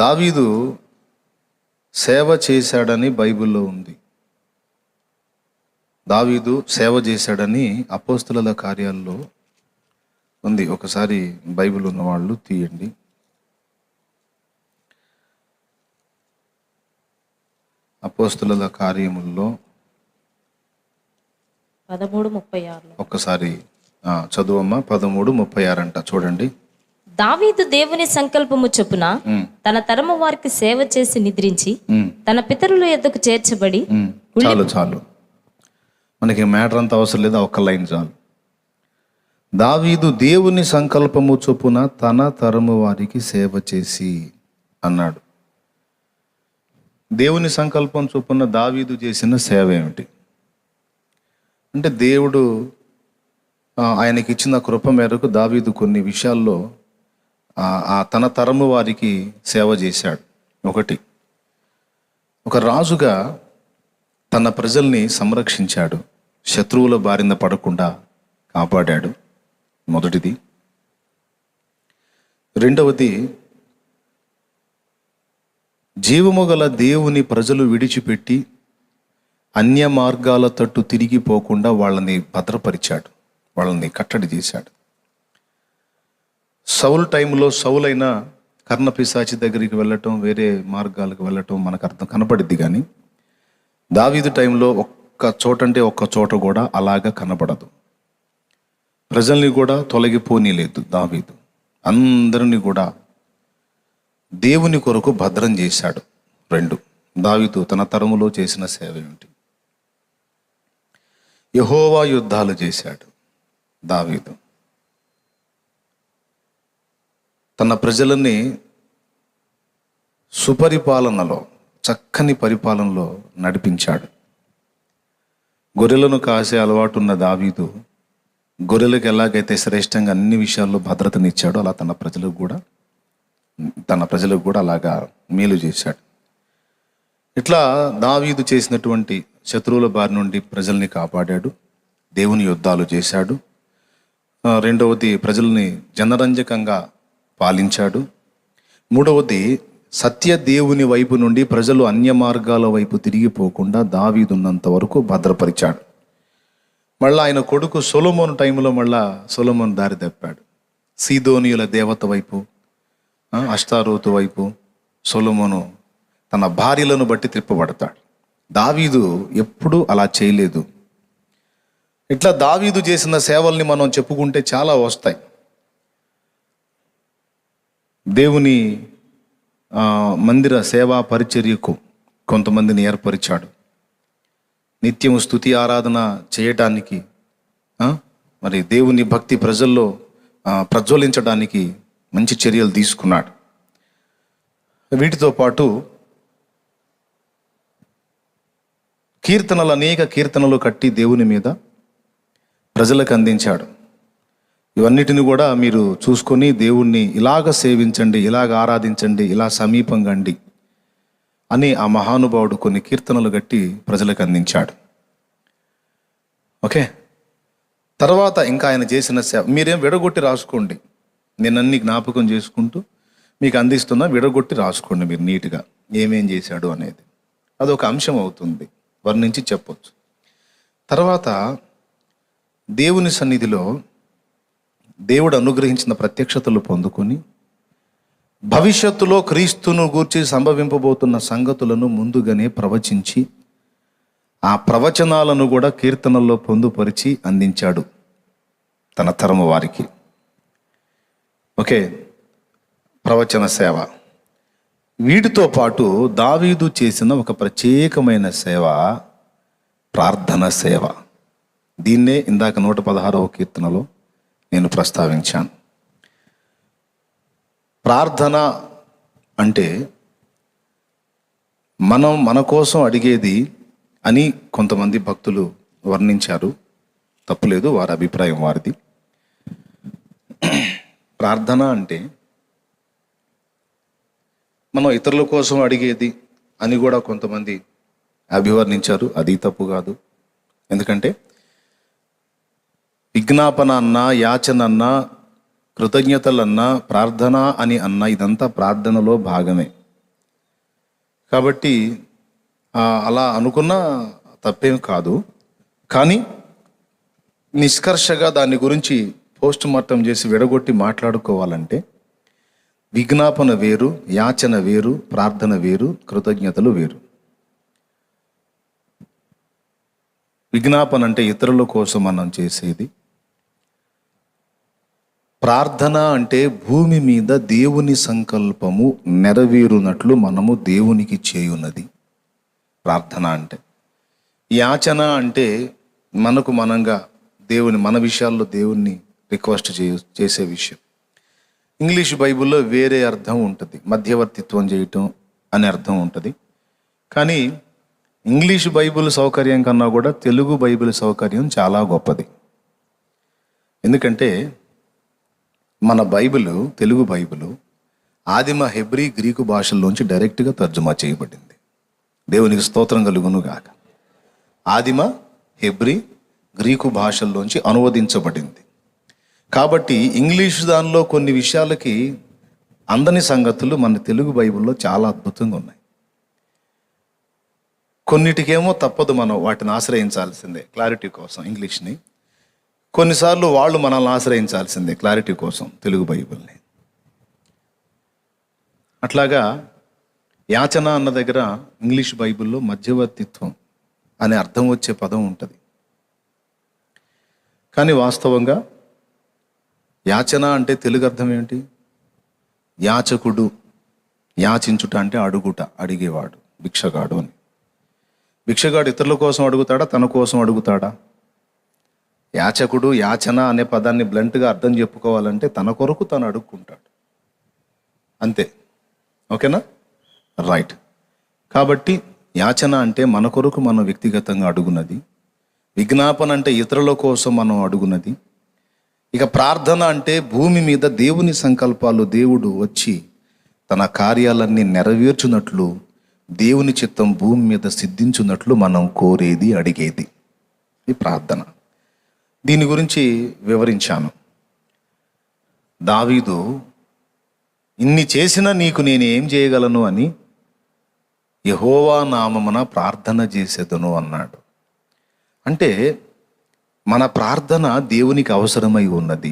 దావీదు సేవ చేశాడని బైబిల్లో ఉంది. దావీదు సేవ చేశాడని అపోస్తలుల కార్యాల్లో ఉంది. ఒకసారి బైబిల్ ఉన్న వాళ్ళు తీయండి. అపోస్తలుల కార్యముల్లో 13:36 ఒక్కసారి చదువమ్మా. 13:36 అంట, చూడండి. దావీదు దేవుని సంకల్పము చొప్పున తన తరము వారికి సేవ చేసి నిద్రించి తన పితరుల యొద్దకు చేర్చబడి. చాలు మనకి మ్యాటర్ అంతా అవసరం లేదు, ఒక్క లైన్ చాలు. దావీదు దేవుని సంకల్పము చొప్పున తన తరము వారికి సేవ చేసి అన్నాడు. దేవుని సంకల్పం చొప్పున దావీదు చేసిన సేవ ఏమిటి అంటే, దేవుడు ఆయనకి ఇచ్చిన కృప మేరకు దావీదు కొన్ని విషయాల్లో తన తరము వారికి సేవ చేశాడు. ఒకటి, ఒక రాజుగా తన ప్రజల్ని సంరక్షించాడు, శత్రువుల బారిన పడకుండా కాపాడాడు. మొదటిది. రెండవది, జీవము గల దేవుని ప్రజలు విడిచిపెట్టి అన్య మార్గాల తట్టు తిరిగిపోకుండా వాళ్ళని భద్రపరిచాడు, వాళ్ళని కట్టడి చేశాడు. సౌలు టైంలో సౌలైన కర్ణపిశాచి దగ్గరికి వెళ్ళటం, వేరే మార్గాలకు వెళ్ళటం మనకు అర్థం కనపడిద్ది. కానీ దావీదు టైంలో ఒక్క చోట కూడా అలాగా కనపడదు. ప్రజల్ని కూడా తొలగిపోనీలేదు దావీదు. అందరినీ కూడా దేవుని కొరకు భద్రం చేశాడు. రెండు, దావీదు తన తరములో చేసిన సేవ ఏమిటి? యెహోవా యుద్ధాలు చేశాడు దావీదు. తన ప్రజలని సుపరిపాలనలో, చక్కని పరిపాలనలో నడిపించాడు. గొర్రెలను కాసే అలవాటు ఉన్న దావీదు గొర్రెలకు ఎలాగైతే శ్రేష్టంగా అన్ని విషయాల్లో భద్రతనిచ్చాడో అలా తన ప్రజలకు కూడా అలాగా మేలు చేశాడు. ఇట్లా దావీదు చేసినటువంటి శత్రువుల బారి నుండి ప్రజల్ని కాపాడాడు, దేవుని యుద్ధాలు చేశాడు. రెండవది, ప్రజల్ని జనరంజకంగా పాలించాడు. మూడవది, సత్య దేవుని వైపు నుండి ప్రజలు అన్య మార్గాల వైపు తిరిగిపోకుండా దావీదున్నంత వరకు భద్రపరిచాడు. మళ్ళీ ఆయన కొడుకు సొలొమోను టైంలో సొలొమోను దారి తప్పాడు. సీదోనియుల దేవత వైపు, అష్టారోతు వైపు సొలొమోను తన భార్యలను బట్టి త్రిప్పబడతాడు. దావీదు ఎప్పుడూ అలా చేయలేదు. ఇట్లా దావీదు చేసిన సేవల్ని మనం చెప్పుకుంటే చాలా వస్తాయి. దేవుని మందిర సేవా పరిచర్యకు కొంతమందిని ఏర్పరిచాడు. నిత్యము స్తుతి ఆరాధన చేయటానికి, మరి దేవుని భక్తి ప్రజల్లో ప్రజ్వలించడానికి మంచి చర్యలు తీసుకున్నాడు. వీటితో పాటు అనేక కీర్తనలు కట్టి దేవుని మీద ప్రజలకు అందించాడు. ఇవన్నిటిని కూడా మీరు చూసుకొని దేవుణ్ణి ఇలాగ సేవించండి, ఇలాగ ఆరాధించండి, ఇలా సమీపంగా అండి అని ఆ మహానుభావుడు కొన్ని కీర్తనలు కట్టి ప్రజలకు అందించాడు. ఓకే, తర్వాత ఇంకా ఆయన చేసిన సేవ మీరేం విడగొట్టి రాసుకోండి. నేను అన్ని జ్ఞాపకం చేసుకుంటూ మీకు అందిస్తున్నా, విడగొట్టి రాసుకోండి మీరు నీట్గా ఏమేం చేశాడు అనేది. అదొక అంశం అవుతుంది, వర్ణించి చెప్పొచ్చు. తర్వాత దేవుని సన్నిధిలో దేవుడు అనుగ్రహించిన ప్రత్యక్షతలు పొందుకొని భవిష్యత్తులో క్రీస్తును గూర్చి సంభవింపబోతున్న సంగతులను ముందుగానే ప్రవచించి ఆ ప్రవచనాలను కూడా కీర్తనల్లో పొందుపరిచి అందించాడు తన తరము వారికి. ఓకే, ప్రవచన సేవ. వీటితో పాటు దావీదు చేసిన ఒక ప్రత్యేకమైన సేవ ప్రార్థన సేవ. దీన్నే ఇందాక 116వ కీర్తనలో నేను ప్రస్తావించాను. ప్రార్థన అంటే మనం మన కోసం అడిగేది అని కొంతమంది భక్తులు వర్ణించారు. తప్పులేదు, వారి అభిప్రాయం వారిది. ప్రార్థన అంటే మనం ఇతరుల కోసం అడిగేది అని కూడా కొంతమంది అభివర్ణించారు. అది తప్పు కాదు. ఎందుకంటే విజ్ఞాపన అన్నా, యాచన అన్నా, కృతజ్ఞతలన్నా, ప్రార్థన అని అన్నా ఇదంతా ప్రార్థనలో భాగమే. కాబట్టి అలా అనుకున్నా తప్పేం కాదు. కానీ నిష్కర్షగా దాని గురించి పోస్ట్ మార్టం చేసి విడగొట్టి మాట్లాడుకోవాలంటే విజ్ఞాపన వేరు, యాచన వేరు, ప్రార్థన వేరు, కృతజ్ఞతలు వేరు. విజ్ఞాపన అంటే ఇతరుల కోసం మనం చేసేది. ప్రార్థన అంటే భూమి మీద దేవుని సంకల్పము నెరవేరునట్లు మనము దేవునికి చేయున్నది ప్రార్థన అంటే. యాచన అంటే మనకు మనంగా మన విషయాల్లో దేవుణ్ణి రిక్వెస్ట్ చేసే విషయం. ఇంగ్లీష్ బైబిల్లో వేరే అర్థం ఉంటుంది, మధ్యవర్తిత్వం చేయటం అనే అర్థం ఉంటుంది. కానీ ఇంగ్లీష్ బైబిల్ సౌకర్యం కన్నా కూడా తెలుగు బైబిల్ సౌకర్యం చాలా గొప్పది. ఎందుకంటే మన తెలుగు బైబిల్ ఆదిమ హెబ్రీ గ్రీకు భాషల్లోంచి డైరెక్ట్గా తర్జుమా చేయబడింది. దేవునికి స్తోత్రం కలుగును గాక. ఆదిమ హెబ్రీ గ్రీకు భాషల్లోంచి అనువదించబడింది. కాబట్టి ఇంగ్లీష్ దానిలో కొన్ని విషయాలకి అందని సంగతులు మన తెలుగు బైబిల్లో చాలా అద్భుతంగా ఉన్నాయి. కొన్నిటికేమో తప్పదు, మనం వాటిని ఆశ్రయించాల్సిందే క్లారిటీ కోసం ఇంగ్లీష్ని. కొన్నిసార్లు వాళ్ళు మనల్ని ఆశ్రయించాల్సిందే క్లారిటీ కోసం తెలుగు బైబిల్ని. అట్లాగా యాచన అన్న దగ్గర ఇంగ్లీష్ బైబిల్లో మధ్యవర్తిత్వం అనే అర్థం వచ్చే పదం ఉంటుంది. కానీ వాస్తవంగా యాచన అంటే తెలుగు అర్థం ఏంటి? యాచకుడు, యాచించుట అంటే అడుగుట, అడిగేవాడు, భిక్షగాడు అని. భిక్షగాడు ఇతరుల కోసం అడుగుతాడా, తన కోసం అడుగుతాడా? యాచకుడు, యాచన అనే పదాన్ని బ్లంట్గా అర్థం చెప్పుకోవాలంటే తన కొరకు తను అడుక్కుంటాడు, అంతే. ఓకేనా? రైట్. కాబట్టి యాచన అంటే మన కొరకు మనం వ్యక్తిగతంగా అడుగున్నది. విజ్ఞాపన అంటే ఇతరుల కోసం మనం అడుగున్నది. ఇక ప్రార్థన అంటే భూమి మీద దేవుని సంకల్పాలు దేవుడు వచ్చి తన కార్యాలన్నీ నెరవేర్చున్నట్లు, దేవుని చిత్తం భూమి మీద సిద్ధించున్నట్లు మనం కోరేది, అడిగేది ఈ ప్రార్థన. దీని గురించి వివరించాను. దావీదు ఇన్ని చేసినా నీకు నేను ఏం చేయగలను అని యెహోవా నామమున ప్రార్థన చేసేదను అన్నాడు. అంటే మన ప్రార్థన దేవునికి అవసరమై ఉన్నది.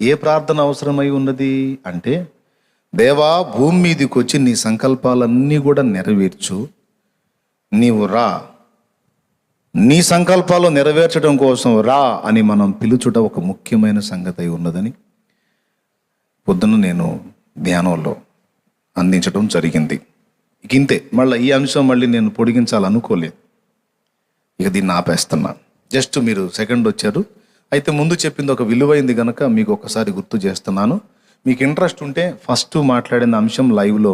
ఏ ప్రార్థన అవసరమై ఉన్నది అంటే, దేవా భూమి మీదకి వచ్చి నీ సంకల్పాలన్నీ కూడా నెరవేర్చు, నీవు రా, నీ సంకల్పాలు నెరవేర్చడం కోసం రా అని మనం పిలుచుట ఒక ముఖ్యమైన సంగతి అయి ఉన్నదని పొద్దున నేను ధ్యానంలో అందించడం జరిగింది. ఇక ఇంతే, మళ్ళీ ఈ అంశం మళ్ళీ నేను పొడిగించాలనుకోలేదు. ఇక దీన్ని ఆపేస్తున్నాను. జస్ట్ మీరు సెకండ్ వచ్చారు, అయితే ముందు చెప్పింది ఒక విలువైంది కనుక మీకు ఒకసారి గుర్తు చేస్తున్నాను. మీకు ఇంట్రెస్ట్ ఉంటే ఫస్ట్ మాట్లాడిన అంశం లైవ్లో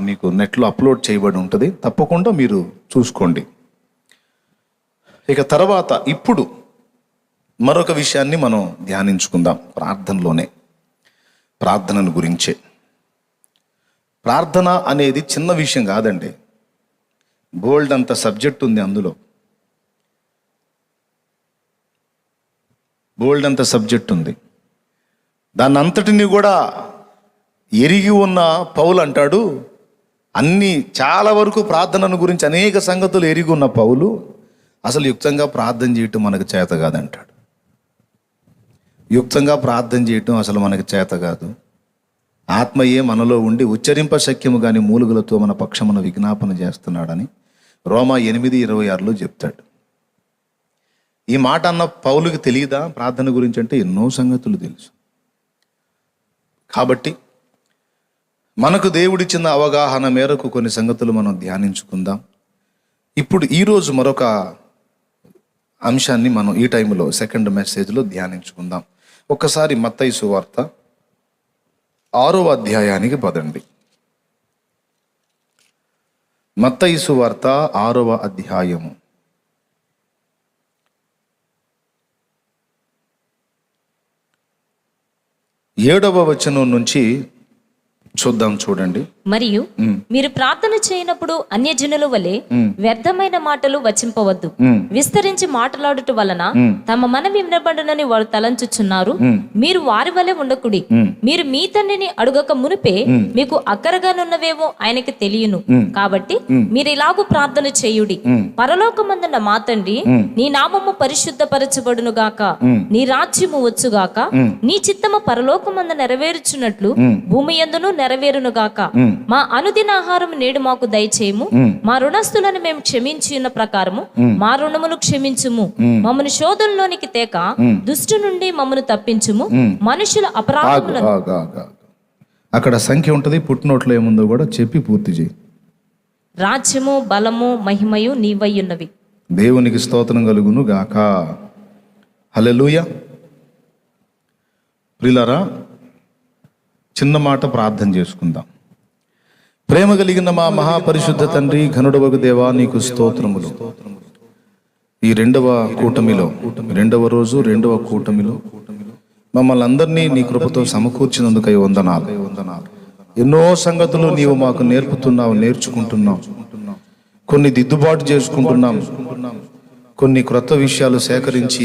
మీకు నెట్లో అప్లోడ్ చేయబడి ఉంటుంది, తప్పకుండా మీరు చూసుకోండి. ఇక తర్వాత ఇప్పుడు మరొక విషయాన్ని మనం ధ్యానించుకుందాం ప్రార్థనలోనే, ప్రార్థనను గురించే. ప్రార్థన అనేది చిన్న విషయం కాదండి, బోల్డ్ అంత సబ్జెక్ట్ ఉంది అందులో, బోల్డ్ అంత సబ్జెక్ట్ ఉంది. దాన్ని అంతటిని కూడా ఎరిగి ఉన్న పౌలు అంటాడు, చాలా వరకు ప్రార్థనను గురించి అనేక సంగతులు ఎరిగి ఉన్న పౌలు అసలు యుక్తంగా ప్రార్థన చేయటం మనకు చేత కాదంటాడు. యుక్తంగా ప్రార్థన చేయటం అసలు మనకు చేత కాదు. ఆత్మయే మనలో ఉండి ఉచ్చరింప శక్యము కానీ మూలుగులతో మన పక్షమున విజ్ఞాపన చేస్తున్నాడని రోమా 8:26లో చెప్తాడు. ఈ మాట అన్న పౌలుకి తెలియదా ప్రార్థన గురించి? అంటే ఎన్నో సంగతులు తెలుసు. కాబట్టి మనకు దేవుడిచ్చిన అవగాహన మేరకు కొన్ని సంగతులు మనం ధ్యానించుకుందాం. ఇప్పుడు ఈరోజు మరొక అంశాన్ని మనం ఈ టైంలో సెకండ్ మెసేజ్లో ధ్యానించుకుందాం. ఒక్కసారి మత్తయి సువార్త 6వ అధ్యాయానికి పదండి. మత్తయి సువార్త 6వ అధ్యాయము 7వ వచనం నుంచి చూడండి. మరియు మీరు ప్రార్థన చేయనప్పుడు అన్యజనుల వలె వ్యర్థమైన మాటలు వచింపవద్దు. విస్తరించి మాట్లాడుట వలన తమ మనవి వినబడునని వారు తలంచుచున్నారు. మీరు వారి వలె ఉండకుడి. మీరు మీ తండ్రిని అడుగక మునిపే మీకు అక్కరగానున్నవేవో ఆయనకి తెలియను. కాబట్టి మీరు ఇలాగూ ప్రార్థన చేయుడి. పరలోకమందున్న మా తండ్రి, నీ నామము పరిశుద్ధపరచబడును గాక. నీ రాజ్యము వచ్చుగాక. నీ చిత్తము పరలోకమందు నెరవేర్చున్నట్లు భూమి యందును నెరవేరును గాక. మా అనుదిన ఆహారం నేడు మాకు దయచేయము. మా రుణస్తులను మేము క్షమించి ఉన్న ప్రకారము మా రుణములు క్షమించుము. మమ్మను శోధనలోనికి తేక దుష్టు నుండి మమ్మను తప్పించుము. మనుషుల అపరాధములను. అక్కడ సంఖ్య ఉంటది, పుట్టినోట్లో ఏముందో కూడా చెప్పి పూర్తి చేయి. రాజ్యము, బలము, మహిమయు నీవయ్యున్నవి. దేవునికి స్తోత్రం కలుగును గాక. హల్లెలూయా. ప్రియులారా, చిన్న మాట ప్రార్థన చేసుకుందాం. ప్రేమ కలిగిన మా మహాపరిశుద్ధ తండ్రి, ఘనుడవగు దేవా, నీకు స్తోత్రములు. ఈ రెండవ రోజు రెండవ కూటమిలో మమ్మల్ని అందరినీ నీ కృపతో సమకూర్చినందుకై వందనాలు. ఎన్నో సంగతులు నీవు మాకు నేర్చుకుంటున్నావు. కొన్ని దిద్దుబాటు చేసుకుంటున్నాం. కొన్ని క్రొత్త విషయాలు సేకరించి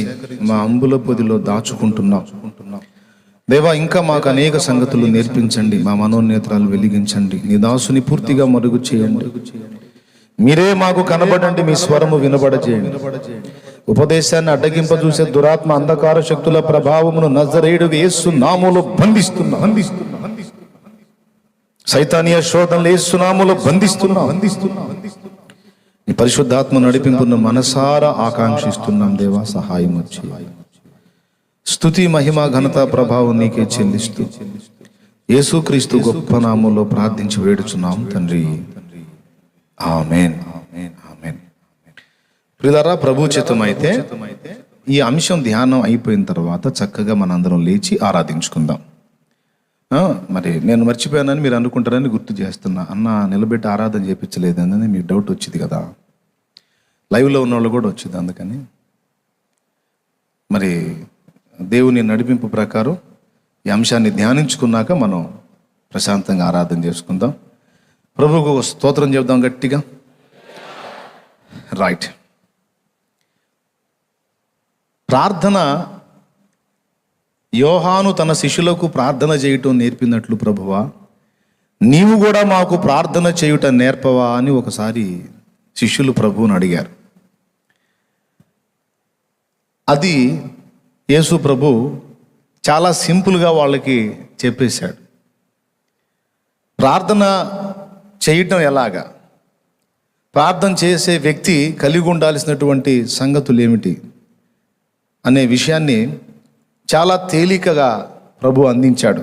మా అంబుల పొదిలో దాచుకుంటున్నాం. దేవా, ఇంకా మాకు అనేక సంగతులు నేర్పించండి. మా మనోనేత్రాలు వెలిగించండి. నీ దాసుని పూర్తిగా మరుగు చేయండి. మీరే మాకు కనబడండి. మీ స్వరము వినబడజేయండి. ఉపదేశాన్ని అడ్డగింప చూసే దురాత్మ అంధకార శక్తుల ప్రభావమును నజరేయుడు యేసు నామములో బంధిస్తున్నా. సైతానీయ శోధనలు యేసు నామములో బంధిస్తున్నా. నీ పరిశుద్ధాత్మ నడిపింపును మనసారా ఆకాంక్షిస్తున్నాం. దేవా, సహాయం వచ్చి స్తుతి, మహిమ, ఘనత, ప్రభావం నీకే చెల్లిస్తూ యేసుక్రీస్తు గొప్ప నామములో ప్రార్థించి వేడుచున్నాం తండ్రి. ఆమేన్. ప్రియులారా, ప్రభు చిత్తమైతే ఈ అంశం ధ్యానం అయిపోయిన తర్వాత చక్కగా మనందరం లేచి ఆరాధించుకుందాం. మరి నేను మర్చిపోయానని మీరు అనుకుంటారని గుర్తు చేస్తున్నా. అన్న నిలబెట్టి ఆరాధన చేయించలేదని మీకు డౌట్ వచ్చింది కదా. లైవ్లో ఉన్న వాళ్ళు కూడా వచ్చింది. అందుకని మరి దేవుని నడిపింపు ప్రకారం ఈ అంశాన్ని ధ్యానించుకున్నాక మనం ప్రశాంతంగా ఆరాధన చేసుకుందాం. ప్రభువుకు స్తోత్రం చెబుదాం గట్టిగా. రైట్. ప్రార్థన యోహాను తన శిష్యులకు ప్రార్థన చేయటం నేర్పినట్లు ప్రభువా, నీవు కూడా మాకు ప్రార్థన చేయుట నేర్పవా అని ఒకసారి శిష్యులు ప్రభువుని అడిగారు. అది యేసు ప్రభు చాలా సింపుల్గా వాళ్ళకి చెప్పేశాడు. ప్రార్థన చేయటం ఎలాగా, ప్రార్థన చేసే వ్యక్తి కలిగి ఉండాల్సినటువంటి సంగతులు ఏమిటి అనే విషయాన్ని చాలా తేలికగా ప్రభు అందించాడు.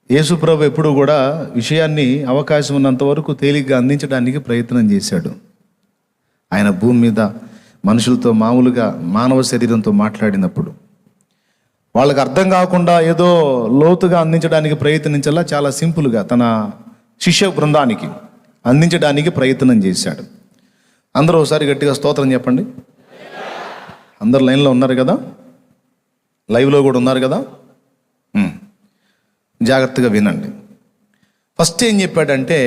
యేసు ప్రభు ఎప్పుడు కూడా విషయాన్ని అవకాశం ఉన్నంత వరకు తేలికగా అందించడానికి ప్రయత్నం చేశాడు. ఆయన భూమి మీద మనుషులతో మామూలుగా మానవ శరీరంతో మాట్లాడినప్పుడు వాళ్ళకి అర్థం కాకుండా ఏదో లోతుగా అందించడానికి ప్రయత్నించాలా, చాలా సింపుల్గా తన శిష్య బృందానికి అందించడానికి ప్రయత్నం చేశాడు. అందరూ ఒకసారి గట్టిగా స్తోత్రం చెప్పండి. అందరు లైన్లో ఉన్నారు కదా, లైవ్లో కూడా ఉన్నారు కదా. జాగ్రత్తగా వినండి. ఫస్ట్ ఏం చెప్పాడంటే,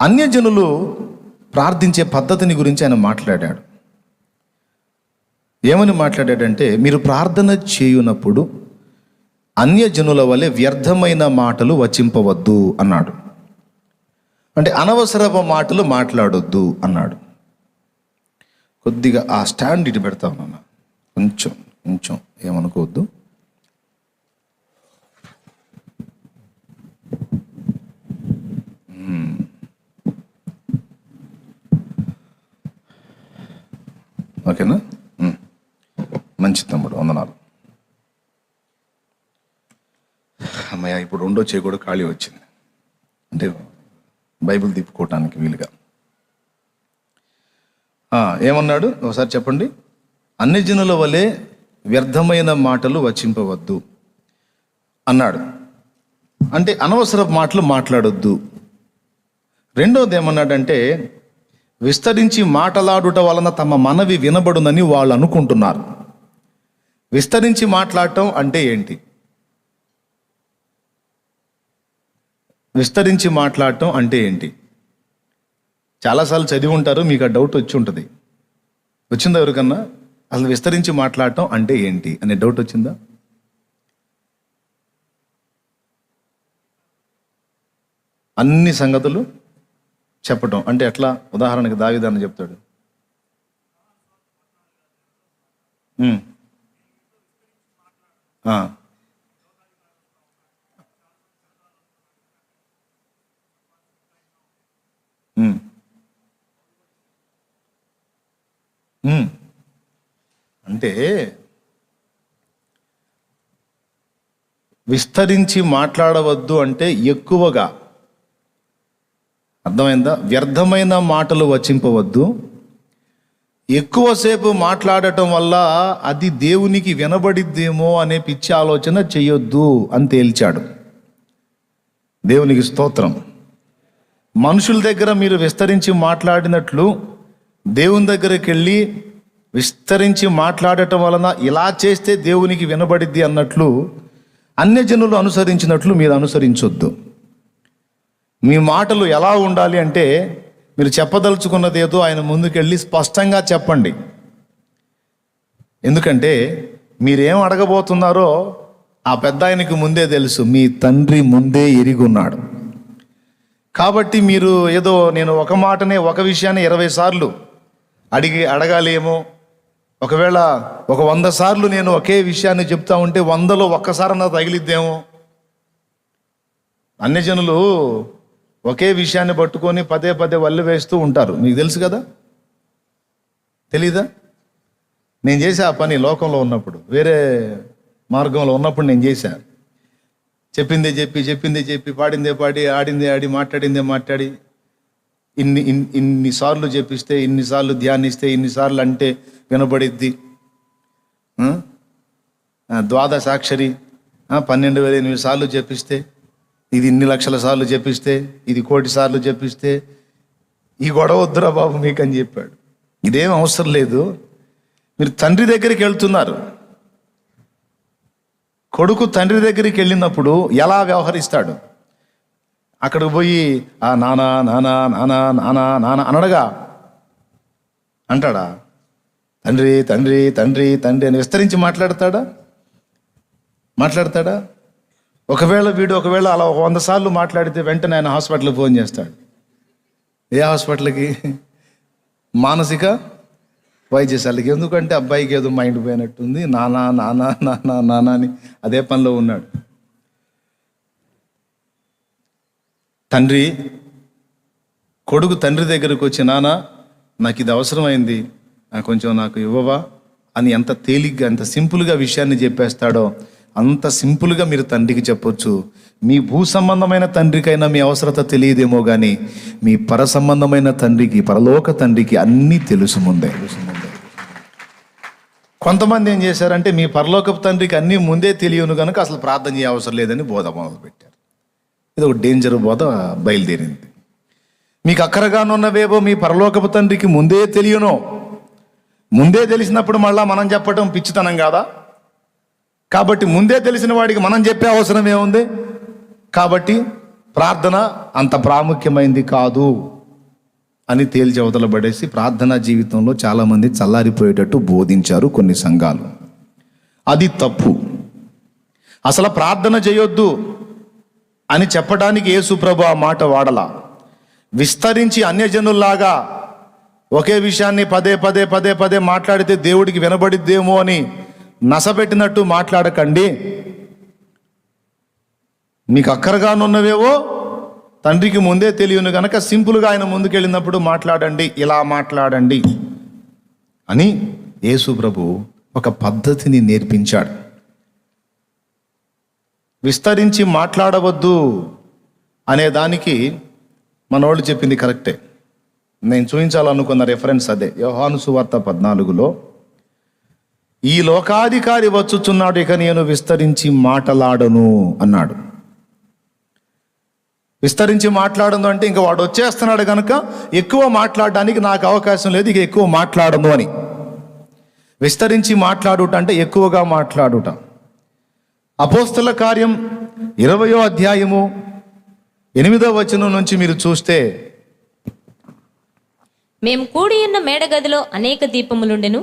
అన్యజనులు ప్రార్థించే పద్ధతిని గురించి ఆయన మాట్లాడాడు. ఏమని మాట్లాడాడంటే, మీరు ప్రార్థన చేయునప్పుడు అన్యజనుల వలె వ్యర్థమైన మాటలు వచింపవద్దు అన్నాడు. అంటే అనవసరపు మాటలు మాట్లాడొద్దు అన్నాడు. కొద్దిగా ఆ స్టాండ్ ఇటు పెడతా ఉన్నా, కొంచెం కొంచెం ఏమనుకోవద్దు. ఓకేనా? మంచి తమ్ముడు, వందనాలు. అమ్మయ్య, ఇప్పుడు రెండో చేయి కూడా ఖాళీ వచ్చింది, అంటే బైబిల్ తిప్పుకోవటానికి వీలుగా. ఏమన్నాడు ఒకసారి చెప్పండి. అన్ని జనుల వలె వ్యర్థమైన మాటలు వచింపవద్దు అన్నాడు. అంటే అనవసర మాటలు మాట్లాడొద్దు. రెండోది ఏమన్నాడంటే, విస్తరించి మాటలాడుట వలన తమ మనవి వినబడునని వాళ్ళు అనుకుంటున్నారు. విస్తరించి మాట్లాడటం అంటే ఏంటి? విస్తరించి మాట్లాడటం అంటే ఏంటి? చాలాసార్లు చదివి ఉంటారు, మీకు ఆ డౌట్ వచ్చి ఉంటుంది. వచ్చిందా ఎవరికన్నా? అసలు విస్తరించి మాట్లాడటం అంటే ఏంటి అనే డౌట్ వచ్చిందా? అన్ని సంగతులు చెప్పటం అంటే ఎట్లా? ఉదాహరణకి దావీదాన్ని చెప్తాడు, అంటే విస్తరించి మాట్లాడవద్దు అంటే ఎక్కువగా, అర్థమైందా? వ్యర్థమైన మాటలు వచింపవద్దు. ఎక్కువసేపు మాట్లాడటం వల్ల అది దేవునికి వినబడిద్దేమో అనే పిచ్చి ఆలోచన చెయ్యొద్దు అని తేల్చాడు. దేవునికి స్తోత్రం. మనుషుల దగ్గర మీరు విస్తరించి మాట్లాడినట్లు దేవుని దగ్గరికి వెళ్ళి విస్తరించి మాట్లాడటం వలన ఇలా చేస్తే దేవునికి వినబడిద్ది అన్నట్లు అన్యజనులు అనుసరించినట్లు మీరు అనుసరించొద్దు. మీ మాటలు ఎలా ఉండాలి అంటే, మీరు చెప్పదలుచుకున్నది ఏదో ఆయన ముందుకెళ్ళి స్పష్టంగా చెప్పండి. ఎందుకంటే మీరేం అడగబోతున్నారో ఆ పెద్ద ఆయనకి ముందే తెలుసు, మీ తండ్రి ముందే ఎరిగి ఉన్నాడు. కాబట్టి మీరు ఏదో నేను ఒక మాటనే ఒక విషయాన్ని 20 సార్లు అడగాలి ఏమో. ఒకవేళ 100 సార్లు నేను ఒకే విషయాన్ని చెప్తా ఉంటే 100లో ఒక్కసారన్నా తగిలిద్దేమో. అన్యజనులు ఒకే విషయాన్ని పట్టుకొని పదే పదే వల్లి వేస్తూ ఉంటారు, మీకు తెలుసు కదా, తెలీదా? నేను చేసా ఆ పని లోకంలో ఉన్నప్పుడు, వేరే మార్గంలో ఉన్నప్పుడు నేను చేశా. చెప్పిందే చెప్పి పాడిందే పాడి ఆడిందే ఆడి మాట్లాడిందే మాట్లాడి ఇన్నిసార్లు చెప్పిస్తే, ఇన్నిసార్లు ధ్యానిస్తే, ఇన్నిసార్లు అంటే వినబడిద్ది. ద్వాదశాక్షరి 12,000 సార్లు చెప్పిస్తే, ఇది ఇన్ని లక్షల సార్లు చెప్పిస్తే, ఇది 1,000,000 సార్లు చెప్పిస్తే, ఈ గొడవ వద్దురా బాబు మీకు అని చెప్పాడు. ఇదేం అవసరం లేదు. మీరు తండ్రి దగ్గరికి వెళ్తున్నారు. కొడుకు తండ్రి దగ్గరికి వెళ్ళినప్పుడు ఎలా వ్యవహరిస్తాడు? అక్కడికి పోయి నానా నానా నానా నానా నానా అనడగా అంటాడా? తండ్రి తండ్రి తండ్రి తండ్రి అని విస్తరించి మాట్లాడతాడా? ఒకవేళ అలా 100 సార్లు మాట్లాడితే వెంటనే ఆయన హాస్పిటల్కి ఫోన్ చేస్తాడు. ఏ హాస్పిటల్కి? మానసిక వైద్యశాలకి. ఎందుకంటే అబ్బాయికి ఏదో మైండ్ పోయినట్టుంది, నానా నానా నానా నానా అని అదే పనిలో ఉన్నాడు. కొడుకు తండ్రి దగ్గరకు వచ్చి, నాన్న నాకు ఇది అవసరమైంది, కొంచెం నాకు ఇవ్వవా అని ఎంత తేలిగ్గా, ఎంత సింపుల్గా విషయాన్ని చెప్పేస్తాడో అంత సింపుల్గా మీరు తండ్రికి చెప్పొచ్చు. మీ భూ సంబంధమైన తండ్రికైనా మీ అవసరత తెలియదేమో కానీ మీ పర సంబంధమైన తండ్రికి, పరలోక తండ్రికి అన్నీ తెలుసు ముందే. కొంతమంది ఏం చేశారంటే, మీ పరలోకపు తండ్రికి అన్నీ ముందే తెలియను కనుక అసలు ప్రార్థన చేయ అవసరం లేదని బోధ మొదలుపెట్టారు. ఇది ఒక డేంజర్ బోధ బయలుదేరింది. మీకు అక్కరగానున్నవేవో మీ పరలోకపు తండ్రికి ముందే తెలియనో, ముందే తెలిసినప్పుడు మళ్ళా మనం చెప్పటం పిచ్చితనం కాదా? కాబట్టి ముందే తెలిసిన వాడికి మనం చెప్పే అవసరం ఏముంది? కాబట్టి ప్రార్థన అంత ప్రాముఖ్యమైంది కాదు అని తేల్చి అవతల పడేసి ప్రార్థనా జీవితంలో చాలామంది చల్లారిపోయేటట్టు బోధించారు కొన్ని సంఘాలు. అది తప్పు. అసలు ప్రార్థన చేయొద్దు అని చెప్పడానికి యేసుప్రభు ఆ మాట వాడలా. విస్తరించి అన్యజనుల్లాగా ఒకే విషయాన్ని పదే పదే పదే పదే మాట్లాడితే దేవుడికి వినబడిద్దేమో అని నసపెట్టినట్టు మాట్లాడకండి. మీకు అక్కరగానున్నవేవో తండ్రికి ముందే తెలియను కనుక సింపుల్గా ఆయన ముందుకెళ్ళినప్పుడు మాట్లాడండి, ఇలా మాట్లాడండి అని యేసు ప్రభు ఒక పద్ధతిని నేర్పించాడు. విస్తరించి మాట్లాడవద్దు అనే దానికి మనోళ్ళు చెప్పింది కరెక్టే. నేను చూపించాలనుకున్న రెఫరెన్స్ అదే. యోహాను సువార్త 14లో ఈ లోకాధికారి వచ్చుచున్నాడు, ఇక నేను విస్తరించి మాటలాడను అన్నాడు. విస్తరించి మాట్లాడను అంటే ఇంకా వాడు వచ్చేస్తున్నాడు కనుక ఎక్కువ మాట్లాడడానికి నాకు అవకాశం లేదు, ఇక ఎక్కువ మాట్లాడను అని. విస్తరించి మాట్లాడుట అంటే ఎక్కువగా మాట్లాడుట. అపోస్తల కార్యం 20వ అధ్యాయము 8వ వచనం నుంచి మీరు చూస్తే, మేము కూడి ఉన్న మేడగదిలో అనేక దీపములుండెను.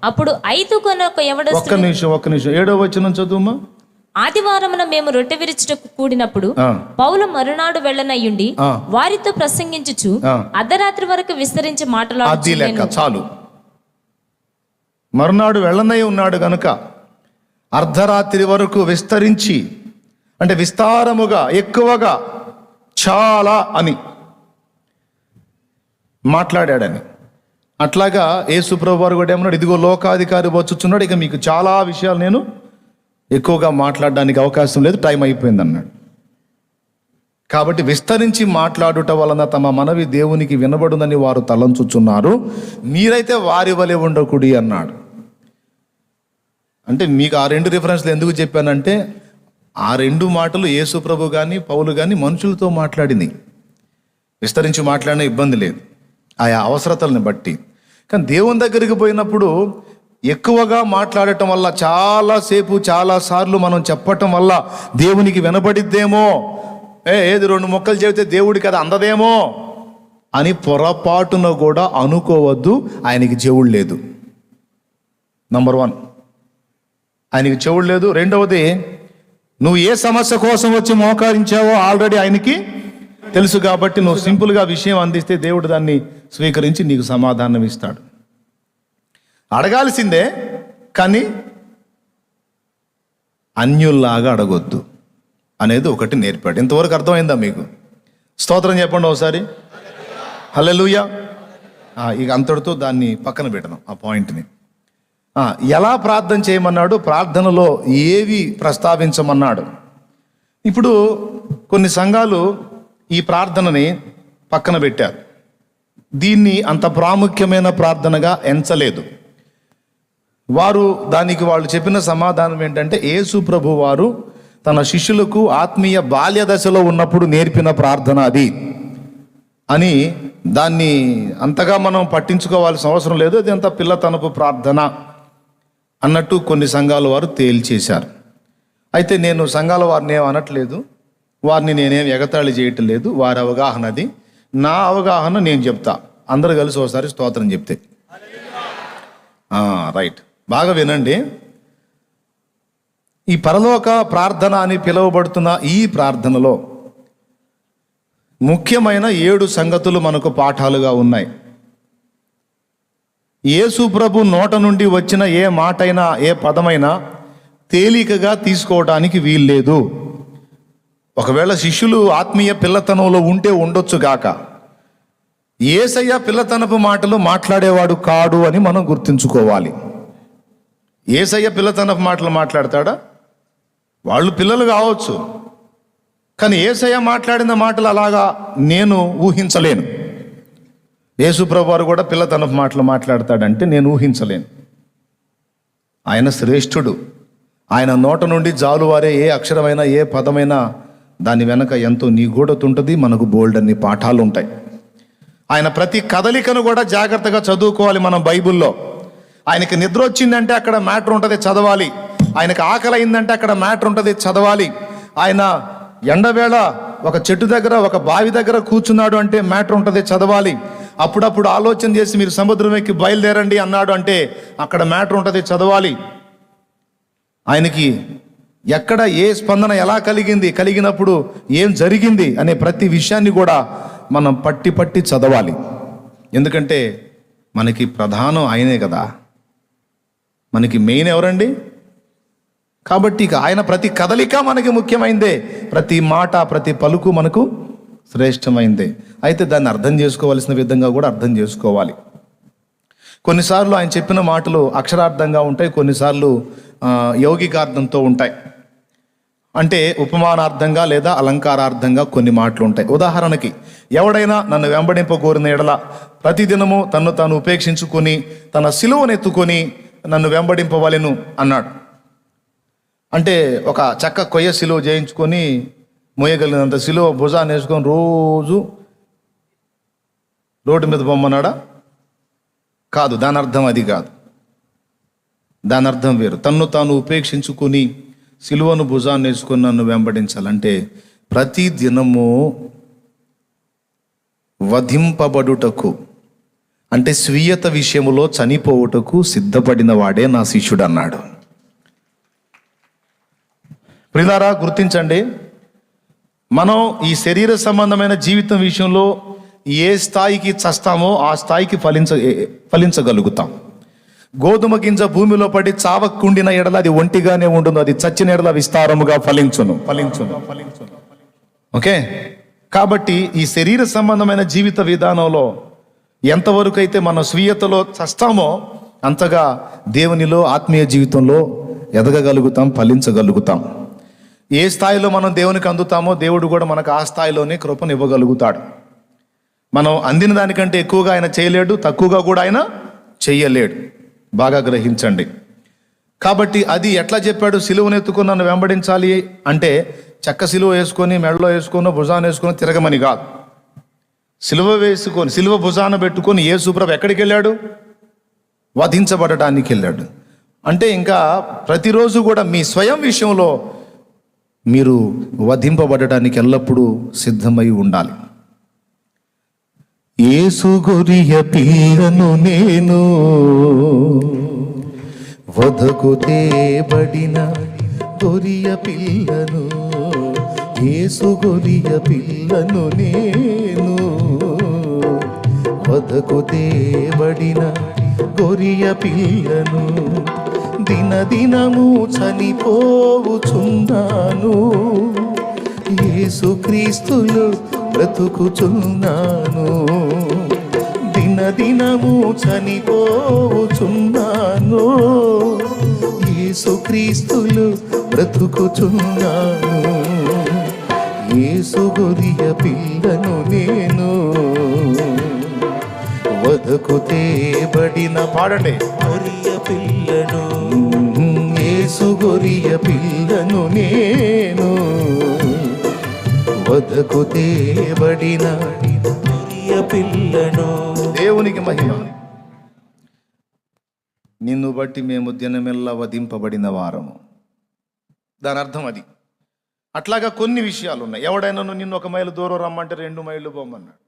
అప్పుడు 5 కొనొక ఎవడ ఒక్క నిమిషం 7వ వచనం చదువుమా. ఆదివారమున మేము రొట్టె విరుచుటకు కూడినప్పుడు పౌలు మరునాడు వెళ్ళనయ్యుండి వారితో ప్రసంగించుచు అర్ధరాత్రి వరకు విస్తరించి అది మాట్లాడు. లెక్క చాలు. మరునాడు వెళ్ళనై ఉన్నాడు గనుక అర్ధరాత్రి వరకు విస్తరించి, అంటే విస్తారముగా, ఎక్కువగా, చాలా అని మాట్లాడాడని. అట్లాగా యేసు ప్రభువు వారు కూడా ఏమన్నాడు, ఇదిగో లోకాధికారి వచ్చుచున్నాడు, ఇక మీకు చాలా విషయాలు నేను ఎక్కువగా మాట్లాడడానికి అవకాశం లేదు, టైం అయిపోయింది అన్నాడు. కాబట్టి విస్తరించి మాట్లాడుట వలన తమ మనవి దేవునికి వినబడునని వారు తలంచుచున్నారు, మీరైతే వారి వలె ఉండకుడి అన్నాడు. అంటే మీకు ఆ 2 రిఫరెన్స్లు ఎందుకు చెప్పానంటే, ఆ 2 మాటలు యేసు ప్రభు కానీ పౌలు కానీ మనుషులతో మాట్లాడింది. విస్తరించి మాట్లాడిన ఇబ్బంది లేదు, ఆయా అవసరతలను బట్టి. కానీ దేవుని దగ్గరికి పోయినప్పుడు ఎక్కువగా మాట్లాడటం వల్ల, చాలాసేపు చాలాసార్లు మనం చెప్పటం వల్ల దేవునికి వినబడిద్దేమో, ఏది 2 ముక్కలు చెబితే దేవుడికి అది అందదేమో అని పొరపాటున కూడా అనుకోవద్దు. ఆయనకి చెవుడు లేదు, నంబర్ 1. ఆయనకి చెవుడు లేదు. రెండవది, నువ్వు ఏ సమస్య కోసం వచ్చి మోకరించావో ఆల్రెడీ ఆయనకి తెలుసు. కాబట్టి నువ్వు సింపుల్గా విషయం అందిస్తే దేవుడు దాన్ని స్వీకరించి నీకు సమాధానం ఇస్తాడు. అడగాల్సిందే, కానీ అన్యుల్లాగా అడగొద్దు అనేది ఒకటి నేర్పాడు. ఇంతవరకు అర్థమైందా మీకు? స్తోత్రం చెప్పండి ఒకసారి. హల్లెలూయా. ఇక అంతటితో దాన్ని పక్కన పెట్టడం, ఆ పాయింట్ని. ఎలా ప్రార్థన చేయమన్నాడు, ప్రార్థనలో ఏవి ప్రస్తావించమన్నాడు. ఇప్పుడు కొన్ని సంఘాలు ఈ ప్రార్థనని పక్కన పెట్టారు, దీన్ని అంత ప్రాముఖ్యమైన ప్రార్థనగా ఎంచలేదు. వాళ్ళు చెప్పిన సమాధానం ఏంటంటే, యేసు ప్రభు వారు తన శిష్యులకు ఆత్మీయ బాల్య దశలో ఉన్నప్పుడు నేర్పిన ప్రార్థన అది అని, దాన్ని అంతగా మనం పట్టించుకోవాల్సిన అవసరం లేదు, అది అంత పిల్లతనపు ప్రార్థన అన్నట్టు కొన్ని సంఘాల వారు తేల్చేశారు. అయితే నేను సంఘాల వారిని ఏం అనట్లేదు, వారిని నేనేం ఎగతాళి చేయటం లేదు. వారి అవగాహనది, నా అవగాహన నేను చెప్తా. అందరూ కలిసి ఒకసారి స్తోత్రం చెప్తే. రైట్, బాగా వినండి. ఈ పరలోక ప్రార్థన అని పిలువబడుతున్న ఈ ప్రార్థనలో ముఖ్యమైన 7 సంగతులు మనకు పాఠాలుగా ఉన్నాయి. యేసు ప్రభు నోట నుండి వచ్చిన ఏ మాటైనా, ఏ పదమైనా తేలికగా తీసుకోవడానికి వీల్లేదు. ఒకవేళ శిష్యులు ఆత్మీయ పిల్లతనంలో ఉంటే ఉండొచ్చు గాక, యేసయ్య పిల్లతనపు మాటలు మాట్లాడేవాడు కాడు అని మనం గుర్తుంచుకోవాలి. యేసయ్య పిల్లతనపు మాటలు మాట్లాడతాడా? వాళ్ళు పిల్లలు కావచ్చు, కానీ యేసయ్య మాట్లాడిన మాటలు అలాగా నేను ఊహించలేను. యేసు ప్రభు వారు కూడా పిల్లతనపు మాటలు మాట్లాడతాడంటే నేను ఊహించలేను. ఆయన శ్రేష్ఠుడు. ఆయన నోట నుండి జాలువారే ఏ అక్షరమైనా, ఏ పదమైనా దాని వెనక ఎంతో నిగూఢతుంటుంది. మనకు బోల్డ్ అన్ని పాఠాలు ఉంటాయి. ఆయన ప్రతి కదలికను కూడా జాగ్రత్తగా చదువుకోవాలి మనం బైబిల్లో. ఆయనకి నిద్ర వచ్చిందంటే అక్కడ మ్యాటర్ ఉంటుంది, చదవాలి. ఆయనకు ఆకలి అయిందంటే అక్కడ మ్యాటర్ ఉంటుంది, చదవాలి. ఆయన ఎండవేళ ఒక చెట్టు దగ్గర, ఒక బావి దగ్గర కూర్చున్నాడు అంటే మ్యాటర్ ఉంటుంది, చదవాలి. అప్పుడప్పుడు ఆలోచన చేసి మీరు సముద్రం ఎక్కి బయలుదేరండి అన్నాడు అంటే అక్కడ మ్యాటర్ ఉంటుంది, చదవాలి. ఆయనకి ఎక్కడ ఏ స్పందన ఎలా కలిగింది, కలిగినప్పుడు ఏం జరిగింది అనే ప్రతి విషయాన్ని కూడా మనం పట్టి చదవాలి. ఎందుకంటే మనకి ప్రధానం ఆయనే కదా, మనకి మెయిన్ ఎవరండి? కాబట్టి ఇక ఆయన ప్రతి కదలిక మనకి ముఖ్యమైందే, ప్రతి మాట, ప్రతి పలుకు మనకు శ్రేష్టమైందే. అయితే దాన్ని అర్థం చేసుకోవాల్సిన విధంగా కూడా అర్థం చేసుకోవాలి. కొన్నిసార్లు ఆయన చెప్పిన మాటలు అక్షరార్థంగా ఉంటాయి, కొన్నిసార్లు యౌగికార్థంతో ఉంటాయి. అంటే ఉపమానార్థంగా లేదా అలంకారార్థంగా కొన్ని మాటలు ఉంటాయి. ఉదాహరణకి, ఎవడైనా నన్ను వెంబడింపకోరిన ఎడల ప్రతిదినము తన్ను తాను ఉపేక్షించుకొని తన సిలువనెత్తుకొని నన్ను వెంబడింపవలెను అన్నాడు. అంటే ఒక చక్క కొయ్య సిలువ చేయించుకొని మోయగలిగినంత సిలువ భుజాన్ని వేసుకొని రోజు రోడ్డు మీద బొమ్మన్నాడా? కాదు, దాని అర్థం అది కాదు. దాని అర్థం వేరు. తన్ను తాను ఉపేక్షించుకొని సిలువను భుజాన్ని వేసుకొని నన్ను వెంబడించాలంటే ప్రతి దినము వధింపబడుటకు, అంటే స్వీయత విషయములో చనిపోవుటకు సిద్ధపడిన వాడే నా శిష్యుడు అన్నాడు. ప్రియులారా, గుర్తించండి, మనం ఈ శరీర సంబంధమైన జీవితం విషయంలో ఏ స్థాయికి చస్తామో ఆ స్థాయికి ఫలించగలుగుతాం. గోధుమ గింజ భూమిలో పడి చావకుండిన ఎడల అది ఒంటిగానే ఉండును, అది చచ్చిన ఎడల విస్తారముగా ఫలించును. ఓకే, కాబట్టి ఈ శరీర సంబంధమైన జీవిత విధానంలో ఎంతవరకు అయితే మన స్వీయతలో చస్తామో అంతగా దేవునిలో ఆత్మీయ జీవితంలో ఎదగగలుగుతాం, ఫలించగలుగుతాం. ఏ స్థాయిలో మనం దేవునికి అందుతామో దేవుడు కూడా మనకు ఆ స్థాయిలోనే కృపను ఇవ్వగలుగుతాడు. మనం అందిన దానికంటే ఎక్కువగా ఆయన చేయలేడు, తక్కువగా కూడా ఆయన చెయ్యలేడు. బాగా గ్రహించండి. కాబట్టి అది ఎట్లా చెప్పాడు? సిలువను ఎత్తుకొని నన్ను వెంబడించాలి అంటే చెక్క సిలువ వేసుకొని మెడలో వేసుకొని భుజాన వేసుకొని తిరగమని కాదు. సిలువ వేసుకొని సిలువ భుజాన పెట్టుకొని యేసుప్రభు ఎక్కడికి వెళ్ళాడు? వధించబడటానికి వెళ్ళాడు. అంటే ఇంకా ప్రతిరోజు కూడా మీ స్వయం విషయంలో మీరు వధింపబడటానికి ఎల్లప్పుడూ సిద్ధమై ఉండాలి. యేసు గొరియ పిల్లను నేను, వధకు తేబడిన గొరియ పిల్లను. యేసు గొరియ పిల్లను నేను, వధకు తేబడిన గొరియ పిల్లను. దినదినము చనిపోవుచున్నాను, యేసుక్రీస్తులో బ్రతుకుచున్నాను. దినదినము చనిపోవుచున్నాను, యేసుక్రీస్తులో బ్రతుకుచున్నాను. యేసు గొరియ పిల్లను నేను, వధకు తేబడిన, పాడండి, గొరియ పిల్లను. యేసు గొరియ పిల్లను నేను, వధకు తేబడిన గొరియ పిల్లను. దేవునికి మహిమ. నిన్ను బట్టి మేము దినమెల్లా వధింపబడిన వారము. దాని అర్థం అది. అట్లాగా కొన్ని విషయాలు ఉన్నాయి. ఎవడైనా నిన్ను 1 మైలు దూరం రమ్మంటే 2 మైళ్ళు పోమన్నాడు.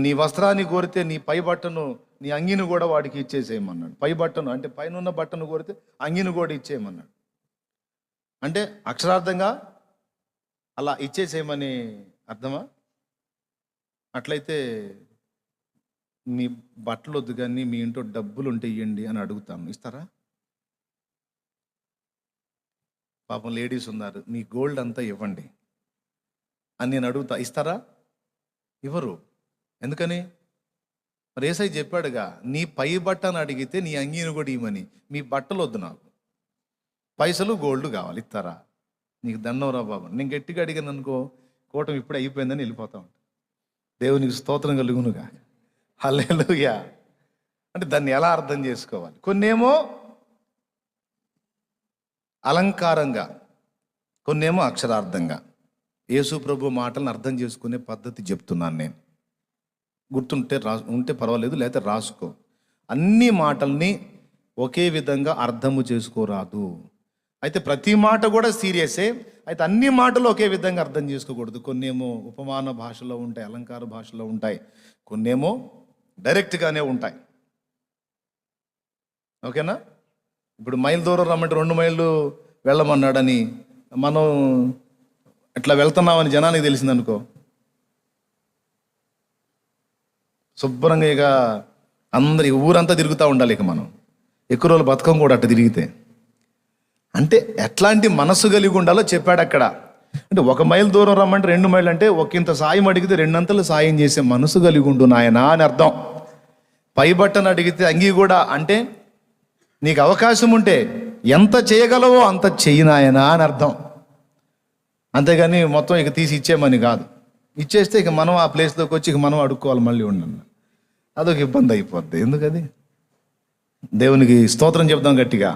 నీ వస్త్రాన్ని కోరితే నీ పై బట్టను, నీ అంగిని కూడా వాడికి ఇచ్చేసేయమన్నాడు. పై బట్టను అంటే పైన బట్టను కోరితే అంగిని కూడా ఇచ్చేయమన్నాడు. అంటే అక్షరార్థంగా అలా ఇచ్చేసేయమని అర్థమా? అట్లయితే మీ బట్టలు వద్దు కానీ మీ ఇంట్లో డబ్బులు ఉంటే ఇవ్వండి అని అడుగుతాను, ఇస్తారా? పాపం లేడీస్ ఉన్నారు, మీ గోల్డ్ అంతా ఇవ్వండి అని నేను అడుగుతా, ఇస్తారా? ఇవ్వరు. ఎందుకని? మరి యేసయ్య చెప్పాడుగా, నీ పై బట్టను అడిగితే నీ అంగీని కూడా ఇవ్వమని. మీ బట్టలు వద్దు, నాకు పైసలు గోల్డ్ కావాలి, ఇస్తారా? నీకు దండం రా బాబు. నేను గట్టిగా అడిగాను అనుకో, కూటమి ఇప్పుడు అయిపోయిందని వెళ్ళిపోతా ఉంటాను. దేవునికి స్తోత్రం కలుగునుగా. హల్లెలూయా. అంటే దాన్ని ఎలా అర్థం చేసుకోవాలి? కొన్నేమో అలంకారంగా, కొన్నేమో అక్షరార్థంగా. యేసు ప్రభు మాటలను అర్థం చేసుకునే పద్ధతి చెప్తున్నాను నేను. గుర్తుంటే ఉంటే పర్వాలేదు, లేకపోతే రాసుకో. అన్ని మాటల్ని ఒకే విధంగా అర్థము చేసుకోరాదు. అయితే ప్రతి మాట కూడా సీరియసే, అయితే అన్ని మాటలు ఒకే విధంగా అర్థం చేసుకోకూడదు. కొన్నేమో ఉపమాన భాషలో ఉంటాయి, అలంకార భాషలో ఉంటాయి, కొన్నేమో డైరెక్ట్గానే ఉంటాయి. ఓకేనా? ఇప్పుడు మైలు దూరం రమ్మంటే 2 మైళ్ళు వెళ్ళమన్నాడని మనం ఇట్లా వెళ్తున్నామని జనానికి తెలిసిందనుకో, శుభ్రంగా ఇక అందరి ఊరంతా తిరుగుతూ ఉండాలి. ఇక మనం ఎక్కువ రోజులు బతకం కూడా అట్ట తిరిగితే. అంటే ఎట్లాంటి మనసు కలిగి ఉండాలో చెప్పాడు అక్కడ. అంటే 1 మైలు దూరం రమ్మంటే 2 మైళ్ళు అంటే ఒకంత సాయం అడిగితే 2 అంతలు సాయం చేసే మనసు కలిగి ఉండు నాయనా అని అర్థం. పై బట్టను అడిగితే అంగీ కూడా, అంటే నీకు అవకాశం ఉంటే ఎంత చేయగలవో అంత చెయ్యి నాయనా అని అర్థం. అంతేగాని మొత్తం ఇక తీసి ఇచ్చేయమని కాదు. ఇచ్చేస్తే ఇక మనం ఆ ప్లేస్లోకి వచ్చి ఇక మనం అడుక్కోవాలి మళ్ళీ ఉండను. అదొక ఇబ్బంది అయిపోద్ది. ఎందుకది? దేవునికి స్తోత్రం చెప్దాం గట్టిగా.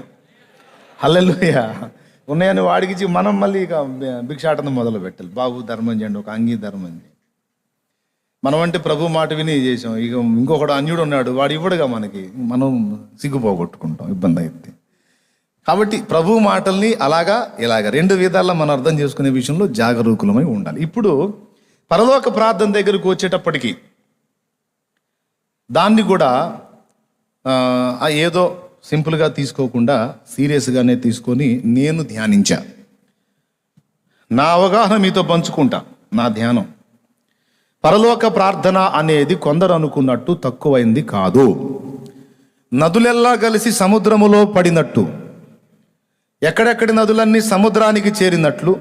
హల్లెలూయా. ఉన్నాయని వాడికి మనం మళ్ళీ ఇక భిక్షాటన మొదలు పెట్టాలి. బాబు ధర్మం చేయండి, ఒక అంగీ ధర్మం చేయండి. మనం అంటే ప్రభు మాట విని చేసాం. ఇక ఇంకొకడు అన్యుడు ఉన్నాడు, వాడు ఇవ్వడుగా మనకి, మనం సిగ్గుపోగొట్టుకుంటాం, ఇబ్బంది అయింది. కాబట్టి ప్రభు మాటల్ని అలాగా ఇలాగా రెండు విధాలా మనం అర్థం చేసుకునే విషయంలో జాగరూకులమై ఉండాలి. ఇప్పుడు పరలోక ప్రార్థన దగ్గరకు వచ్చేటప్పటికి దాన్ని కూడా ఏదో సింపుల్గా తీసుకోకుండా సీరియస్గానే తీసుకొని నేను ధ్యానించా. నా అవగాహన మీతో పంచుకుంటా. నా ధ్యానం, పరలోక ప్రార్థన అనేది కొందరు అనుకున్నట్టు తక్కువైంది కాదు. నదులెల్లా కలిసి సముద్రములో పడినట్టు, ఎక్కడెక్కడి నదులన్నీ సముద్రానికి చేరినట్లు,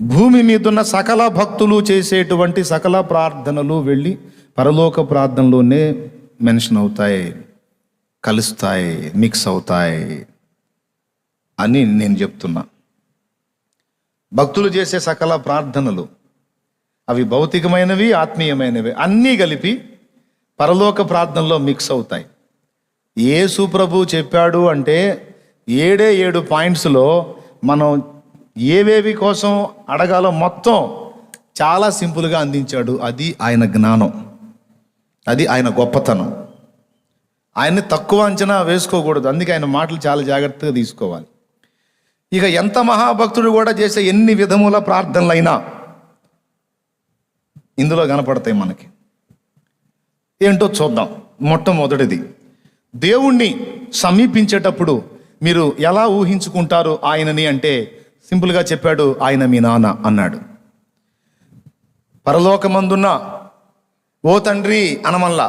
భూమి మీదున్న సకల భక్తులు చేసేటువంటి సకల ప్రార్థనలు వెళ్ళి పరలోక ప్రార్థనలోనే మెన్షన్ అవుతాయి, కలుస్తాయి, మిక్స్ అవుతాయి అని నేను చెప్తున్నా. భక్తులు చేసే సకల ప్రార్థనలు అవి భౌతికమైనవి, ఆత్మీయమైనవి అన్నీ కలిపి పరలోక ప్రార్థనలో మిక్స్ అవుతాయి. యేసు ప్రభు చెప్పాడు అంటే 7 పాయింట్స్లో మనం ఏవేవి కోసం అడగాలో మొత్తం చాలా సింపుల్గా అందించాడు. అది ఆయన జ్ఞానం, అది ఆయన గొప్పతనం. ఆయన్ని తక్కువ అంచనా వేసుకోకూడదు. అందుకే ఆయన మాటలు చాలా జాగ్రత్తగా తీసుకోవాలి. ఇక ఎంత మహాభక్తుడు కూడా చేసే ఎన్ని విధముల ప్రార్థనలైనా ఇందులో కనపడతాయి మనకి. ఏంటో చూద్దాం. మొట్టమొదటిది, దేవుణ్ణి సమీపించేటప్పుడు మీరు ఎలా ఊహించుకుంటారు ఆయనని అంటే సింపుల్గా చెప్పాడు, ఆయన మీ నాన్న అన్నాడు. పరలోకమందున్న ఓ తండ్రి అనమల్లా,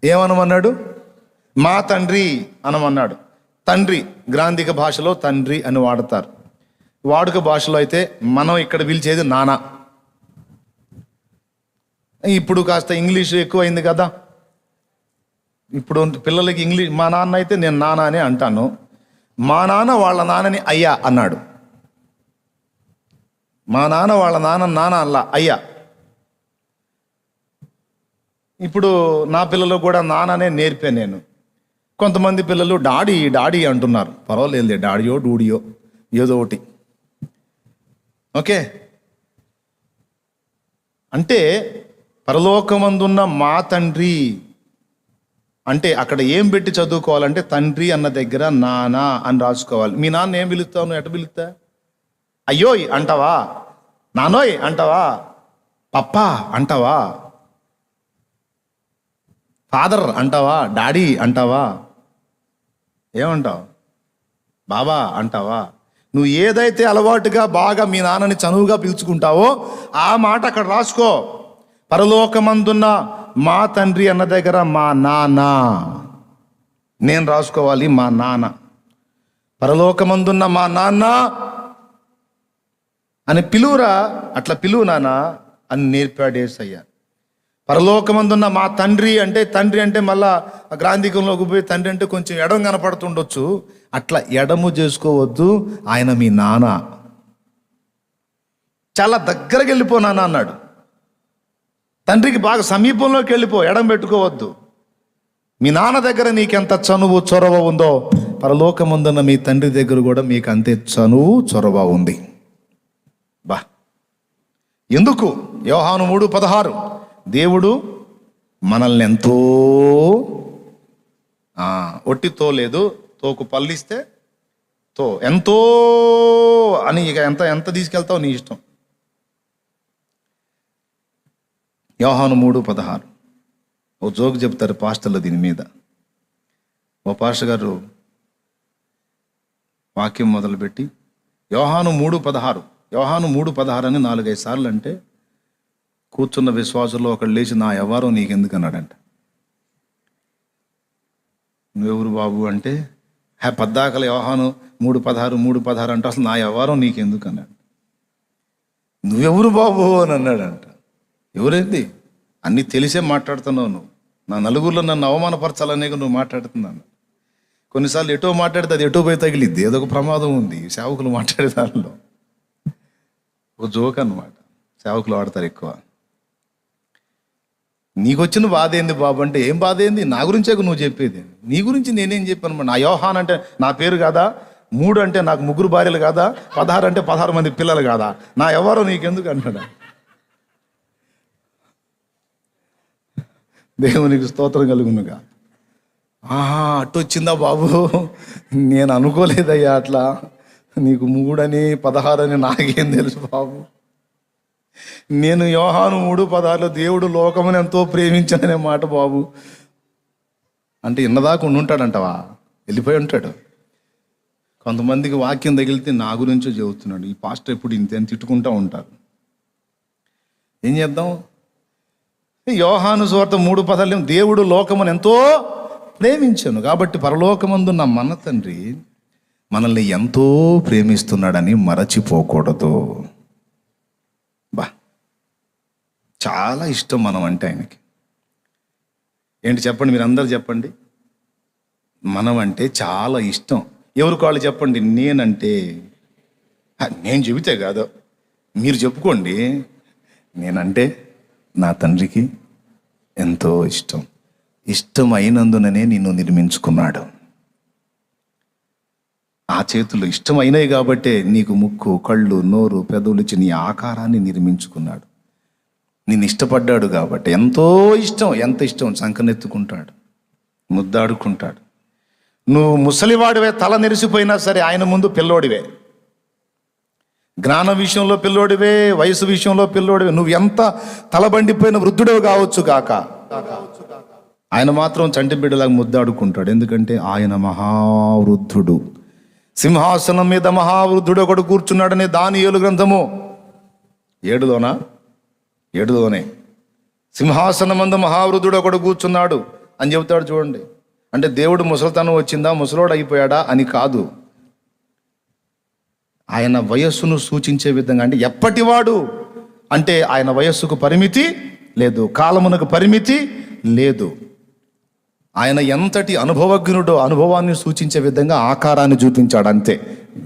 ఏమనమన్నాడు? మా తండ్రి అనమన్నాడు. తండ్రి గ్రాంధిక భాషలో తండ్రి అని వాడతారు, వాడుక భాషలో అయితే మనం ఇక్కడ పిలిచేది నాన్న. ఇప్పుడు కాస్త ఇంగ్లీష్ ఎక్కువైంది కదా, ఇప్పుడు పిల్లలకి ఇంగ్లీష్. మా నాన్న అయితే నేను నాన్న అని అంటాను, మా నాన్న వాళ్ళ నాన్నని అయ్యా అన్నాడు. మా నాన్న వాళ్ళ నాన్న అల్లా అయ్యా. ఇప్పుడు నా పిల్లలు కూడా నాన్ననే నేర్పాను నేను. కొంతమంది పిల్లలు డాడీ డాడీ అంటున్నారు. పర్వాలేదు, డాడియో డూడియో ఏదో ఒకటి. ఓకే, అంటే పరలోకమందున్న మా తండ్రి అంటే అక్కడ ఏం పెట్టి చదువుకోవాలంటే తండ్రి అన్న దగ్గర నాన్న అని రాసుకోవాలి. మీ నాన్న ఏం పిలుస్తావు? నువ్వు ఎట పిలుస్తా? అయ్యోయ్ అంటావా? నానోయ్ అంటావా? పప్పా అంటావా? ఫాదర్ అంటావా? డాడీ అంటావా? ఏమంటావు? బాబా అంటావా? నువ్వు ఏదైతే అలవాటుగా బాగా మీ నాన్నని చనువుగా పిలుచుకుంటావో ఆ మాట అక్కడ రాసుకో. పరలోకమందున్న మా తండ్రి అన్న దగ్గర మా నాన్న నేను రాసుకోవాలి, మా నాన్న. పరలోకమందున్న మా నాన్న అని పిలువురా, అట్లా పిలువు నాన్న అని నేర్పాడు యేసయ్య. పరలోకమందున్న మా తండ్రి అంటే మళ్ళా గ్రాంధికంలోకి పోయి తండ్రి అంటే కొంచెం ఎడం కనపడుతుండొచ్చు. అట్లా ఎడము చేసుకోవద్దు, ఆయన మీ నాన్న. చాలా దగ్గరకి వెళ్ళిపో నాన్న అన్నాడు. తండ్రికి బాగా సమీపంలోకి వెళ్ళిపో, ఎడం పెట్టుకోవద్దు. మీ నాన్న దగ్గర నీకెంత చనువు చొరవ ఉందో పరలోకమందున్న మీ తండ్రి దగ్గర కూడా మీకు అంతే చనువు చొరవ ఉంది. బా, ఎందుకు? యోహాను 3:16, దేవుడు మనల్ని ఎంతో ఒట్టితో లేదు, తోకు పల్లిస్తే తో ఎంతో అని, ఇక ఎంత తీసుకెళ్తావు నీ ఇష్టం. యోహాను 3:16 ఓ జోక్ చెప్తారు పాస్టర్లు దీని మీద. ఓ పాస్టర్ గారు వాక్యం మొదలుపెట్టి యోహాను 3:16 అని 4-5 సార్లు అంటే కూర్చున్న విశ్వాసుల్లో ఒకడు లేచి, నా ఎవరో నీకెందుకు అన్నాడంట. నువ్వెవరు బాబు అంటే, పద్దాకల యోహాను 3:16 అంటే అసలు నా ఎవరో నీకెందుకు అన్నాడు. నువ్వెవరు బాబు అని అన్నాడంట. ఎవరైంది? అన్నీ తెలిసే మాట్లాడుతున్నావు నువ్వు, నా నలుగురిలో నన్ను అవమానపరచాలనే నువ్వు మాట్లాడుతున్నాను. కొన్నిసార్లు ఎటో మాట్లాడితే అది ఎటో పోయి తగిలిద్ది, ఏదొక ప్రమాదం ఉంది సేవకులు మాట్లాడే దానిలో. ఒక జోక్ అన్నమాట, సేవకులు ఆడతారు ఎక్కువ. నీకు వచ్చిన బాధ ఏంది బాబు అంటే, ఏం బాధ ఏంది? నా గురించే నువ్వు చెప్పేది. నీ గురించి నేనేం చెప్పాను? నా యోహాన్ అంటే నా పేరు కాదా? 3 అంటే నాకు 3 భార్యలు కాదా? 16 అంటే 16 మంది పిల్లలు కాదా? నా ఎవరో నీకెందుకు అంటాడా? దేవునికి స్తోత్రం కలుగునుగా. ఆహా, అటు వచ్చిందా బాబు, నేను అనుకోలేదయ్యా అట్లా. నీకు 3 అని 16 అని నాకేం తెలుసు బాబు. నేను యోహాను 3:16 దేవుడు లోకమును ఎంతో ప్రేమించననే మాట బాబు అంటే ఇన్నదాకా ఉండుంటాడంటవా, వెళ్ళిపోయి ఉంటాడు. కొంతమందికి వాక్యం తగిలితే నా గురించో చెబుతున్నాడు, ఈ పాస్టర్ ఎప్పుడు ఇంత అని తిట్టుకుంటూ ఉంటారు. ఏం చేద్దాం? యోహాను సువార్త 3:16 దేవుడు లోకమును ఎంతో ప్రేమించాను కాబట్టి పరలోకమందున్న మన తండ్రి మనల్ని ఎంతో ప్రేమిస్తున్నాడని మరచిపోకూడదు. బా, చాలా ఇష్టం మనం అంటే ఆయనకి. ఏంటి చెప్పండి, మీరు అందరు చెప్పండి. మనం అంటే చాలా ఇష్టం. ఎవరికి వాళ్ళు చెప్పండి. నేనంటే, నేను చెబితే కాదు, మీరు చెప్పుకోండి. నేనంటే నా తండ్రికి ఎంతో ఇష్టం. ఇష్టమైనందుననే నిన్ను నిర్మించుకున్నాడు. ఆ చేతులు ఇష్టమైనవి కాబట్టే నీకు ముక్కు, కళ్ళు, నోరు, పెదవులు ఇచ్చి నీ ఆకారాన్ని నిర్మించుకున్నాడు. నిన్ను ఇష్టపడ్డాడు కాబట్టి ఎంతో ఇష్టం. ఎంత ఇష్టం, సంకనెత్తుకుంటాడు, ముద్దాడుకుంటాడు. నువ్వు ముసలివాడివే, తల నెరిసిపోయినా సరే ఆయన ముందు పిల్లోడివే. జ్ఞానం విషయంలో పిల్లోడివే, వయసు విషయంలో పిల్లోడివే. నువ్వు ఎంత తలబండిపోయిన వృద్ధుడవు కావచ్చు కాక, ఆయన మాత్రం చంటి బిడ్డలాగా ముద్దాడుకుంటాడు. ఎందుకంటే ఆయన మహావృద్ధుడు. సింహాసనం మీద మహావృద్ధుడు ఒకడు కూర్చున్నాడనే దానియేలు గ్రంథము 7లోనే సింహాసనమందు మహావృద్ధుడు ఒకడు కూర్చున్నాడు అని చెబుతాడు. చూడండి, అంటే దేవుడు ముసలితనం వచ్చిందా, ముసలోడు అయిపోయాడా అని కాదు. ఆయన వయస్సును సూచించే విధంగా, అంటే ఎప్పటివాడు అంటే ఆయన వయస్సుకు పరిమితి లేదు, కాలమునకు పరిమితి లేదు. ఆయన ఎంతటి అనుభవజ్ఞుడో అనుభవాన్ని సూచించే విధంగా ఆకారాన్ని చూపించాడు అంతే.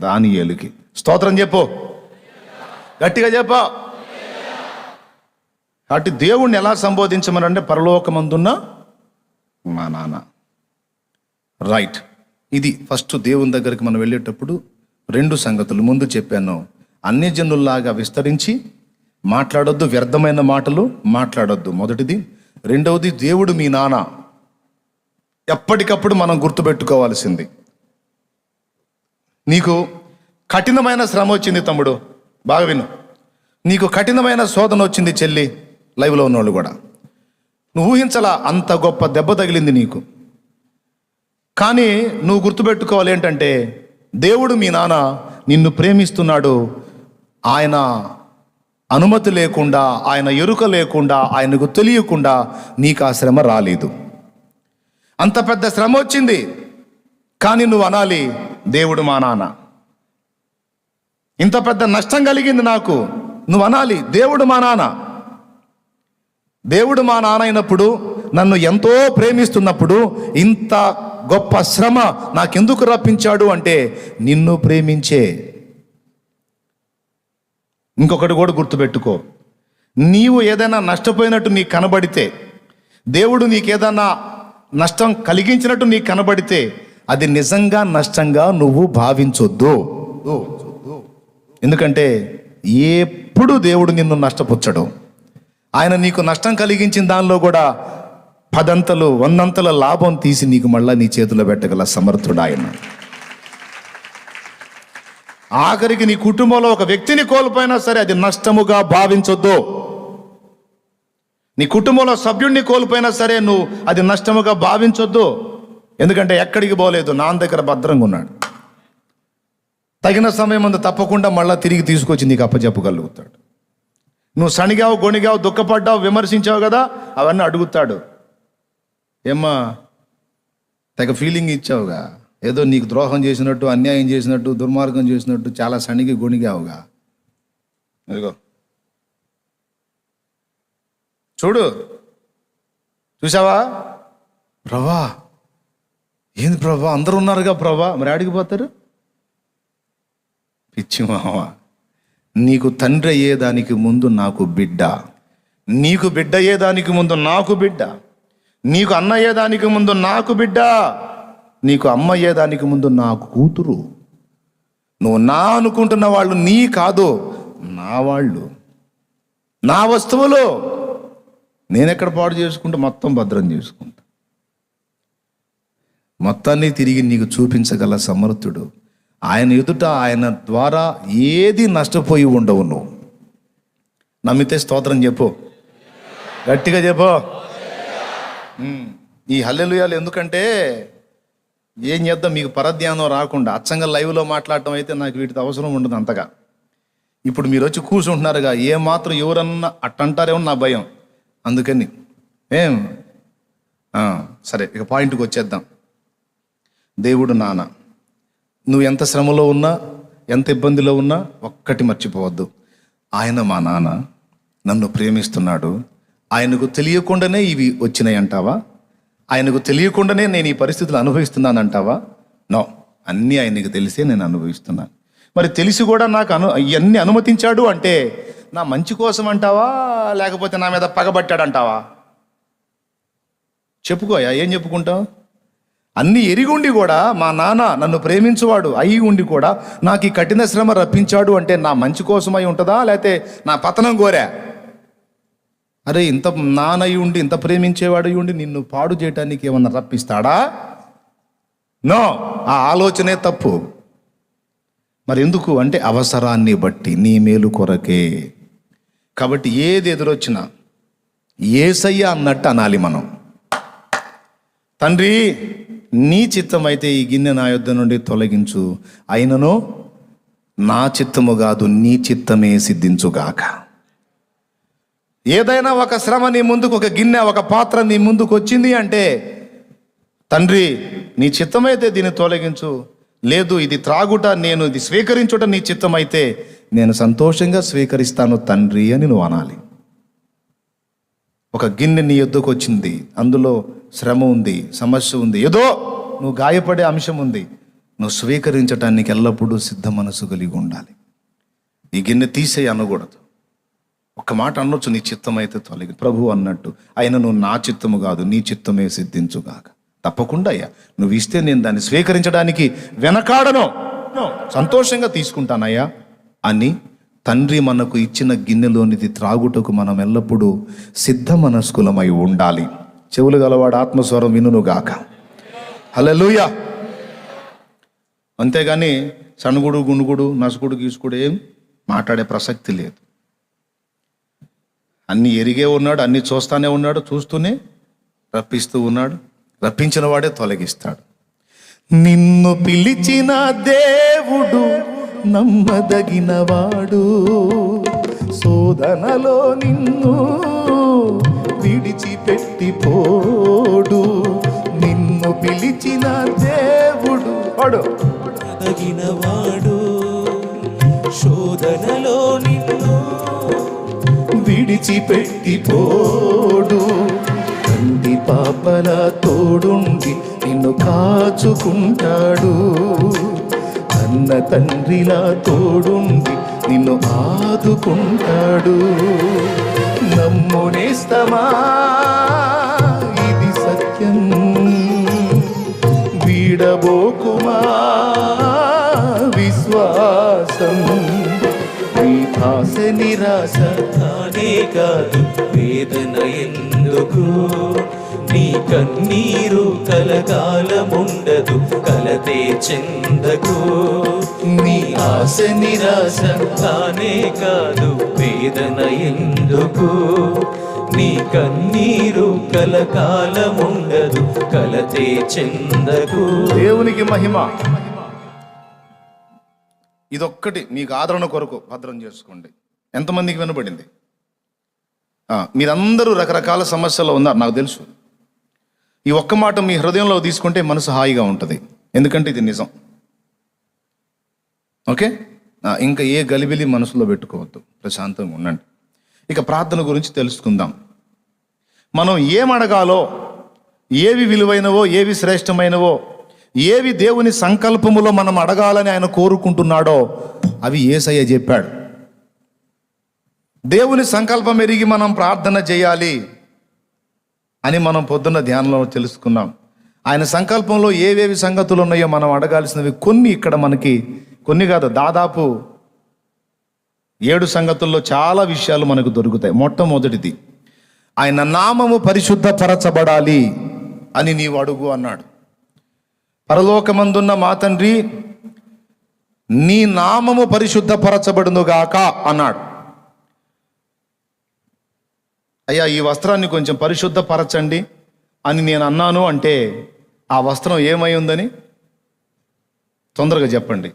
దానియేలుకి స్తోత్రం చెప్పు, గట్టిగా చెప్పు. కాబట్టి దేవుణ్ణి ఎలా సంబోధించమనంటే పరలోకమందున్న మా నాన్న. రైట్, ఇది ఫస్ట్ దేవుని దగ్గరికి మనం వెళ్ళేటప్పుడు 2 సంగతులు ముందు చెప్పాను. అన్యజనుల్లాగా విస్తరించి మాట్లాడొద్దు, వ్యర్థమైన మాటలు మాట్లాడొద్దు, మొదటిది. రెండవది, దేవుడు మీ నాన్న. ఎప్పటికప్పుడు మనం గుర్తుపెట్టుకోవాల్సింది. నీకు కఠినమైన శ్రమ వచ్చింది తమ్ముడు, బాగా విను. నీకు కఠినమైన శోధన వచ్చింది చెల్లి, లైవ్లో ఉన్నోళ్ళు కూడా. నువ్వు ఊహించలా అంత గొప్ప దెబ్బ తగిలింది నీకు. కానీ నువ్వు గుర్తుపెట్టుకోవాలి ఏంటంటే, దేవుడు మీ నాన్న నిన్ను ప్రేమిస్తున్నాడు. ఆయన అనుమతి లేకుండా, ఆయన ఎరుక లేకుండా, ఆయనకు తెలియకుండా నీకు ఆ శ్రమ రాలేదు. అంత పెద్ద శ్రమ వచ్చింది, కానీ నువ్వు అనాలి, దేవుడు మా నాన్న. ఇంత పెద్ద నష్టం కలిగింది నాకు, నువ్వు అనాలి, దేవుడు మా నాన్న. దేవుడు మా నాన్న అయినప్పుడు, నన్ను ఎంతో ప్రేమిస్తున్నప్పుడు ఇంత గొప్ప శ్రమ నాకెందుకు రప్పించాడు అంటే నిన్ను ప్రేమించే. ఇంకొకటి కూడా గుర్తుపెట్టుకో, నీవు ఏదైనా నష్టపోయినట్టు నీకు కనబడితే, దేవుడు నీకేదైనా నష్టం కలిగించినట్టు నీకు కనబడితే, అది నిజంగా నష్టంగా నువ్వు భావించొద్దు. ఎందుకంటే ఎప్పుడు దేవుడు నిన్ను నష్టపుచ్చడు. ఆయన నీకు నష్టం కలిగించిన దానిలో కూడా 10 అంతలు 100 అంతల లాభం తీసి నీకు మళ్ళా నీ చేతిలో పెట్టగల సమర్థుడు ఆయన. ఆఖరికి నీ కుటుంబంలో ఒక వ్యక్తిని కోల్పోయినా సరే అది నష్టముగా భావించొద్దు. నీ కుటుంబంలో సభ్యుడిని కోల్పోయినా సరే నువ్వు అది నష్టముగా భావించొద్దు. ఎందుకంటే ఎక్కడికి పోలేదు, నాన్న దగ్గర భద్రంగా ఉన్నాడు. తగిన సమయం ముందు తప్పకుండా మళ్ళీ తిరిగి తీసుకొచ్చి నీకు అప్పచెప్పగలుగుతాడు. నువ్వు సణిగావు, గొణిగావు, దుఃఖపడ్డావు, విమర్శించావు కదా, అవన్నీ అడుగుతాడు. ఏమ్మా తెగ ఫీలింగ్ ఇచ్చావుగా, ఏదో నీకు ద్రోహం చేసినట్టు, అన్యాయం చేసినట్టు, దుర్మార్గం చేసినట్టు చాలా సణిగి గొణిగావుగా. ఇదిగో చూడు, చూసావా? ప్రభా, ఏంది ప్రభా, అందరూ ఉన్నారుగా ప్రభా, మరి ఆడికి పోతారు? పిచ్చి మామ, నీకు తండ్రి అయ్యేదానికి ముందు నాకు బిడ్డ, నీకు బిడ్డ అయ్యేదానికి ముందు నాకు బిడ్డ, నీకు అన్న అయ్యేదానికి ముందు నాకు బిడ్డ, నీకు అమ్మ అయ్యేదానికి ముందు నాకు కూతురు. నువ్వు నా అనుకుంటున్న వాళ్ళు నీ కాదు, నా వాళ్ళు, నా వస్తువులు. నేనెక్కడ పాడు చేసుకుంటూ మొత్తం భద్రం చేసుకుంటా. మొత్తాన్ని తిరిగి నీకు చూపించగల సమర్థుడు. ఆయన ఎదుట, ఆయన ద్వారా ఏది నష్టపోయి ఉండవు. నువ్వు నమ్మితే స్తోత్రం చెప్పు, గట్టిగా చెప్పు. ఈ హల్లెలూయాలు ఎందుకంటే ఏం చేద్దాం, మీకు పరధ్యానం రాకుండా అచ్చంగా లైవ్లో మాట్లాడటం అయితే నాకు వీటితో అవసరం ఉండదు అంతగా. ఇప్పుడు మీరు వచ్చి కూర్చుంటున్నారుగా, ఏమాత్రం ఎవరన్నా అట్టంటారేమో నా భయం. అందుకని సరే, ఇక పాయింట్కి వచ్చేద్దాం. దేవుడు నాన్న, నువ్వు ఎంత శ్రమలో ఉన్నా, ఎంత ఇబ్బందిలో ఉన్నా ఒక్కటి మర్చిపోవద్దు, ఆయన మా నాన్న, నన్ను ప్రేమిస్తున్నాడు. ఆయనకు తెలియకుండానే ఇవి వచ్చినాయి అంటావా? ఆయనకు తెలియకుండానే నేను ఈ పరిస్థితులు అనుభవిస్తున్నాను అంటావా? నో, అన్నీ ఆయనకు తెలిసే నేను అనుభవిస్తున్నాను. మరి తెలిసి కూడా నాకు ఇవన్నీ అనుమతించాడు అంటే నా మంచి కోసం అంటావా, లేకపోతే నా మీద పగబట్టాడంటావా? చెప్పుకోయా, ఏం చెప్పుకుంటావు? అన్నీ ఎరిగుండి కూడా మా నాన్న నన్ను ప్రేమించువాడు అయి ఉండి కూడా నాకు ఈ కఠిన శ్రమ రప్పించాడు అంటే నా మంచి కోసమై ఉంటుందా, లేకపోతే నా పతనం కోరా? అరే, ఇంత నాన్నయ్య ఉండి, ఇంత ప్రేమించేవాడు ఉండి నిన్ను పాడు చేయటానికి ఏమన్నా రప్పిస్తాడా? నో, ఆ ఆలోచనే తప్పు. మరి ఎందుకు అంటే అవసరాన్ని బట్టి, నీ మేలు కొరకే. కాబట్టి ఏది ఎదురొచ్చినా యేసయ్య అన్నట్టు అనాలి మనం. తండ్రి, నీ చిత్తం అయితే ఈ గిన్నె నా యొద్ద నుండి తొలగించు, అయినను నా చిత్తము కాదు నీ చిత్తమే సిద్ధించుగాక. ఏదైనా ఒక శ్రమ నీ ముందుకు, ఒక గిన్నె, ఒక పాత్ర నీ ముందుకు వచ్చింది అంటే, తండ్రి నీ చిత్తమైతే దీన్ని తొలగించు, లేదు ఇది త్రాగుట, నేను ఇది స్వీకరించుట నీ చిత్తమైతే నేను సంతోషంగా స్వీకరిస్తాను తండ్రి అని నువ్వు అనాలి. ఒక గిన్నె నీ యొద్దకు వచ్చింది, అందులో శ్రమ ఉంది, సమస్య ఉంది, ఏదో నువ్వు గాయపడే అంశం ఉంది, నువ్వు స్వీకరించటానికి ఎల్లప్పుడూ సిద్ధ మనసు కలిగి ఉండాలి. ఈ గిన్నె తీసేయి అనకూడదు. ఒక్క మాట అనొచ్చు, నీ చిత్తం అయితే తొలగి. ప్రభు అన్నట్టు, అయినా నువ్వు నా చిత్తము కాదు నీ చిత్తమే సిద్ధించుగాక. తప్పకుండా అయ్యా, నువ్వు ఇస్తే నేను దాన్ని స్వీకరించడానికి వెనకాడను, సంతోషంగా తీసుకుంటానయ్యా అని తండ్రి మనకు ఇచ్చిన గిన్నెలోనిది త్రాగుటకు మనం ఎల్లప్పుడూ సిద్ధ మనస్కులమై ఉండాలి. చెవులు గలవాడు ఆత్మస్వరం వినుగాక. హల్లెలూయా. అంతేగాని సణుగుడు, గుణుగుడు, నసుగుడు, గీసుకుడు ఏం మాట్లాడే ప్రసక్తి లేదు. అన్నీ ఎరిగే ఉన్నాడు, అన్నీ చూస్తానే ఉన్నాడు, చూస్తూనే రప్పిస్తూ ఉన్నాడు. రప్పించిన వాడే తొలగిస్తాడు. నిన్ను పిలిచిన దేవుడు నమ్మదగినవాడు, శోధనలో నిన్ను విడిచిపెట్టిపోడు. నిన్ను పిలిచిన దేవుడు తగినవాడు, శోధనలో నిన్ను విడిచిపెట్టిపోడు. తండ్రి పాపల తోడుండి నిన్ను కాచుకుంటాడు, అన్న తండ్రిలా తోడుండి నిన్ను ఆదుకుంటాడు. నమ్మునేస్తమా, ఇది సత్యం, వీడబోకుమా విశ్వాసం. నీ ఆశ నిరాశ కానే కాదు వేదన ఎందుకు, నీ కన్నీరు కలకాలముండదు కలతే చెందకు. నీ ఆశ నిరాశ కానే కాదు వేదన ఎందుకు, నీ కన్నీరు కలకాలముండదు కలతే చెందకు. దేవునికి మహిమ. ఇదొక్కటి మీకు ఆదరణ కొరకు భద్రం చేసుకోండి. ఎంతమందికి వినబడింది? మీరందరూ రకరకాల సమస్యల్లో ఉన్నారు, నాకు తెలుసు. ఈ ఒక్క మాట మీ హృదయంలో తీసుకుంటే మనసు హాయిగా ఉంటుంది, ఎందుకంటే ఇది నిజం. ఓకే, ఇంకా ఏ గలిబిలి మనసులో పెట్టుకోవద్దు, ప్రశాంతంగా ఉండండి. ఇక ప్రార్థన గురించి తెలుసుకుందాం. మనం ఏం అడగాలో, ఏవి విలువైనవో, ఏవి శ్రేష్టమైనవో, ఏవి దేవుని సంకల్పములో మనం అడగాలని ఆయన కోరుకుంటున్నాడో అవి యేసయ్య చెప్పాడు. దేవుని సంకల్పం ఎరిగి మనం ప్రార్థన చేయాలి అని మనం పొద్దున్న ధ్యానంలో తెలుసుకున్నాం. ఆయన సంకల్పంలో ఏవేవి సంగతులు ఉన్నాయో మనం అడగాల్సినవి కొన్ని ఇక్కడ మనకి, కొన్ని కాదు, దాదాపు 7 సంగతుల్లో చాలా విషయాలు మనకు దొరుకుతాయి. మొట్టమొదటిది, ఆయన నామము పరిశుద్ధపరచబడాలి అని నీవు అడుగు అన్నాడు. పరలోకమందున్న మా తండ్రి, నీ నామము పరిశుద్ధపరచబడునుగాక అన్నాడు. అయ్యా, ఈ వస్త్రాన్ని కొంచెం పరిశుద్ధపరచండి అని నేను అన్నాను అంటే ఆ వస్త్రం ఏమై ఉందని తొందరగా చెప్పండి.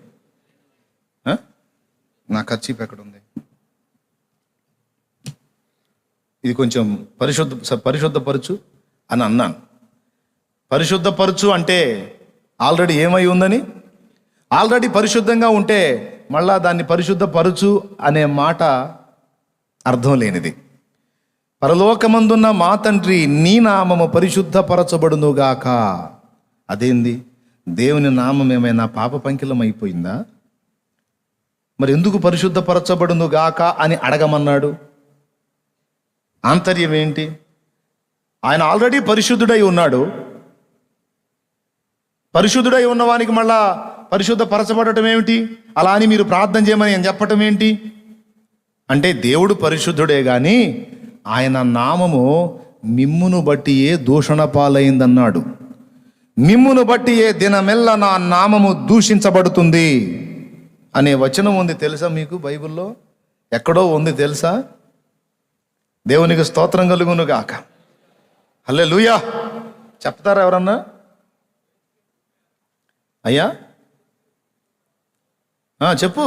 నా కర్చీఫ్ ఎక్కడుంది? ఇది కొంచెం పరిశుద్ధపరచు అని అన్నాను. పరిశుద్ధపరచు అంటే ఆల్రెడీ ఏమై ఉందని, ఆల్రెడీ పరిశుద్ధంగా ఉంటే మళ్ళా దాన్ని పరిశుద్ధపరచు అనే మాట అర్థం లేనిది. పరలోకమందున్న మా తండ్రి, నీ నామము పరిశుద్ధపరచబడునుగాక. అదేంది? దేవుని నామం ఏమైనా పాప పంకిలం అయిపోయిందా? మరి ఎందుకు పరిశుద్ధపరచబడునుగాక అని అడగమన్నాడు? ఆంతర్యం ఏంటి? ఆయన ఆల్రెడీ పరిశుద్ధుడై ఉన్నాడు. పరిశుద్ధుడై ఉన్నవానికి మళ్ళా పరిశుద్ధపరచబడటం ఏమిటి? అలా అని మీరు ప్రార్థన చేయమని నేను చెప్పటం ఏంటి అంటే, దేవుడు పరిశుద్ధుడే గాని ఆయన నామము మిమ్మును బట్టి ఏ దూషణ పాలైందన్నాడు. మిమ్మును బట్టి ఏ దినమెల్ల నా నామము దూషించబడుతుంది అనే వచనం ఉంది తెలుసా మీకు? బైబిల్లో ఎక్కడో ఉంది తెలుసా? దేవునికి స్తోత్రం కలుగును గాక. హల్లెలూయా. చెప్తారా ఎవరన్నా? అయ్యా చెప్పు.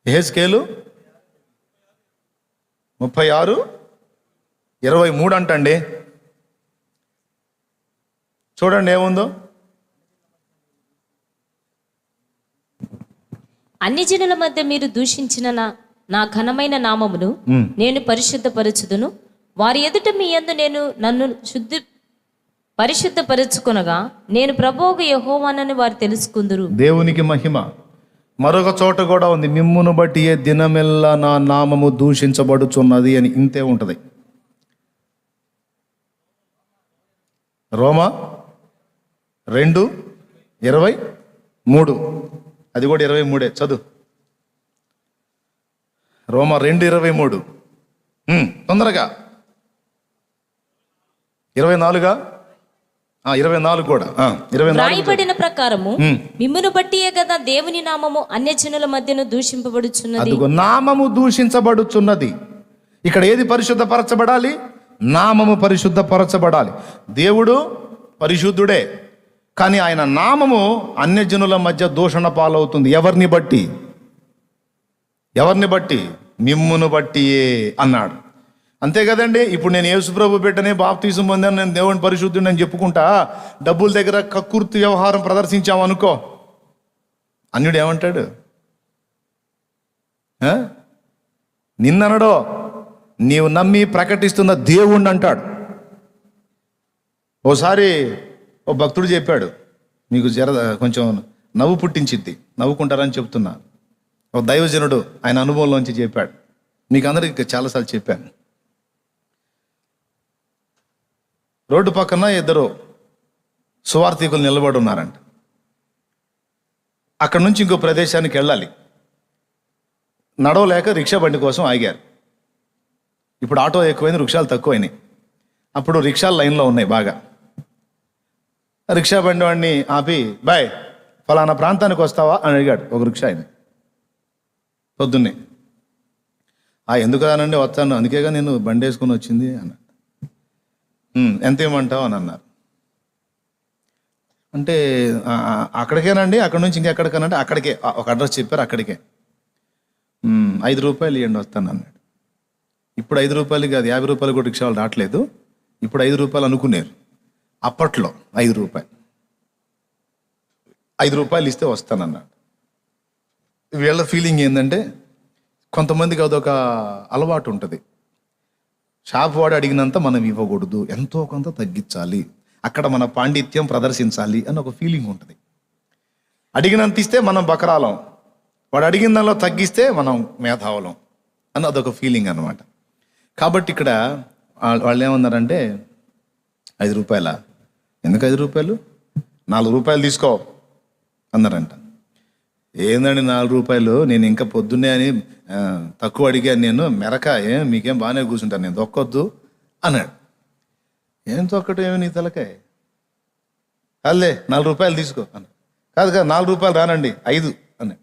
యెహెజ్కేలు 36:23 అంటండి. చూడండి ఏముందో. అన్ని జనుల మధ్య మీరు దూషించిన నా ఘనమైన నామమును నేను పరిశుద్ధపరచుదును. వారి ఎదుట మీ యందు నేను నన్ను పరిశుద్ధపరచుకొనగా నేను ప్రభువుకు యెహోవానని వారు తెలుసుకుందురు. దేవునికి మహిమ. మరొక చోట కూడా ఉంది, మిమ్మును బట్టి ఏ దినమెల్లా నా నామము దూషించబడుచున్నది అని. ఇంతే ఉంటది. రోమా 2:23. అది కూడా 23. చదువు. రోమా 2:23. తొందరగా. 24 కూడా 24. రాయబడిన ప్రకారము మిమ్మును బట్టియే కదా దేవుని నామము అన్యజనుల మధ్యను దూషింపబడుచున్నది. అదిగో నామము దూషించబడుచున్నది. ఇక్కడ ఏది పరిశుద్ధపరచబడాలి? నామము పరిశుద్ధపరచబడాలి. దేవుడు పరిశుద్ధుడే, కానీ ఆయన నామము అన్యజనుల మధ్య దూషణ పాలవుతుంది. ఎవరిని బట్టి? మిమ్మును బట్టియే అన్నాడు. అంతే కదండి. ఇప్పుడు నేను యేసుప్రభు బిడ్డనే, బాప్తీసం పొందాను, నేను దేవుని పరిశుద్ధుడిని అని చెప్పుకుంటా డబ్బుల దగ్గర కక్కుర్తి వ్యవహారం ప్రదర్శించామనుకో, అన్యుడు ఏమంటాడు? నిన్ననడో నీవు నమ్మి ప్రకటిస్తున్న దేవుణ్ణి అంటాడు. ఓసారి ఓ భక్తుడు చెప్పాడు, మీకు కొంచెం నవ్వు పుట్టించిద్ది, నవ్వుకుంటారని చెప్తున్నా. ఓ దైవజనుడు ఆయన అనుభవంలోంచి చెప్పాడు. మీకు అందరికి చాలాసార్లు చెప్పాను. రోడ్డు పక్కన 2 సువార్థికులు నిలబడి ఉన్నారంట. అక్కడి నుంచి ఇంకో ప్రదేశానికి వెళ్ళాలి. నడవలేక రిక్షా బండి కోసం ఆగారు. ఇప్పుడు ఆటో ఎక్కువైంది, రిక్షాలు తక్కువైనాయి. అప్పుడు రిక్షాలు లైన్లో ఉన్నాయి బాగా. రిక్షా బండి వాడిని ఆపి, బాయ్ ఫలానా ప్రాంతానికి వస్తావా అని అడిగాడు ఒక రిక్షా ఆయన పొద్దున్నే. ఎందుకు అనండి, వస్తాను, అందుకేగా నేను బండి వేసుకుని వచ్చింది అన్నాడు. ఎంత ఇవ్వమంటావు అని అన్నారు. అంటే అక్కడికేనండి, అక్కడ నుంచి ఇంకెక్కడికనంటే అక్కడికే ఒక అడ్రస్ చెప్పారు, అక్కడికే. 5 రూపాయలు ఇవ్వండి వస్తాను అన్నాడు. ఇప్పుడు 5 రూపాయలు కాదు, 50 రూపాయలు కూడా రిక్షాలు రావట్లేదు. ఇప్పుడు 5 రూపాయలు అనుకున్నారు. అప్పట్లో 5 రూపాయలు. 5 రూపాయలు ఇస్తే వస్తానన్నాడు. వీళ్ళ ఫీలింగ్ ఏంటంటే, కొంతమందికి అదొక అలవాటు ఉంటుంది. షాప్ వాడు అడిగినంత మనం ఇవ్వకూడదు, ఎంతో కొంత తగ్గించాలి, అక్కడ మన పాండిత్యం ప్రదర్శించాలి అని ఒక ఫీలింగ్ ఉంటుంది. అడిగినంత ఇస్తే మనం బకరాలం, వాడు అడిగిన దానిలో తగ్గిస్తే మనం మేధావులం అని అదొక ఫీలింగ్ అనమాట. కాబట్టి ఇక్కడ వాళ్ళు ఏమన్నారంటే, 5 రూపాయలా? ఎందుకు 5 రూపాయలు? 4 రూపాయలు తీసుకో అన్నారంట. ఏందండి 4 రూపాయలు, నేను ఇంకా పొద్దున్నే అని తక్కువ అడిగాను, నేను మెరక మీకేం బాగానే కూర్చుంటాను, నేను దొక్కొద్దు అన్నాడు. ఏం తొక్కటం ఏమి నీ తలకాయ? కాదులే 4 రూపాయలు తీసుకో అన్న. కాదు 4 రూపాయలు రానండి 5 అని.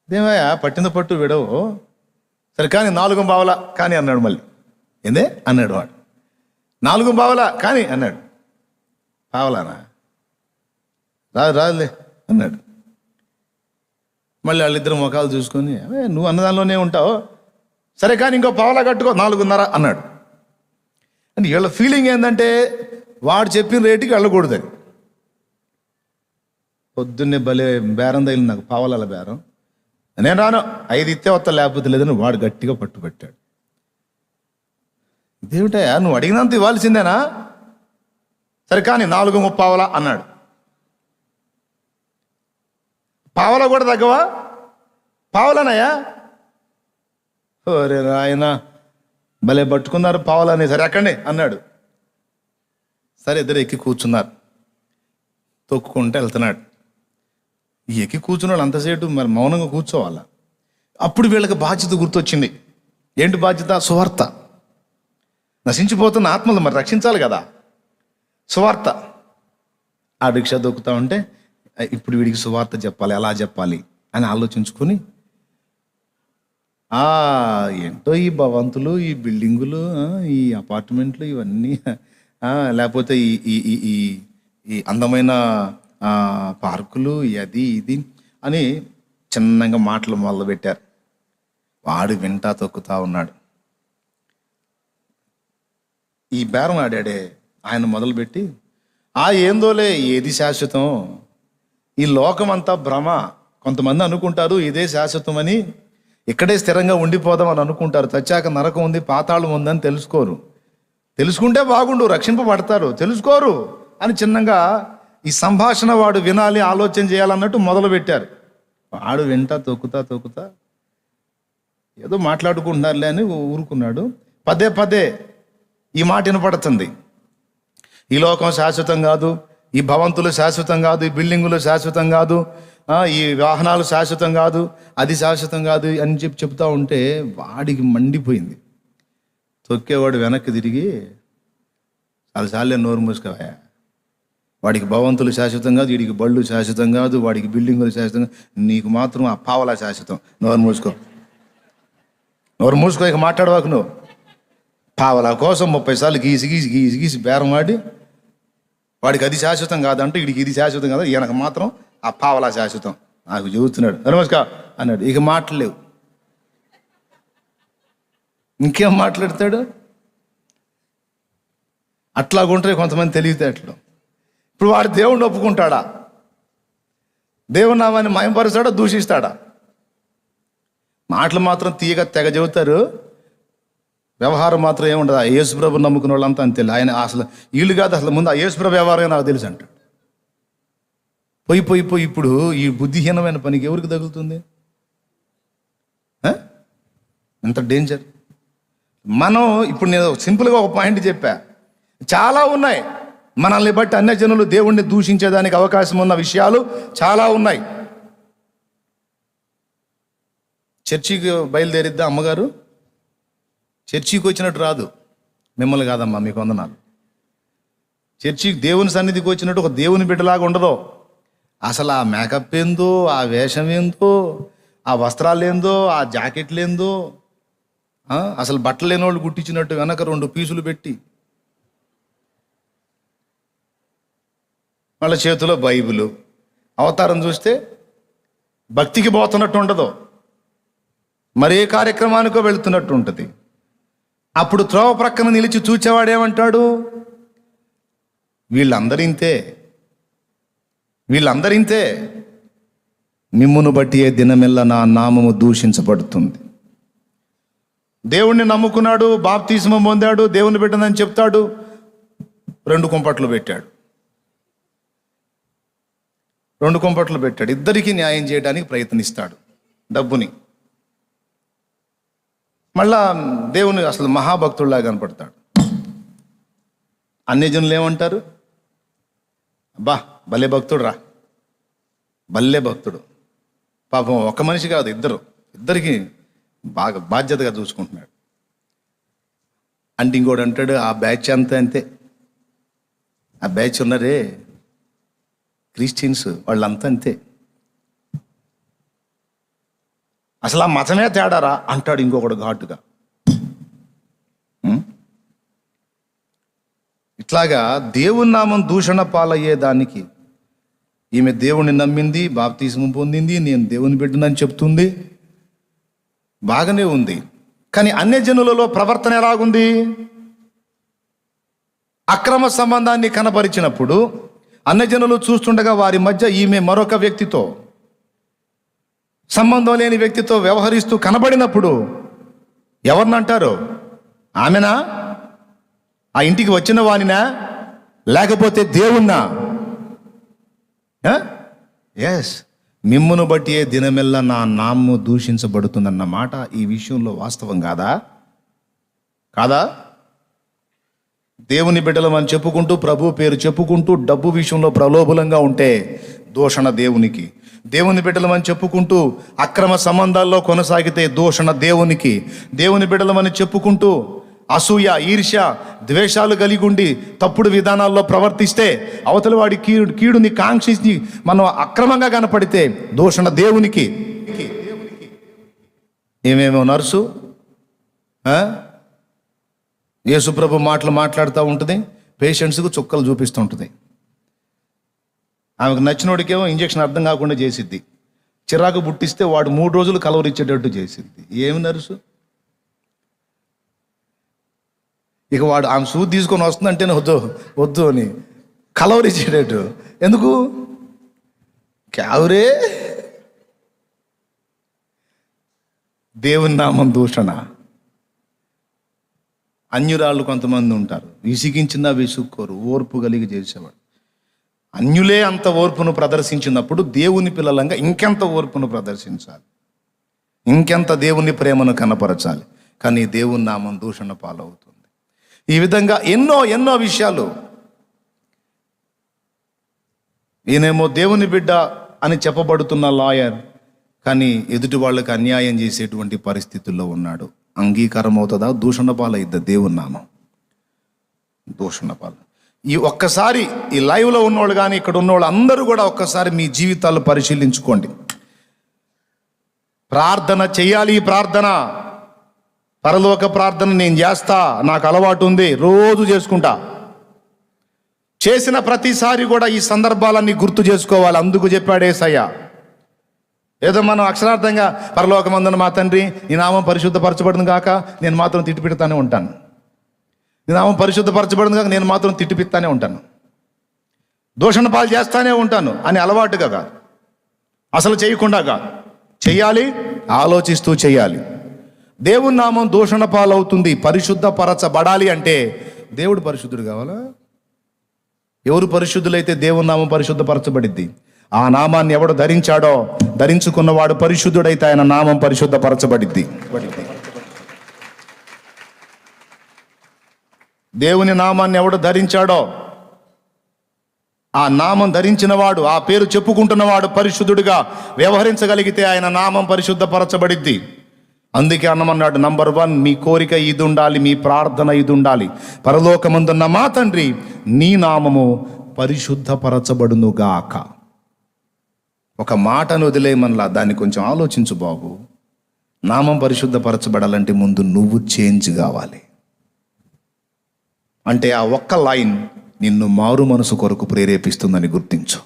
ఇదేమయ్యా పట్టిన పట్టు విడవు. సరే కానీ 4 పావలా కానీ అన్నాడు. మళ్ళీ ఏందే అన్నాడు వాడు. 4 పావలా కానీ అన్నాడు. పావలానా? రాదులే అన్నాడు. మళ్ళీ వాళ్ళిద్దరు ముఖాలు చూసుకొని నువ్వు అన్నదానిలోనే ఉంటావు, సరే కానీ ఇంకో పావలా కట్టుకో 4.5 అన్నాడు. అంటే వీళ్ళ ఫీలింగ్ ఏంటంటే వాడు చెప్పిన రేటుకి వెళ్ళకూడదని. పొద్దున్నే భలే బేరం తగిలింది నాకు, పావలాల బేరం. నేను రాను, 5 ఇస్తే వస్తా, లేకపోతే లేదని వాడు గట్టిగా పట్టుబట్టాడు. ఇదేమిటయా నువ్వు అడిగినంత ఇవ్వాల్సిందేనా? సరే కానీ 4.30 అన్నాడు. పావలా కూడా తగ్గవా? పావలానయ్యా? ఓరే ఆయన భలే పట్టుకున్నారు పావలాని. సరే ఎక్కండి అన్నాడు. సరే ఇద్దరు ఎక్కి కూర్చున్నారు. తొక్కుకుంటూ వెళ్తున్నాడు. ఈ ఎక్కి కూర్చున్నాడు అంతసేపు మరి మౌనంగా కూర్చోవాలా. అప్పుడు వీళ్ళకి బాధ్యత గుర్తొచ్చింది. ఏంటి బాధ్యత? సువార్త. నశించిపోతున్న ఆత్మలు మరి రక్షించాలి కదా, సువార్త. ఆ రిక్షా దొక్కుతా ఉంటే ఇప్పుడు వీడికి సువార్త చెప్పాలి, ఎలా చెప్పాలి అని ఆలోచించుకొని ఏంటో ఈ భవంతులు, ఈ బిల్డింగులు, ఈ అపార్ట్మెంట్లు, ఇవన్నీ లేకపోతే ఈ అందమైన పార్కులు, అది ఇది అని చిన్నగా మాటలు మొదలుపెట్టారు. వాడు వింటా తొక్కుతా ఉన్నాడు. ఈ బేరం ఆడాడే ఆయన మొదలుపెట్టి ఏందోలే, ఏది శాశ్వతం, ఈ లోకం అంతా భ్రమ. కొంతమంది అనుకుంటారు ఇదే శాశ్వతం అని, ఇక్కడే స్థిరంగా ఉండిపోదాం అని అనుకుంటారు. చచ్చాక నరకం ఉంది, పాతాళం ఉందని తెలుసుకోరు. తెలుసుకుంటే బాగుండు, రక్షింపబడతారు. తెలుసుకోరు అని చిన్నగా ఈ సంభాషణ వాడు వినాలి, ఆలోచన చేయాలన్నట్టు మొదలు పెట్టారు. వాడు వింటా తొక్కుతా ఏదో మాట్లాడుకుంటున్నారులే అని ఊరుకున్నాడు. పదే ఈ మాట వినపడుతుంది, ఈ లోకం శాశ్వతం కాదు, ఈ భవంతులు శాశ్వతం కాదు, ఈ బిల్డింగులు శాశ్వతం కాదు, ఈ వాహనాలు శాశ్వతం కాదు, అది శాశ్వతం కాదు అని చెప్తా ఉంటే వాడికి మండిపోయింది. తొక్కేవాడు వెనక్కి తిరిగి చాలాసార్లే నోరు మూసుకోవా, వాడికి భవంతులు శాశ్వతం కాదు, వీడికి బళ్ళు శాశ్వతం కాదు, వాడికి బిల్డింగులు శాశ్వతం కాదు, నీకు మాత్రం ఆ పావలా శాశ్వతం. నోరు మూసుకో ఇక మాట్లాడవాకు. నువ్వు పావలా కోసం 30 సార్లు గీసి బేరం ఆడి వాడికి అది శాశ్వతం కాదంటే వీడికి ఇది శాశ్వతం కాదు, ఈయనకు మాత్రం ఆ పావలా శాశ్వతం. నాకు చెబుతున్నాడు. నమస్కారం అన్నాడు. ఇక మాట్లాడలేవు, ఇంకేం మాట్లాడతాడు? అట్లాగుంటే కొంతమంది తెలివితేటలు. ఇప్పుడు వాడు దేవుణ్ణి ఒప్పుకుంటాడా? దేవుని నామాన్ని మయంపరుస్తాడా, దూషిస్తాడా? మాటలు మాత్రం తీయగా తెగ చెబుతారు, వ్యవహారం మాత్రం ఏముండదు. ఆ యేసుప్రభు నమ్ముకున్న వాళ్ళంతా అంతే. ఆయన అసలు వీళ్ళు కాదు, అసలు ముందు ఆ యేసుప్రభు వ్యవహారం నాకు తెలుసు అంటాడు. పోయి ఇప్పుడు ఈ బుద్ధిహీనమైన పనికి ఎవరికి తగులుతుంది? ఎంత డేంజర్. మనం ఇప్పుడు నేను సింపుల్గా ఒక పాయింట్ చెప్పా, చాలా ఉన్నాయి మనల్ని బట్టి అన్యజనులు దేవుణ్ణి దూషించేదానికి అవకాశం ఉన్న విషయాలు చాలా ఉన్నాయి. చర్చికి బయలుదేరిద్దా అమ్మగారు? చర్చికి వచ్చినట్టు రాదు. మిమ్మల్ని కాదమ్మా, మీకు వందనాలు. చర్చికి దేవుని సన్నిధికి వచ్చినట్టు ఒక దేవుని బిడ్డలాగా ఉండదు. అసలు ఆ మేకప్ ఏందో, ఆ వేషం ఏందో, ఆ వస్త్రాలు ఏందో, ఆ జాకెట్లు ఏందో, అసలు బట్టలు లేని వాళ్ళు కుట్టించినట్టు వెనక 2 పీసులు పెట్టి, వాళ్ళ చేతిలో బైబిలు, అవతారం చూస్తే భక్తికి పోతున్నట్టు ఉండదు, మరే కార్యక్రమానికో వెళుతున్నట్టు ఉంటుంది. అప్పుడు త్రోవ ప్రక్కన నిలిచి చూచేవాడేమంటాడు? వీళ్ళందరింతే మిమ్మును బట్టి ఏ దినమెల్లా నా నామము దూషించబడుతుంది. దేవుణ్ణి నమ్ముకున్నాడు, బాప్తిస్మం పొందాడు, దేవుని బిడ్డనని చెప్తాడు, 2 కుంపట్లు పెట్టాడు. 2 కుంపట్లు పెట్టాడు. ఇద్దరికీ న్యాయం చేయడానికి ప్రయత్నిస్తాడు డబ్బుని. మళ్ళా దేవుని అసలు మహాభక్తుడిలా కనపడతాడు. అన్యజనులు ఏమంటారు? అబ్బా భలే భక్తుడు రా, భలే భక్తుడు. పాపం ఒక మనిషి కాదు, ఇద్దరికి బాగా బాధ్యతగా చూసుకుంటున్నాడు. అంటే ఇంకోటి అంటాడు, ఆ బ్యాచ్ అంతా అంతే, ఆ బ్యాచ్ ఉన్నారే క్రిస్టియన్స్, వాళ్ళంతా అంతే. అసలు ఆ మతమే తేడారా అంటాడు ఇంకొకడు ఘాటుగా. ఇట్లాగా దేవుని నామం దూషణ పాలయ్యేదానికి ఈమె దేవుణ్ణి నమ్మింది, బాప్తిస్మం పొందింది, నేను దేవుని బిడ్డనని చెప్తుంది, బాగానే ఉంది. కానీ అన్యజనులలో ప్రవర్తన ఎలాగుంది? అక్రమ సంబంధాన్ని కనపరిచినప్పుడు అన్యజనులు చూస్తుండగా వారి మధ్య ఈమె మరొక వ్యక్తితో, సంబంధం లేని వ్యక్తితో వ్యవహరిస్తూ కనబడినప్పుడు ఎవరినంటారు? ఆమెనా? ఆ ఇంటికి వచ్చిన వానినా? లేకపోతే దేవుణ్ణా? ఎస్, మిమ్మును బట్టి ఏ దినమెల్లా నా నామము దూషించబడుతుందన్న మాట ఈ విషయంలో వాస్తవం కాదా? దేవుని బిడ్డలమని చెప్పుకుంటూ, ప్రభు పేరు చెప్పుకుంటూ డబ్బు విషయంలో ప్రలోభలంగా ఉంటే దూషణ దేవునికి. దేవుని బిడ్డలమని చెప్పుకుంటూ అక్రమ సంబంధాల్లో కొనసాగితే దూషణ దేవునికి. దేవుని బిడ్డలమని చెప్పుకుంటూ అసూయ, ఈర్ష్య, ద్వేషాలు కలిగి ఉండి తప్పుడు విధానాల్లో ప్రవర్తిస్తే, అవతలి వాడి కీడుని కాంక్షించి మనం అక్రమంగా కనపడితే దూషణ దేవునికి. ఏమేమో నర్సు యేసుప్రభు మాటలు మాట్లాడుతూ ఉంటుంది, పేషెంట్స్కు చుక్కలు చూపిస్తూ ఉంటుంది. ఆమెకు నచ్చినోడికేమో ఇంజక్షన్ అర్థం కాకుండా చేసిద్ది, చిరాకు పుట్టిస్తే వాడు 3 రోజులు కలవరిచ్చేటట్టు చేసిద్ది. ఏమి నర్సు? ఇక వాడు ఆమె సూది తీసుకొని వస్తుందంటేనే వద్దు అని కలవరిచ్చేటట్టు. ఎందుకు? క్యావరే దేవుని నామం దూషణ. అన్యురాళ్ళు కొంతమంది ఉంటారు, విసిగించినా విసుక్కోరు, ఓర్పు కలిగి చేసేవాడు. అన్యులే అంత ఓర్పును ప్రదర్శించినప్పుడు దేవుని పిల్లలంగా ఇంకెంత ఓర్పును ప్రదర్శించాలి, ఇంకెంత దేవుని ప్రేమను కనపరచాలి. కానీ దేవుని నామం దూషణ పాలవుతుంది. ఈ విధంగా ఎన్నో విషయాలు. ఈయనేమో దేవుని బిడ్డ అని చెప్పబడుతున్న లాయర్, కానీ ఎదుటి వాళ్ళకి అన్యాయం చేసేటువంటి పరిస్థితుల్లో ఉన్నాడు. అంగీకారం అవుతుందా? దూషణ పాలైద్దా దేవుని నామం? దూషణ పాలు. ఒక్కసారి ఈ లైవ్లో ఉన్నవాళ్ళు కానీ ఇక్కడ ఉన్నవాళ్ళు అందరూ కూడా ఒక్కసారి మీ జీవితాలు పరిశీలించుకోండి. ప్రార్థన చెయ్యాలి. ప్రార్థన, పరలోక ప్రార్థన నేను చేస్తా, నాకు అలవాటు ఉంది, రోజు చేసుకుంటా. చేసిన ప్రతిసారి కూడా ఈ సందర్భాలన్నీ గుర్తు చేసుకోవాలి. అందుకు చెప్పాడు యేసయ్య. ఏదో మనం అక్షరార్థంగా పరలోకమందున మా తండ్రి నీ నామం పరిశుద్ధపరచబడింది కాక నేను మాత్రం తిట్టిపిడతానే ఉంటాను, నీ నామం పరిశుద్ధపరచబడింది కాక నేను మాత్రం తిట్టిపిస్తానే ఉంటాను, దూషణ పాలు చేస్తానే ఉంటాను అని అలవాటుగా కాదు, అసలు చేయకుండా కాదు, చెయ్యాలి, ఆలోచిస్తూ చెయ్యాలి. దేవుని నామం దూషణ పాలవుతుంది. పరిశుద్ధపరచబడాలి అంటే దేవుడు పరిశుద్ధుడు కావాలా? ఎవరు పరిశుద్ధులైతే దేవుని నామం పరిశుద్ధపరచబడిద్ది. ఆ నామాన్ని ఎవడు ధరించాడో, ధరించుకున్నవాడు పరిశుద్ధుడైతే ఆయన నామం పరిశుద్ధపరచబడిద్ది. దేవుని నామాన్ని ఎవడు ధరించాడో, ఆ నామం ధరించినవాడు, ఆ పేరు చెప్పుకుంటున్నవాడు పరిశుద్ధుడిగా వ్యవహరించగలిగితే ఆయన నామం పరిశుద్ధపరచబడిద్ది. అందుకే అన్నమన్నాడు, నంబర్ 1 మీ కోరిక ఇది ఉండాలి, మీ ప్రార్థన ఇది ఉండాలి. పరలోకమందున్న మా తండ్రి నీ నామము పరిశుద్ధపరచబడునుగాక. ఒక మాటను వదిలేయమనలా, దాన్ని కొంచెం ఆలోచించు బాబు. నామం పరిశుద్ధపరచబడాలంటే ముందు నువ్వు చేంజ్ కావాలి. అంటే ఆ ఒక్క లైన్ నిన్ను మారు మనసు కొరకు ప్రేరేపిస్తుందని గుర్తించు.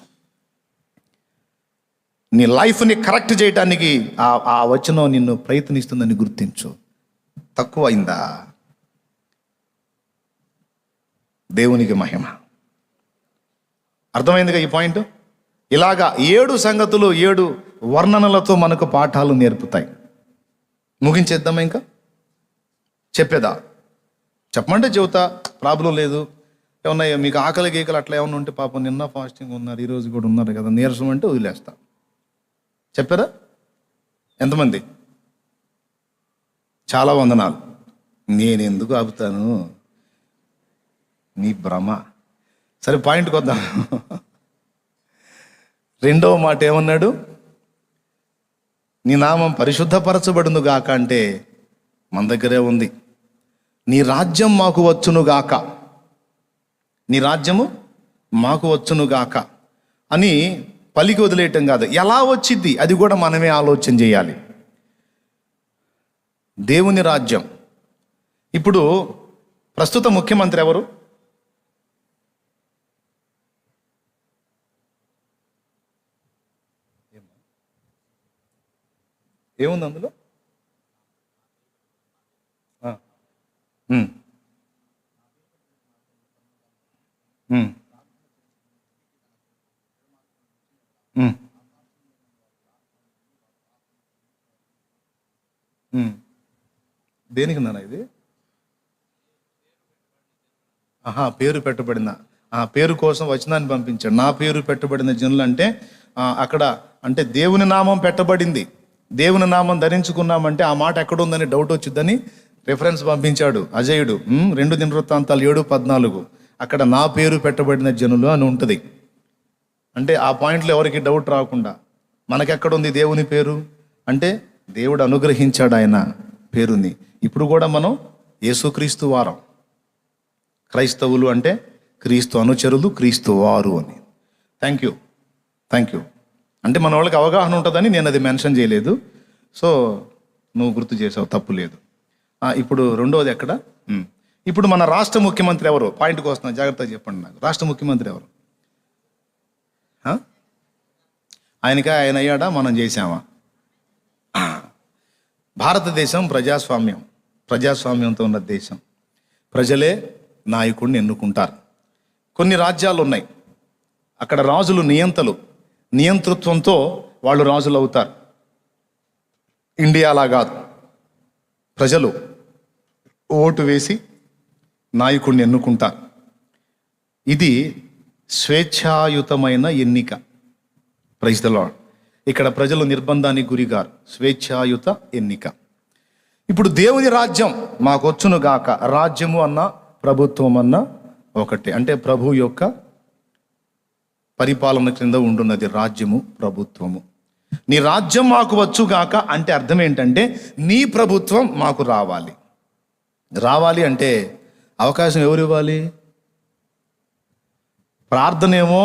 నీ లైఫ్ని కరెక్ట్ చేయడానికి ఆ వచనం నిన్ను ప్రయత్నిస్తుందని గుర్తించు. తక్కువ అయిందా? దేవునికి మహిమ. అర్థమైందిగా ఈ పాయింట్? ఇలాగా 7 సంగతులు 7 వర్ణనలతో మనకు పాఠాలు నేర్పుతాయి. ముగించేద్దామా? ఇంకా చెప్పేదా? చెప్పమంటే చెబుతా, ప్రాబ్లం లేదు. ఏమన్నా మీకు ఆకలి గీకలు అట్లా ఏమన్నా ఉంటే, పాపం నిన్న ఫాస్టింగ్ ఉన్నారు, ఈరోజు కూడా ఉన్నారు కదా, నీరసం అంటే వదిలేస్తా. చెప్పారా? ఎంతమంది? చాలా వందనాలు. నేను ఎందుకు ఆపుతాను, నీ భ్రమ. సరే, పాయింట్కి వద్దాం. 2వ మాట ఏమన్నాడు? నీ నామం పరిశుద్ధపరచబడును గాక అంటే మన దగ్గరే ఉంది. నీ రాజ్యం మాకు వచ్చును గాక. నీ రాజ్యము మాకు వచ్చునుగాక అని పలికి వదిలేయటం కాదు, ఎలా వచ్చింది అది కూడా మనమే ఆలోచన చేయాలి. దేవుని రాజ్యం. ఇప్పుడు ప్రస్తుత ముఖ్యమంత్రి ఎవరు? ఏముంది అందులో? దేనికి నాన్న ఇది? పేరు పెట్టబడిన, పేరు కోసం వచనాన్ని పంపించాడు. నా పేరు పెట్టబడిన జనులు అంటే అక్కడ అంటే దేవుని నామం పెట్టబడింది, దేవుని నామం ధరించుకున్నామంటే ఆ మాట ఎక్కడుందని డౌట్ వచ్చిందని రిఫరెన్స్ పంపించాడు అజయుడు. 2 దినవృత్తాంతాలు 7:14 అక్కడ నా పేరు పెట్టబడిన జనులు అని ఉంటుంది. అంటే ఆ పాయింట్లో ఎవరికి డౌట్ రాకుండా మనకెక్కడుంది దేవుని పేరు అంటే దేవుడు అనుగ్రహించాడు ఆయన పేరుని. ఇప్పుడు కూడా మనం యేసుక్రీస్తు వారం. క్రైస్తవులు అంటే క్రీస్తు అనుచరులు, క్రీస్తు వారు అని. థ్యాంక్ యూ అంటే మన వాళ్ళకి అవగాహన ఉంటుందని నేను అది మెన్షన్ చేయలేదు. సో నువ్వు గుర్తు చేసావు, తప్పు లేదు. ఇప్పుడు రెండోది ఎక్కడ? ఇప్పుడు మన రాష్ట్ర ముఖ్యమంత్రి ఎవరు? పాయింట్కి వస్తున్నా, జాగ్రత్తగా చెప్పండి నాకు. రాష్ట్ర ముఖ్యమంత్రి ఎవరు? ఆయన అయ్యాడా, మనం చేసామా? భారతదేశం ప్రజాస్వామ్యంతో ఉన్న దేశం. ప్రజలే నాయకుడిని ఎన్నుకుంటారు. కొన్ని రాజ్యాలు ఉన్నాయి, అక్కడ రాజులు నియంతృత్వంతో వాళ్ళు రాజులు అవుతారు. ఇండియా అలా కాదు, ప్రజలు ఓటు వేసి నాయకుడిని ఎన్నుకుంటారు. ఇది స్వేచ్ఛాయుతమైన ఎన్నిక. Praise the lord. ఇక్కడ ప్రజలు నిర్బంధానికి గురిగారు, స్వేచ్ఛాయుత ఎన్నిక. ఇప్పుడు దేవుని రాజ్యం మాకొచ్చును గాక. రాజ్యము అన్న ప్రభుత్వం అన్న ఒకటే, అంటే ప్రభు యొక్క పరిపాలన క్రింద ఉండున్నది రాజ్యము, ప్రభుత్వము. నీ రాజ్యం మాకు వచ్చుగాక అంటే అర్థం ఏంటంటే నీ ప్రభుత్వం మాకు రావాలి అంటే అవకాశం ఎవరు ఇవ్వాలి? ప్రార్థనేమో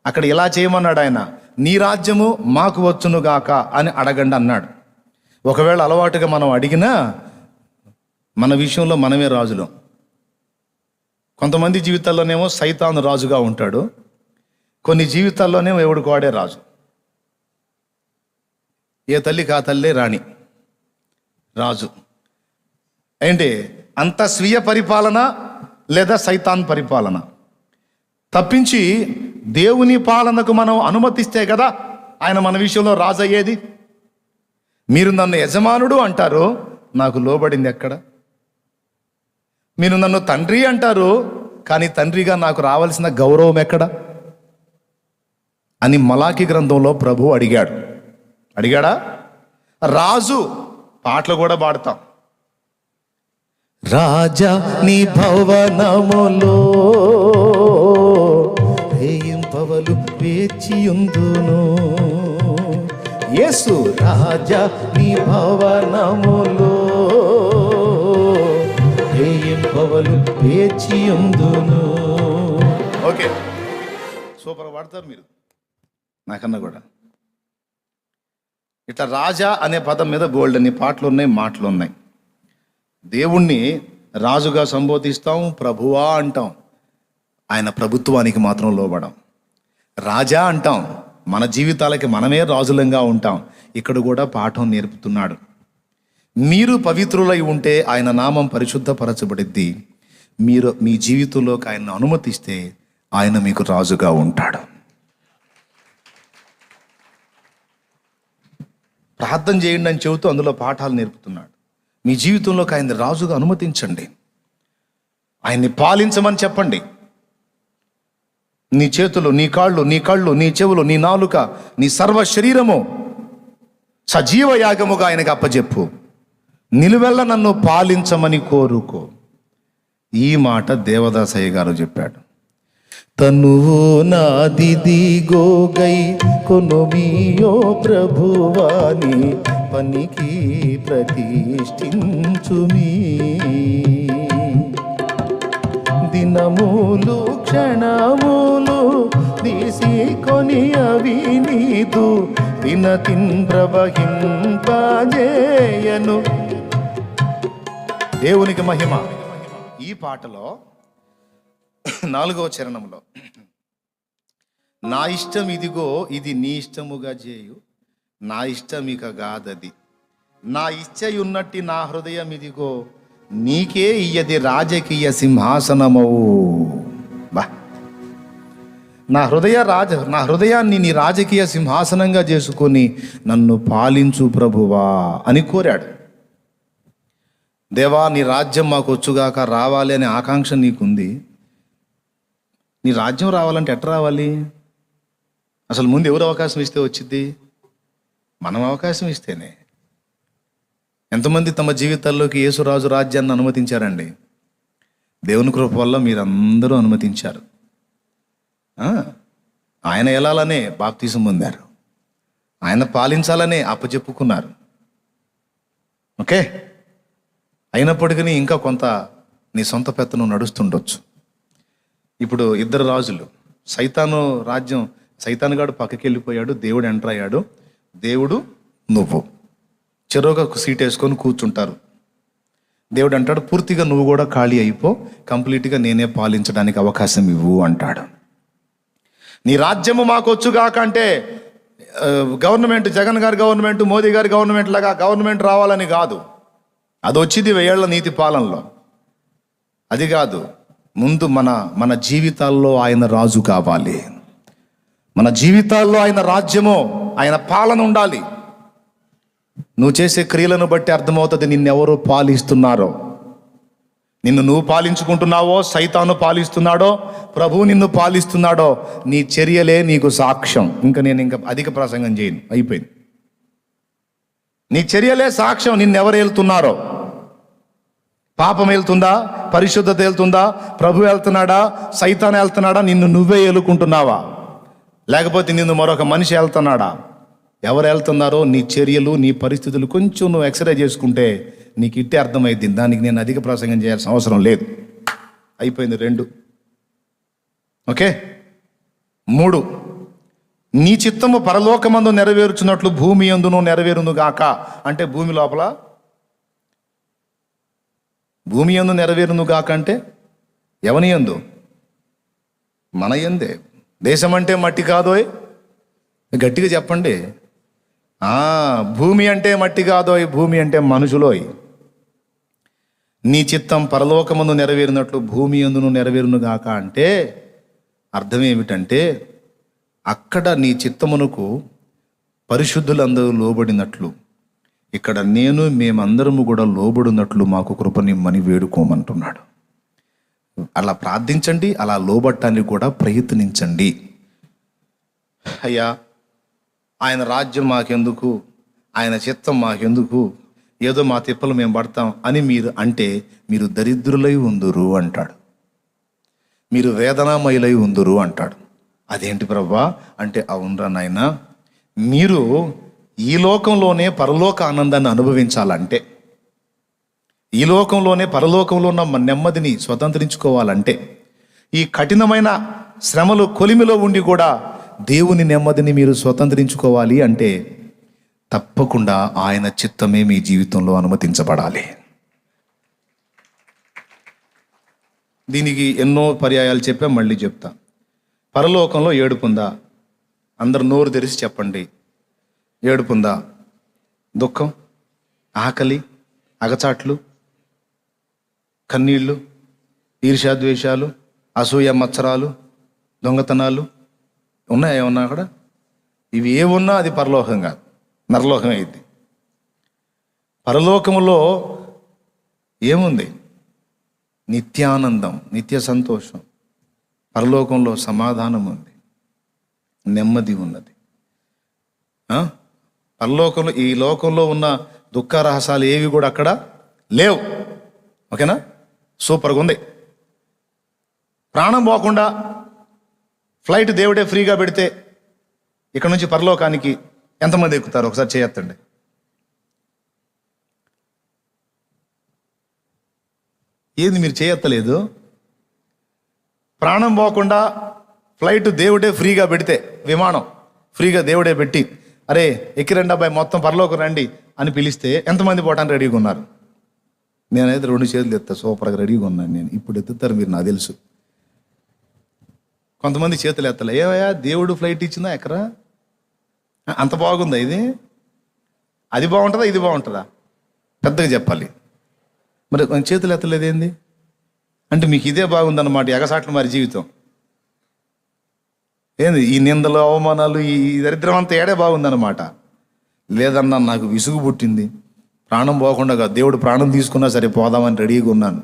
అక్కడ ఎలా చేయమన్నాడు ఆయన, నీ రాజ్యము మాకు వచ్చునుగాక అని అడగండి అన్నాడు. ఒకవేళ అలవాటుగా మనం అడిగినా మన విషయంలో మనమే రాజులం. కొంతమంది జీవితాల్లోనేమో సైతాను రాజుగా ఉంటాడు, కొన్ని జీవితాల్లోనేమో ఎవడికి వాడే రాజు. ఏ తల్లికి ఆ తల్లే రాజు. ఏంటి అంత స్వీయ పరిపాలన లేదా సైతాన్ పరిపాలన తప్పించి దేవుని పాలనకు మనం అనుమతిస్తే కదా ఆయన మన విషయంలో రాజు అయ్యేది. మీరు నన్ను యజమానుడు అంటారు, నాకు లోబడింది ఎక్కడ? మీరు నన్ను తండ్రి అంటారు, కానీ తండ్రిగా నాకు రావాల్సిన గౌరవం ఎక్కడ అని మలాకి గ్రంథంలో ప్రభు అడిగాడా? రాజు పాటలు కూడా పాడతాం. రాజా నీ భవనములో వేయింపవలు వేచియుందును. యేసు రాజా నీ భవనములో వేయింపవలు వేచియుందును. ఓకే, సూపర్ పాడతారు మీరు, నాకన్నా కూడా. ఇట్లా రాజా అనే పదం మీద బోల్డ్ అన్ని పాటలు ఉన్నాయి, మాటలు ఉన్నాయి. దేవుణ్ణి రాజుగా సంబోధిస్తాం, ప్రభువా అంటాం, ఆయన ప్రభుత్వానికి మాత్రం లోబడం. రాజా అంటాం, మన జీవితాలకి మనమే రాజులంగా ఉంటాం. ఇక్కడ కూడా పాఠం నేర్పుతున్నాడు. మీరు పవిత్రులై ఉంటే ఆయన నామం పరిశుద్ధపరచబడిద్ది. మీరు మీ జీవితంలోకి ఆయన్ని అనుమతిస్తే ఆయన మీకు రాజుగా ఉంటాడు. ప్రార్థన చేయండి అని చెబుతూ అందులో పాఠాలు నేర్పుతున్నాడు. మీ జీవితంలోకి ఆయన్ని రాజుగా అనుమతించండి, ఆయన్ని పాలించమని చెప్పండి. నీ చేతులు, నీ కాళ్ళు, నీ కళ్ళు, నీ చెవులు, నీ నాలుక, నీ సర్వ శరీరము సజీవ యాగముగా ఆయనకు అప్పచెప్పు. నిలువెల్ల నన్ను పాలించమని కోరుకో. ఈ మాట దేవదాసయ్య గారు చెప్పాడు. తనువు నాదిదిగోగై కొనుమియో ప్రభువాని పనికి ప్రతిష్ఠించుమీ. దిన దినములు క్షణములు తీసుకొని అవి నీదు ప్రవహింపజేయను. దేవునికి మహిమ. ఈ పాటలో 4వ చరణంలో నా ఇష్టం ఇదిగో ఇది నీ ఇష్టముగా చేయు, నా ఇష్టం ఇక కాదది, నా ఇచ్చయున్నట్టి నా హృదయం ఇదిగో నీకే ఇయ్యది రాజకీయ సింహాసనమవు. బా, నా హృదయాన్ని నీ రాజకీయ సింహాసనంగా చేసుకొని నన్ను పాలించు ప్రభువా అని కోరాడు. దేవా, నీ రాజ్యం మాకు వచ్చుగాక, రావాలి అనే ఆకాంక్ష నీకుంది. నీ రాజ్యం రావాలంటే ఎట్లా రావాలి? అసలు ముందు ఎవరు అవకాశం ఇస్తే వచ్చింది? మనం అవకాశం ఇస్తేనే. ఎంతమంది తమ జీవితాల్లోకి యేసురాజు రాజ్యాన్ని అనుమతించారండి? దేవుని కృప వల్ల మీరందరూ అనుమతించారు. ఆయన ఎలాలనే బాప్తిసం పొందారు, ఆయన పాలించాలనే అప్పచెప్పుకున్నారు. ఓకే, అయినప్పటికీ ఇంకా కొంత నీ సొంత పెత్తనం నడుస్తుండొచ్చు. ఇప్పుడు 2 రాజులు, సైతాను రాజ్యం, సైతాను గాడు పక్కకి వెళ్ళిపోయాడు, దేవుడు ఎంటర్ అయ్యాడు. దేవుడు నువ్వు చెరోగా సీట్ వేసుకొని కూర్చుంటారు. దేవుడు అంటాడు, పూర్తిగా నువ్వు కూడా ఖాళీ అయిపో, కంప్లీట్గా నేనే పాలించడానికి అవకాశం ఇవ్వు అంటాడు. నీ రాజ్యము మాకు వచ్చుగాక అంటే గవర్నమెంట్, జగన్ గారి గవర్నమెంట్, మోదీ గారి గవర్నమెంట్ లాగా గవర్నమెంట్ రావాలని కాదు. అది వచ్చింది 1000 ఏళ్ల నీతి పాలనలో. అది కాదు, ముందు మన జీవితాల్లో ఆయన రాజు కావాలి. మన జీవితాల్లో ఆయన రాజ్యము, ఆయన పాలన ఉండాలి. నువ్వు చేసే క్రియలను బట్టి అర్థమవుతుంది నిన్నెవరో పాలిస్తున్నారో. నిన్ను నువ్వు పాలించుకుంటున్నావో, సైతాను పాలిస్తున్నాడో, ప్రభువు నిన్ను పాలిస్తున్నాడో, నీ చర్యలే నీకు సాక్ష్యం. నేను అధిక ప్రసంగం చేయను, అయిపోయింది. నీ చర్యలే సాక్ష్యం నిన్నెవరు వెళ్తున్నారో. పాపం వెళ్తుందా, పరిశుద్ధత వెళ్తుందా, ప్రభు వెళ్తున్నాడా, సైతాన్ వెళ్తున్నాడా, నిన్ను నువ్వే ఏలుకుంటున్నావా, లేకపోతే నిన్ను మరొక మనిషి వెళ్తున్నాడా? ఎవరు వెళ్తున్నారో నీ చర్యలు, నీ పరిస్థితులు కొంచెం నువ్వు ఎక్స్రే చేసుకుంటే నీకు ఇట్టే అర్థమైంది. దానికి నేను అధిక ప్రసంగం చేయాల్సిన అవసరం లేదు. అయిపోయింది 2. ఓకే, 3 నీ చిత్తము పరలోకమందు నెరవేర్చున్నట్లు భూమి యందును నెరవేరును గాక. అంటే భూమి లోపల, భూమి యందు నెరవేరును గాక అంటే ఎవని యందు? మన యందే. దేశం అంటే మట్టి కాదోయ్, గట్టిగా చెప్పండి. భూమి అంటే మట్టి కాదోయ్, భూమి అంటే మనుషులోయ్. నీ చిత్తం పరలోకమందు నెరవేరినట్లు భూమి యందును నెరవేరును గాక అంటే అర్థం ఏమిటంటే, అక్కడ నీ చిత్తమునకు పరిశుద్ధులందరూ లోబడినట్లు ఇక్కడ మేమందరము కూడా లోబడినట్లు మాకు కృపనిమ్మని వేడుకోమంటున్నాడు. అలా ప్రార్థించండి, అలా లోబట్టానికి కూడా ప్రయత్నించండి. అయ్యా, ఆయన రాజ్యం మాకెందుకు, ఆయన చిత్తం మాకెందుకు, ఏదో మా తిప్పలు మేము పడతాం అని మీరు అంటే మీరు దరిద్రులై ఉందురు అంటాడు, మీరు వేదనామయులై ఉందురు అంటాడు. అదేంటి ప్రభా అంటే, అవునరా నాయనా, మీరు ఈ లోకంలోనే పరలోక ఆనందాన్ని అనుభవించాలంటే, ఈ లోకంలోనే పరలోకంలో ఉన్న నెమ్మదిని స్వతంత్రించుకోవాలంటే, ఈ కఠినమైన శ్రమలు కొలిమిలో ఉండి కూడా దేవుని నెమ్మదిని మీరు స్వతంత్రించుకోవాలి అంటే తప్పకుండా ఆయన చిత్తమే మీ జీవితంలో అనుమతించబడాలి. దీనికి ఎన్నో పర్యాయాలు చెప్పా, మళ్ళీ చెప్తా. పరలోకంలో ఏడుపుందా? అందరు నోరు తెరిచి చెప్పండి. ఏడుపుందా? దుఃఖం, ఆకలి, అగచాట్లు, కన్నీళ్ళు, ఈర్ష్యాద్వేషాలు, అసూయ, మత్సరాలు, దొంగతనాలు ఉన్నాయా? ఏమన్నా అక్కడ? ఇవి ఏమున్నా అది పరలోకం కాదు, నరలోకం అయింది. పరలోకములో ఏముంది? నిత్యానందం, నిత్య సంతోషం. పరలోకంలో సమాధానం ఉంది, నెమ్మది ఉన్నది. పరలోకంలో, ఈ లోకంలో ఉన్న దుఃఖ రహస్యాలు ఏవి కూడా అక్కడ లేవు. ఓకేనా? సూపర్గా ఉంది. ప్రాణం పోకుండా ఫ్లైట్ దేవుడే ఫ్రీగా పెడితే ఇక్కడ నుంచి పరలోకానికి ఎంతమంది ఎక్కుతారు? ఒకసారి చేయొద్దండి. ఏది మీరు చేయత్తలేదు? ప్రాణం పోకుండా ఫ్లైట్ దేవుడే ఫ్రీగా పెడితే, విమానం ఫ్రీగా దేవుడే పెట్టి, అరే ఎక్కిరండి అబ్బాయి మొత్తం పరలోకి రండి అని పిలిస్తే ఎంతమంది పోవడానికి రెడీగా ఉన్నారు? నేనైతే 2 చేతులు ఎత్తా, సూపర్గా రెడీగా ఉన్నాను నేను. ఇప్పుడు ఎత్తుతారు మీరు, నాకు తెలుసు. కొంతమంది చేతులు ఎత్తలే. ఏవయ్యా దేవుడు ఫ్లైట్ ఇచ్చిందా ఎక్కరా? అంత బాగుందా ఇది? అది బాగుంటుందా ఇది బాగుంటుందా? పెద్దగా చెప్పాలి. మరి చేతులు ఎత్తలేదేంది అంటే మీకు ఇదే బాగుందన్నమాట, ఎగసాట్లు మరి జీవితం ఏంది? ఈ నిందలు అవమానాలు ఈ దరిద్రం అంతా ఏడే బాగుందన్నమాట. లేదన్నా నాకు విసుగు పుట్టింది, ప్రాణం పోకుండా కాదు, దేవుడు ప్రాణం తీసుకున్నా సరే పోదామని రెడీగా ఉన్నాను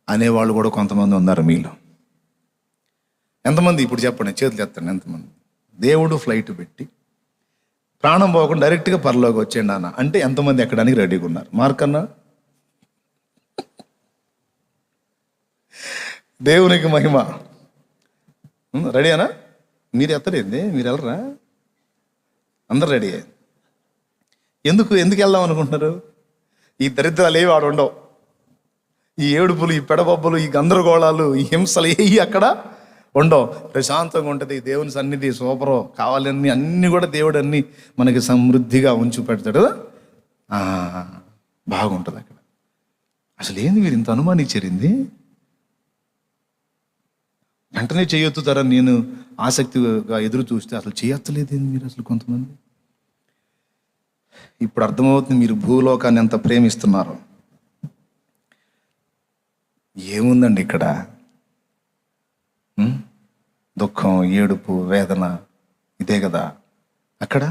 అనేవాళ్ళు కూడా కొంతమంది ఉన్నారు మీలో. ఎంతమంది ఇప్పుడు చెప్పండి, చేతులు ఎత్తండి ఎంతమంది? దేవుడు ఫ్లైట్ పెట్టి ప్రాణం పోకుండా డైరెక్ట్గా పరలోకి వచ్చేయండి అన్న అంటే ఎంతమంది ఎక్కడానికి రెడీగా ఉన్నారు? మార్కన్నా. దేవునికి మహిమ. రెడీనా? మీరు ఎత్తలేంది, మీరు వెళ్ళరా? అందరు రెడీ. ఎందుకు వెళ్దాం అనుకుంటున్నారు? ఈ దరిద్రాలు ఏవి ఆడ ఉండవు. ఈ ఏడుపులు, ఈ పెడబొబ్బలు, ఈ గందరగోళాలు, ఈ హింసలు ఏవి అక్కడ ఉండవు. ప్రశాంతంగా ఉంటుంది దేవుని సన్నిధి. సూపరు. కావాలన్నీ అన్నీ కూడా దేవుడు అన్నీ మనకి సమృద్ధిగా ఉంచి పెడతాడు. బాగుంటుంది అక్కడ. అసలు ఏంది మీరు ఇంత అనుమానించారింది? వెంటనే చేయొత్తుతారని నేను ఆసక్తిగా ఎదురు చూస్తే అసలు చేయొత్తలేదేంది మీరు అసలు కొంతమంది? ఇప్పుడు అర్థమవుతుంది మీరు భూలోకాన్ని ఎంత ప్రేమిస్తున్నారు. ఏముందండి ఇక్కడ? దుఃఖం, ఏడుపు, వేదన, ఇదే కదా. అక్కడ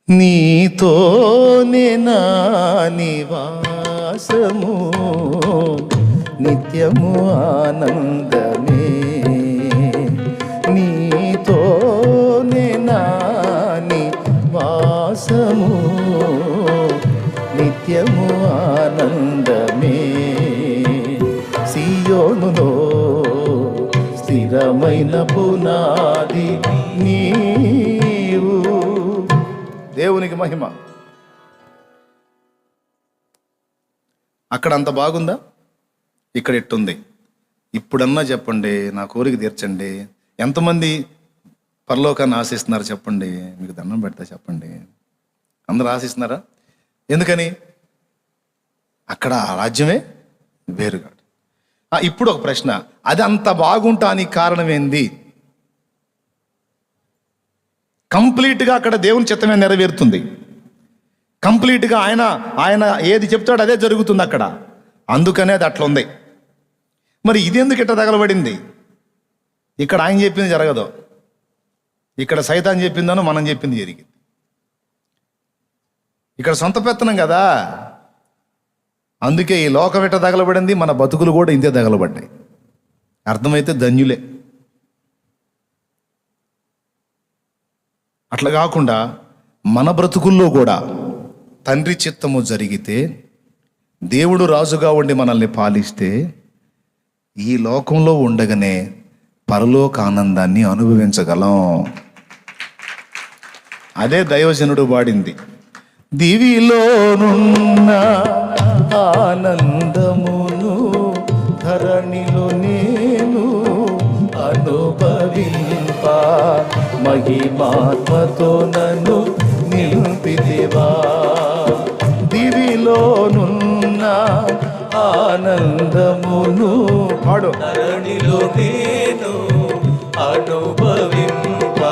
నీతోనే నా నివాసము, నిత్యము ఆనందమే, నీతోనే నా నివాసము, నిత్యము ఆనందమే, సియోనులో స్థిరమైన పునాది నీవు. దేవునికి మహిమ. అక్కడ అంత బాగుందా? ఇక్కడ ఎట్టుంది? ఇప్పుడన్నా చెప్పండి, నా కోరిక తీర్చండి. ఎంతమంది పరలోకాన్ని ఆశిస్తున్నారు చెప్పండి? మీకు దండం పెడతా చెప్పండి. అందరూ ఆశిస్తున్నారా? ఎందుకని? అక్కడ ఆ రాజ్యమే వేరుగా. ఇప్పుడు ఒక ప్రశ్న, అది అంత బాగుంటానికి కారణం ఏంది? కంప్లీట్గా అక్కడ దేవుని చిత్తమే నెరవేరుతుంది. కంప్లీట్గా ఆయన ఏది చెప్తాడో అదే జరుగుతుంది అక్కడ. అందుకనే అది అట్లా ఉంది. మరి ఇది ఎందుకు ఇట్లా తగలబడింది? ఇక్కడ ఆయన చెప్పింది జరగదు, ఇక్కడ సైతాన్ చెప్పిందనో మనం చెప్పింది జరిగింది. ఇక్కడ సొంత పెత్తనం కదా. అందుకే ఈ లోకం ఎట్ట తగలబడింది, మన బతుకులు కూడా ఇంతే తగలబడ్డాయి. అర్థమైతే ధన్యులే. అట్లా కాకుండా మన బ్రతుకుల్లో కూడా తండ్రి చిత్తము జరిగితే, దేవుడు రాజుగా ఉండి మనల్ని పాలిస్తే, ఈ లోకంలో ఉండగానే పరలోక ఆనందాన్ని అనుభవించగలం. అదే దైవజనుడు పాడింది. దివిలోనున్న ఆనందమును ధరణిలో నేను అనుభవింప, మహిమాత్మతో నన్ను నింపితివా. దివిలోనున్న ఆనందమును ధరణిలో నేను అనుభవింప,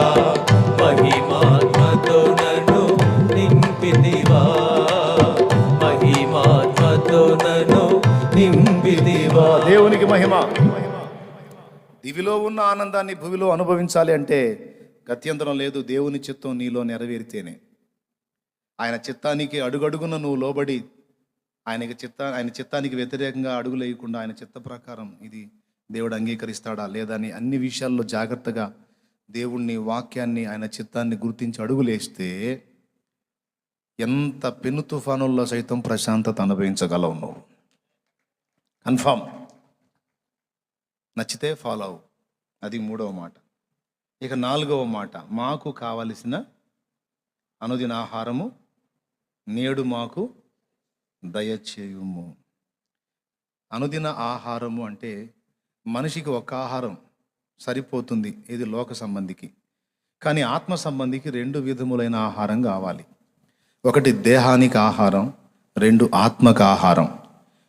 మహిమాత్మతో నన్ను నింపితివా, మహిమాత్మతో నన్ను నింపితివా. దేవునికి మహిమ. దివిలో ఉన్న ఆనందాన్ని భూమిలో అనుభవించాలి అంటే గత్యంతరం లేదు. దేవుని చిత్తం నీలో నెరవేరితేనే. ఆయన చిత్తానికి అడుగడుగున నువ్వు లోబడి ఆయన చిత్తానికి వ్యతిరేకంగా అడుగులు వేయకుండా ఆయన చిత్త ప్రకారం ఇది దేవుడు అంగీకరిస్తాడా లేదా అని అన్ని విషయాల్లో జాగ్రత్తగా దేవుణ్ణి, వాక్యాన్ని, ఆయన చిత్తాన్ని గుర్తించి అడుగులేస్తే ఎంత పెను తుఫానుల్లో సైతం ప్రశాంతత అనుభవించగలవు నువ్వు. కన్ఫామ్. నచ్చితే ఫాలో అవు. అది 3వ మాట. ఇక 4వ మాట, మాకు కావలసిన అనుదిన ఆహారము నేడు మాకు దయచేయుము. అనుదిన ఆహారము అంటే మనిషికి ఒక ఆహారం సరిపోతుంది, ఇది లోక సంబంధికి. కానీ ఆత్మ సంబంధికి 2 విధములైన ఆహారం కావాలి. ఒకటి దేహానికి ఆహారం, 2 ఆత్మకు ఆహారం.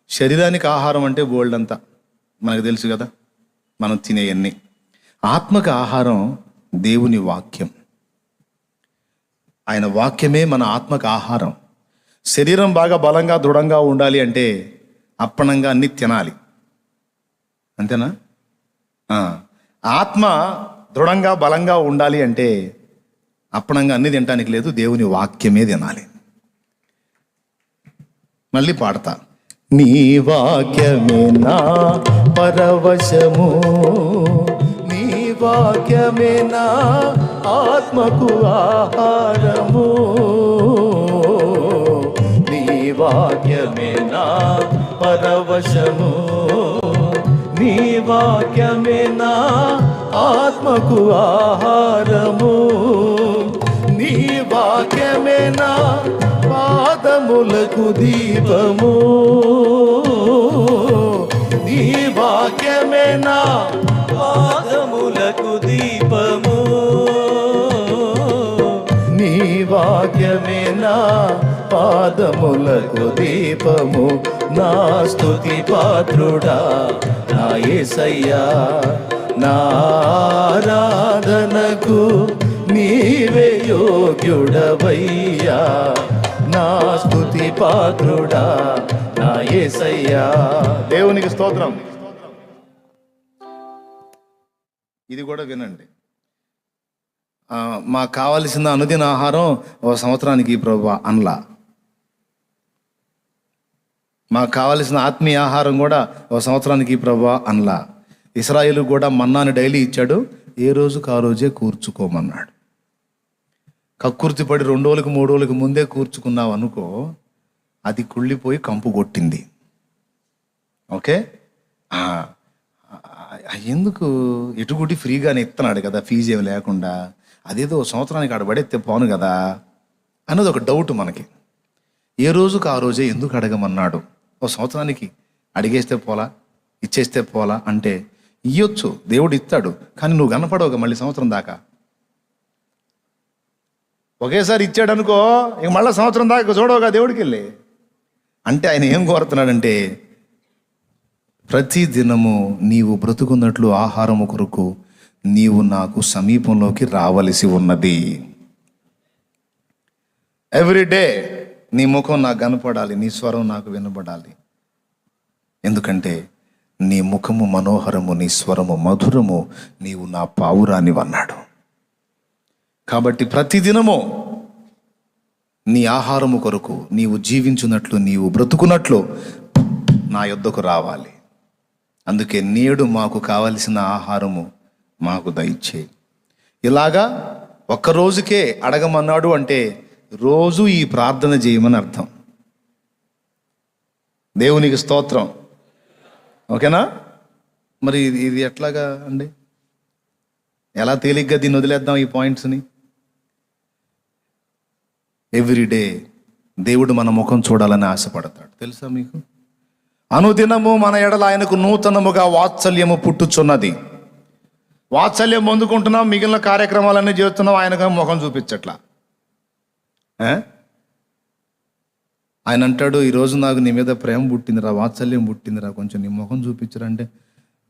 శరీరానికి ఆహారం అంటే బోల్డ్ అంతా మనకు తెలుసు కదా, మనం తినేయన్నీ. ఆత్మకు ఆహారం దేవుని వాక్యం. ఆయన వాక్యమే మన ఆత్మకు ఆహారం. శరీరం బాగా బలంగా దృఢంగా ఉండాలి అంటే అప్పణంగా అన్ని తినాలి, అంతేనా? ఆత్మ దృఢంగా బలంగా ఉండాలి అంటే అప్పణంగా అన్ని తినటానికి లేదు, దేవుని వాక్యమే తినాలి. మళ్ళీ పాడతా. నీ వాక్యమే నా పరవశము, నీ వాక్యమే నా ఆత్మకు ఆహారము, నీ వాక్యమే నా పరవశము, నీ వాక్యమే నా ఆత్మకు ఆహారము, నీ వాక్యమే నా పాదములకు దీపము, నీ వాక్యమే నా పాదములకు దీపము, నీ వాక్యమే నా పాదములకు దీపము. నా స్తుతి పాత్రుడా నా యేసయ్యా, నా ఆరాధనకు నీవే యోగ్యుడవయ్యా, నా స్తుతి పాత్రుడా నా యేసయ్యా. దేవునికి స్తోత్రం. ఇది కూడా వినండి. మాకు కావలసిన అనుదిన ఆహారం ఒక సంవత్సరానికి ప్రభువా అనలా. మాకు కావలసిన ఆత్మీయ ఆహారం కూడా ఒక సంవత్సరానికి ప్రభువా అనలా. ఇశ్రాయేలు కూడా మన్నాను డైలీ ఇచ్చాడు, ఏ రోజుకు ఆ రోజే కూర్చుకోమన్నాడు. కక్కుర్తి పడి 2 రోజులకు 3 రోజులకు ముందే కూర్చుకున్నావు అనుకో, అది కుళ్ళిపోయి కంపు కొట్టింది. ఓకే, ఎందుకు ఎటుగుడి ఫ్రీగానే ఇస్తున్నాడు కదా, ఫీజు ఏమి లేకుండా, అదేదో సంవత్సరానికి ఆడ పడేస్తే పోను కదా అన్నది ఒక డౌట్ మనకి. ఏ రోజుకు ఆ రోజే ఎందుకు అడగమన్నాడు? ఓ సంవత్సరానికి అడిగేస్తే పోలా, ఇచ్చేస్తే పోలా అంటే ఇయ్యొచ్చు, దేవుడు ఇస్తాడు, కానీ నువ్వు కనపడవుగా మళ్ళీ సంవత్సరం దాకా. ఒకేసారి ఇచ్చాడు అనుకో, ఇక మళ్ళీ సంవత్సరం దాకా చూడవుగా దేవుడికి వెళ్ళి. అంటే ఆయన ఏం కోరుతున్నాడంటే, ప్రతి దినము నీవు బ్రతుకున్నట్లు ఆహారము కొరకు నీవు నాకు సమీపంలోకి రావలసి ఉన్నది. ఎవ్రీడే నీ ముఖం నాకు కనపడాలి, నీ స్వరం నాకు వినబడాలి. ఎందుకంటే నీ ముఖము మనోహరము, నీ స్వరము మధురము, నీవు నా పావురాని అన్నాడు. కాబట్టి ప్రతిదినము నీ ఆహారము కొరకు నీవు జీవించున్నట్లు, నీవు బ్రతుకున్నట్లు నా యొద్దకు రావాలి. అందుకే నేడు మాకు కావలసిన ఆహారము మాకు దయచేయి. ఇలాగా ఒక్కరోజుకే అడగమన్నాడు అంటే రోజు ఈ ప్రార్థన చేయమని అర్థం. దేవునికి స్తోత్రం. ఓకేనా? మరి ఇది ఎట్లాగా అండి? ఎలా తేలిగ్గా దీన్ని వదిలేద్దాం ఈ పాయింట్స్ని? ఎవ్రీడే దేవుడు మన ముఖం చూడాలని ఆశపడతాడు, తెలుసా మీకు? అనుదినము మన ఎడల ఆయనకు నూతనముగా వాత్సల్యము పుట్టుచున్నది. వాత్సల్యం పొందుకుంటున్నాం, మిగిలిన కార్యక్రమాలన్నీ చేస్తున్నాం, ఆయనకు ముఖం చూపించట్లా. ఆయన అంటాడు, ఈరోజు నాకు నీ మీద ప్రేమ పుట్టిందిరా, వాత్సల్యం పుట్టిందిరా, కొంచెం నీ ముఖం చూపించరంటే,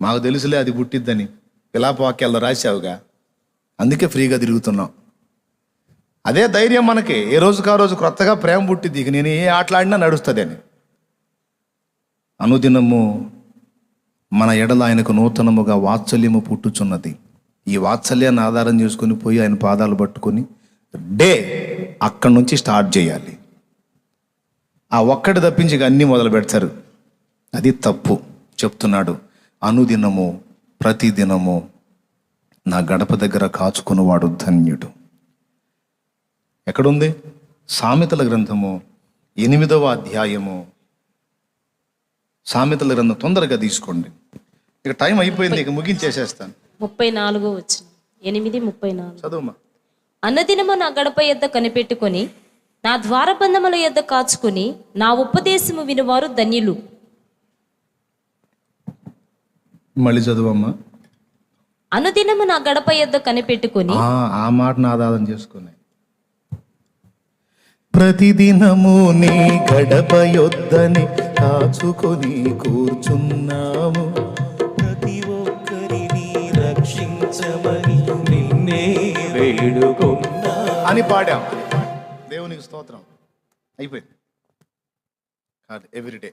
మాకు తెలుసులే అది పుట్టిద్దని పిలాపవాక్యాల్లో రాశావుగా, అందుకే ఫ్రీగా తిరుగుతున్నాం. అదే ధైర్యం మనకి. ఏ రోజుకు ఆ రోజు క్రొత్తగా ప్రేమ పుట్టిద్ది, ఇక నేను ఏ ఆటలాడినా నడుస్తుంది అని. అనుదినము మన ఎడల ఆయనకు నూతనముగా వాత్సల్యము పుట్టుచున్నది. ఈ వాత్సల్యాన్ని ఆధారం చేసుకుని పోయి ఆయన పాదాలు పట్టుకొని డే అక్కడి నుంచి స్టార్ట్ చేయాలి. ఆ ఒక్కటి తప్పించి ఇక అన్నీ మొదలు పెడతారు, అది తప్పు. చెప్తున్నాడు, అనుదినము ప్రతిదినము నా గడప దగ్గర కాచుకున్నవాడు ధన్యుడు. ఎక్కడుంది? సామెతల గ్రంథము 8వ అధ్యాయము. సామెతల గ్రంథం తొందరగా తీసుకోండి, ఇక టైం అయిపోయింది, ఇక ముగించేసేస్తాను. 34 వచ్చిన 8:34 చదువుమా. అన్నదినము నా గడప యొద్ద కనిపెట్టుకొని నా ద్వారబంధముల యొద్ద కాచుకొని నా ఉపదేశము వినువారు ధన్యులు. మళ్ళీ చదువమ్మా. అనుదినము నా గడప యొద్ద కనిపెట్టుకుని ఆ మాటను ఆధారం చేసుకుని, ప్రతిదినము నీ గడప యొద్దని కాచుకొని కూర్చున్నాము, ప్రతి ఒక్కరిని రక్షించమని నిన్నే వేడుకున్నా అని పాడాం. దేవునికి స్తోత్రం. అయిపోయింది. కాదు, ఎవ్రీడే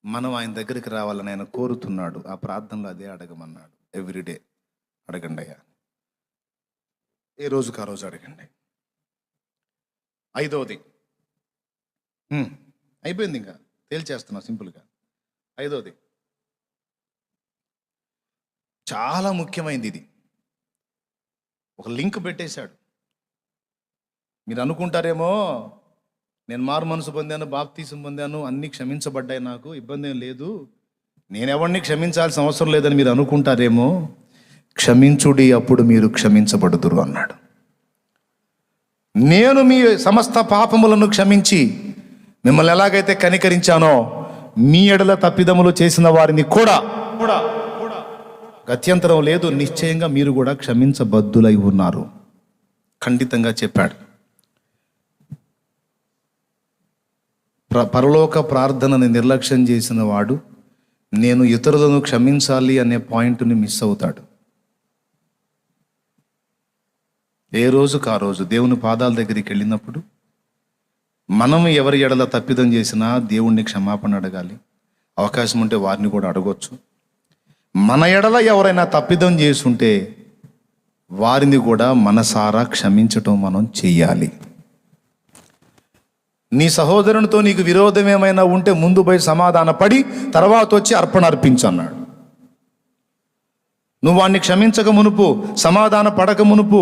మనం ఆయన దగ్గరికి రావాలని ఆయన కోరుతున్నాడు. ఆ ప్రార్థనలో అదే అడగమన్నాడు. ఎవ్రీడే అడగండి అయ్యా, ఏ రోజుకి ఆ రోజు అడగండి. 5వది అయిపోయింది, ఇంకా తేల్చేస్తున్నా సింపుల్గా. 5వది చాలా ముఖ్యమైనది. ఇది ఒక లింక్ పెట్టేశాడు. మీరు అనుకుంటారేమో నేను మారు మనసు పొందాను, బాప్తీసం పొందాను, అన్నీ క్షమించబడ్డాయి, నాకు ఇబ్బంది ఏం లేదు, నేనెవరిని క్షమించాల్సిన అవసరం లేదని మీరు అనుకుంటారేమో. క్షమించుడి, అప్పుడు మీరు క్షమించబడుదురు అన్నాడు. నేను మీ సమస్త పాపములను క్షమించి మిమ్మల్ని ఎలాగైతే కనికరించానో మీ ఎడల తప్పిదములు చేసిన వారిని కూడా గత్యంతరం లేదు, నిశ్చయంగా మీరు కూడా క్షమించబద్దులై ఉన్నారు. ఖండితంగా చెప్పాడు. పరలోక ప్రార్థనని నిర్లక్ష్యం చేసిన వాడు నేను ఇతరులను క్షమించాలి అనే పాయింట్ని మిస్ అవుతాడు. ఏ రోజుకు ఆ రోజు దేవుని పాదాల దగ్గరికి వెళ్ళినప్పుడు మనం ఎవరి ఎడల తప్పిదం చేసినా దేవుణ్ణి క్షమాపణ అడగాలి. అవకాశం ఉంటే వారిని కూడా అడగొచ్చు. మన ఎడల ఎవరైనా తప్పిదం చేసుంటే వారిని కూడా మనసారా క్షమించటం మనం చెయ్యాలి. నీ సహోదరునితో నీకు విరోధం ఏమైనా ఉంటే ముందు పోయి సమాధాన పడి తర్వాత వచ్చి అర్పణ అర్పించు అన్నాడు. నువ్వు వాడిని క్షమించక మునుపు, సమాధాన పడక మునుపు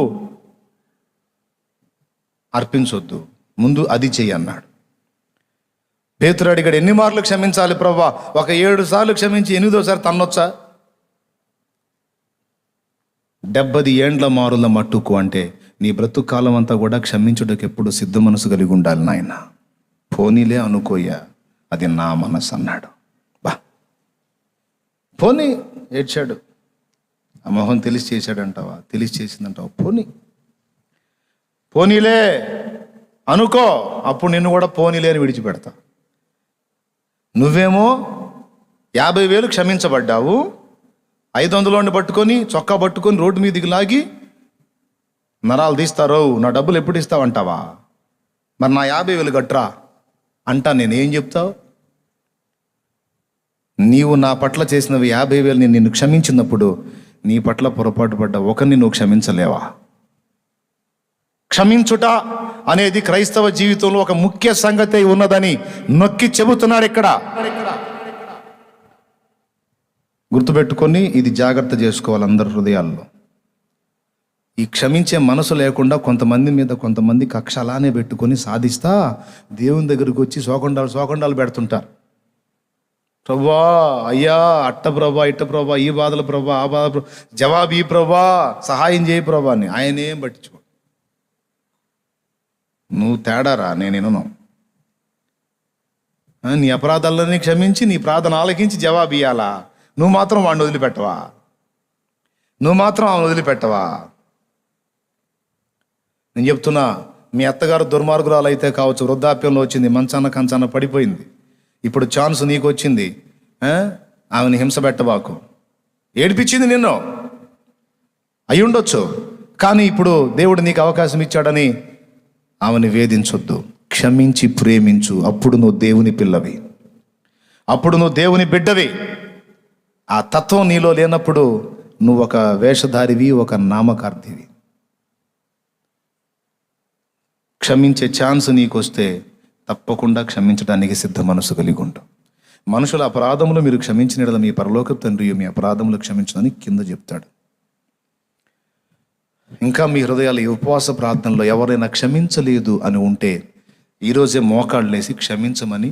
అర్పించొద్దు, ముందు అది చెయ్యి అన్నాడు. పేతురు అడిగాడు, ఎన్ని మార్లు క్షమించాలి ప్రభువా? ఒక 7 సార్లు క్షమించి 8వ తన్నొచ్చా? 70 ఏండ్ల మారుల మట్టుకు అంటే నీ బ్రతుకు కాలం అంతా కూడా క్షమించుటకు ఎప్పుడు సిద్ధ మనసు కలిగి ఉండాలి నాయన. పోనీలే అనుకోయ్యా, అది నా మనసు అన్నాడు. బా పోనీ ఏడ్చాడు. ఆ మొహం తెలిసి చేశాడంటావా? తెలిసి చేసిందంటావా? పోనీలే అనుకో, అప్పుడు నిన్ను కూడా పోనీలే అని విడిచిపెడతా. నువ్వేమో 50,000 క్షమించబడ్డావు, 500 పట్టుకొని చొక్కా పట్టుకొని రోడ్డు మీదకి లాగి నరాలు తీస్తారో నా డబ్బులు ఎప్పుడు ఇస్తావంటావా? మరి నా 50,000 కట్టురా అంటా నేనేం చెప్తావు? నీవు నా పట్ల చేసినవి 50,000 నేను నిన్ను క్షమించినప్పుడు నీ పట్ల పొరపాటు పడ్డ ఒకరిని నువ్వు క్షమించలేవా? క్షమించుట అనేది క్రైస్తవ జీవితంలో ఒక ముఖ్య సంగతి ఉన్నదని నొక్కి చెబుతున్నాడు ఇక్కడ. గుర్తుపెట్టుకొని ఇది జాగ్రత్త చేసుకోవాలి అందరి హృదయాల్లో. ఈ క్షమించే మనసు లేకుండా కొంతమంది మీద కొంతమంది కక్ష అలానే పెట్టుకొని సాధిస్తా దేవుని దగ్గరికి వచ్చి శోకండాలు పెడుతుంటారు. ప్రభా, అయ్యా అట్ట ప్రభా, ఇట్ట ప్రభా, ఈ బాధల ప్రభా, ఆ బాధ జవాబు ఈ ప్రభా, సహాయం చేయి ప్రభా అని. ఆయన ఏం పట్టించుకో. నువ్వు తేడారా, నేనేను. నీ అపరాధాలన్నీ క్షమించి నీ ప్రార్థన ఆలకించి జవాబు ఇయ్యాలా? నువ్వు మాత్రం వాడిని వదిలిపెట్టవా? నువ్వు మాత్రం ఆమెను వదిలిపెట్టవా? నేను చెప్తున్నా, మీ అత్తగారు దుర్మార్గురాలు అయితే కావచ్చు, వృద్ధాప్యంలో వచ్చింది, మంచాన కంచాన పడిపోయింది, ఇప్పుడు ఛాన్స్ నీకు వచ్చింది, ఆమెను హింస పెట్టబాకు. ఏడిపించింది నిన్ను, అయి ఉండొచ్చు, కానీ ఇప్పుడు దేవుడు నీకు అవకాశం ఇచ్చాడని ఆమెను వేధించొద్దు. క్షమించి ప్రేమించు. అప్పుడు నువ్వు దేవుని పిల్లవి, అప్పుడు నువ్వు దేవుని బిడ్డవి. ఆ తత్వం నీలో లేనప్పుడు నువ్వు ఒక వేషధారివి, ఒక నామకార్థివి. క్షమించే ఛాన్స్ నీకు వస్తే తప్పకుండా క్షమించడానికి సిద్ధ మనసు కలిగి ఉంటాం. మనుషుల అపరాధములు మీరు క్షమించిన మీ పరలోక తండ్రి మీ అపరాధములు క్షమించదని కింద చెప్తాడు. ఇంకా మీ హృదయాలు ఈ ఉపవాస ప్రార్థనలో ఎవరైనా క్షమించలేదు అని ఉంటే ఈరోజే మోకాళ్ళు లేసి క్షమించమని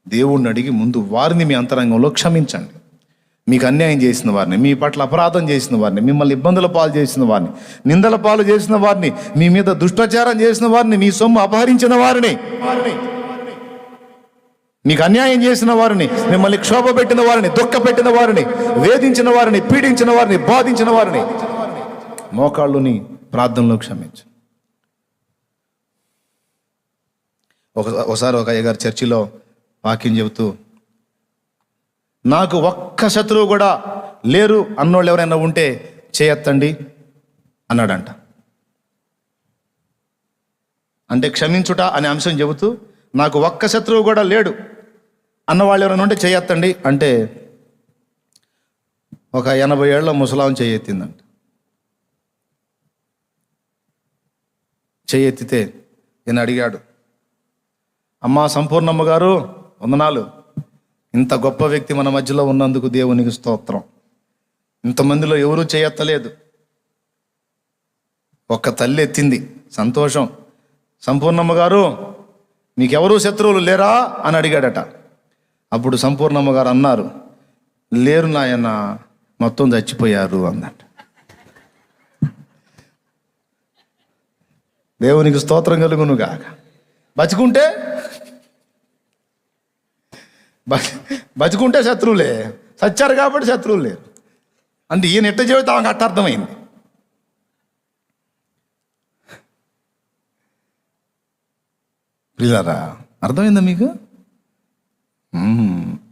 దేవుణ్ణి అడిగి ముందు వారిని మీ అంతరంగంలో క్షమించండి. మీకు అన్యాయం చేసిన వారిని, మీ పట్ల అపరాధం చేసిన వారిని, మిమ్మల్ని ఇబ్బందుల పాలు చేసిన వారిని, నిందల పాలు చేసిన వారిని, మీ మీద దుష్టాచారం చేసిన వారిని, మీ సొమ్ము అపహరించిన వారిని మీకు అన్యాయం చేసిన వారిని, మిమ్మల్ని క్షోభ పెట్టిన వారిని, దుఃఖ పెట్టిన వారిని, వేధించిన వారిని, పీడించిన వారిని, బాధించిన వారిని మోకాళ్ళుని ప్రార్థనలో క్షమించు. ఒకసారి ఒక అయ్యగారు చర్చిలో వాక్యం చెబుతూ, నాకు ఒక్క శత్రువు కూడా లేరు అన్నోళ్ళు ఎవరైనా ఉంటే చేయొత్తండి అన్నాడంట. అంటే క్షమించుట అనే అంశం చెబుతూ, నాకు ఒక్క శత్రువు కూడా లేడు అన్నవాళ్ళు ఎవరైనా ఉంటే చేయొత్తండి అంటే ఒక 80 ఏళ్ల ముసలాం చేయెత్తిందంట. చేయెత్తితే ఈయన అడిగాడు, అమ్మా సంపూర్ణమ్మ గారు వందనాలు, ఇంత గొప్ప వ్యక్తి మన మధ్యలో ఉన్నందుకు దేవునికి స్తోత్రం. ఇంతమందిలో ఎవరూ చేయెత్తలేదు, ఒక్క తల్లి ఎత్తింది, సంతోషం. సంపూర్ణమ్మ గారు మీకెవరూ శత్రువులు లేరా అని అడిగాడట. అప్పుడు సంపూర్ణమ్మ గారు అన్నారు, లేరు నాయన, మొత్తం చచ్చిపోయారు అందట. దేవునికి స్తోత్రం కలుగును గాక. బతుకుంటే శత్రువులే, చచ్చారు కాబట్టి శత్రువులు లేరు. అంటే ఈయన ఎట్ట చెబితే ఆమెకు అట్ట అర్థమైంది. ప్రియులారా, అర్థమైందా మీకు?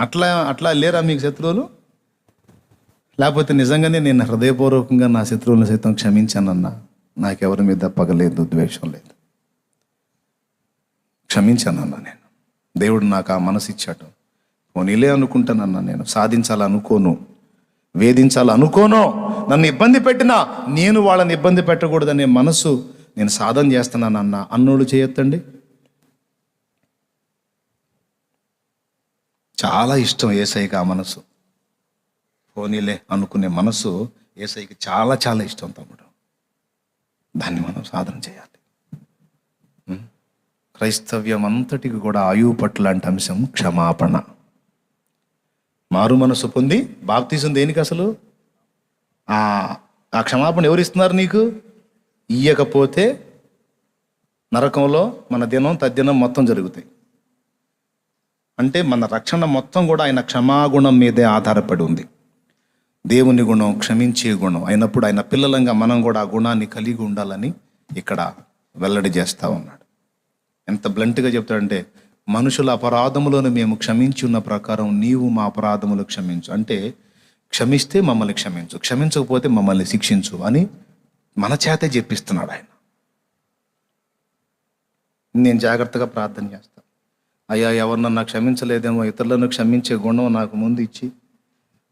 అట్లా లేరా మీకు శత్రువులు? లేకపోతే నిజంగానే నేను హృదయపూర్వకంగా నా శత్రువులను సైతం క్షమించానన్నా, నాకెవరి మీద పగలేదు, ద్వేషం లేదు, క్షమించానన్నా నేను, దేవుడు నాకు ఆ మనసు ఇచ్చాడు, పోనీలే అనుకుంటానన్నా, నేను సాధించాలనుకోను, వేధించాలనుకోను, నన్ను ఇబ్బంది పెట్టినా నేను వాళ్ళని ఇబ్బంది పెట్టకూడదనే మనసు నేను సాధన చేస్తున్నానన్నా అన్నోళ్ళు చేయొత్తండి. చాలా ఇష్టం యేసయ్యకి ఆ మనసు, పోనీలే అనుకునే మనసు యేసయ్యకి చాలా చాలా ఇష్టం తమ్ముడు. దాన్ని మనం సాధన చేయాలి. క్రైస్తవ్యం అంతటికి కూడా ఆయువు పట్ల లాంటి అంశం క్షమాపణ. మారు మనసు పొంది బాప్తీసం దేనికి అసలు? ఆ క్షమాపణ ఎవరు ఇస్తున్నారు నీకు? ఇయ్యకపోతే నరకంలో మన దినం తద్దినం మొత్తం జరుగుతాయి. అంటే మన రక్షణ మొత్తం కూడా ఆయన క్షమాగుణం మీదే ఆధారపడి ఉంది. దేవుని గుణం క్షమించే గుణం అయినప్పుడు ఆయన పిల్లలంగా మనం కూడా ఆ గుణాన్ని కలిగి ఉండాలని ఇక్కడ వెల్లడి చేస్తూ ఉన్నాడు. ఎంత బ్లంట్గా చెప్తాడంటే, మనుషుల అపరాధములను మేము క్షమించి ఉన్న ప్రకారం నీవు మా అపరాధములు క్షమించు. అంటే క్షమిస్తే మమ్మల్ని క్షమించు, క్షమించకపోతే మమ్మల్ని శిక్షించు అని మన చేతే చెప్పిస్తున్నాడు ఆయన. నేను జాగ్రత్తగా ప్రార్థన చేస్తాను, అయ్యా ఎవరినన్నా క్షమించలేదేమో, ఇతరులను క్షమించే గుణం నాకు ముందు ఇచ్చి,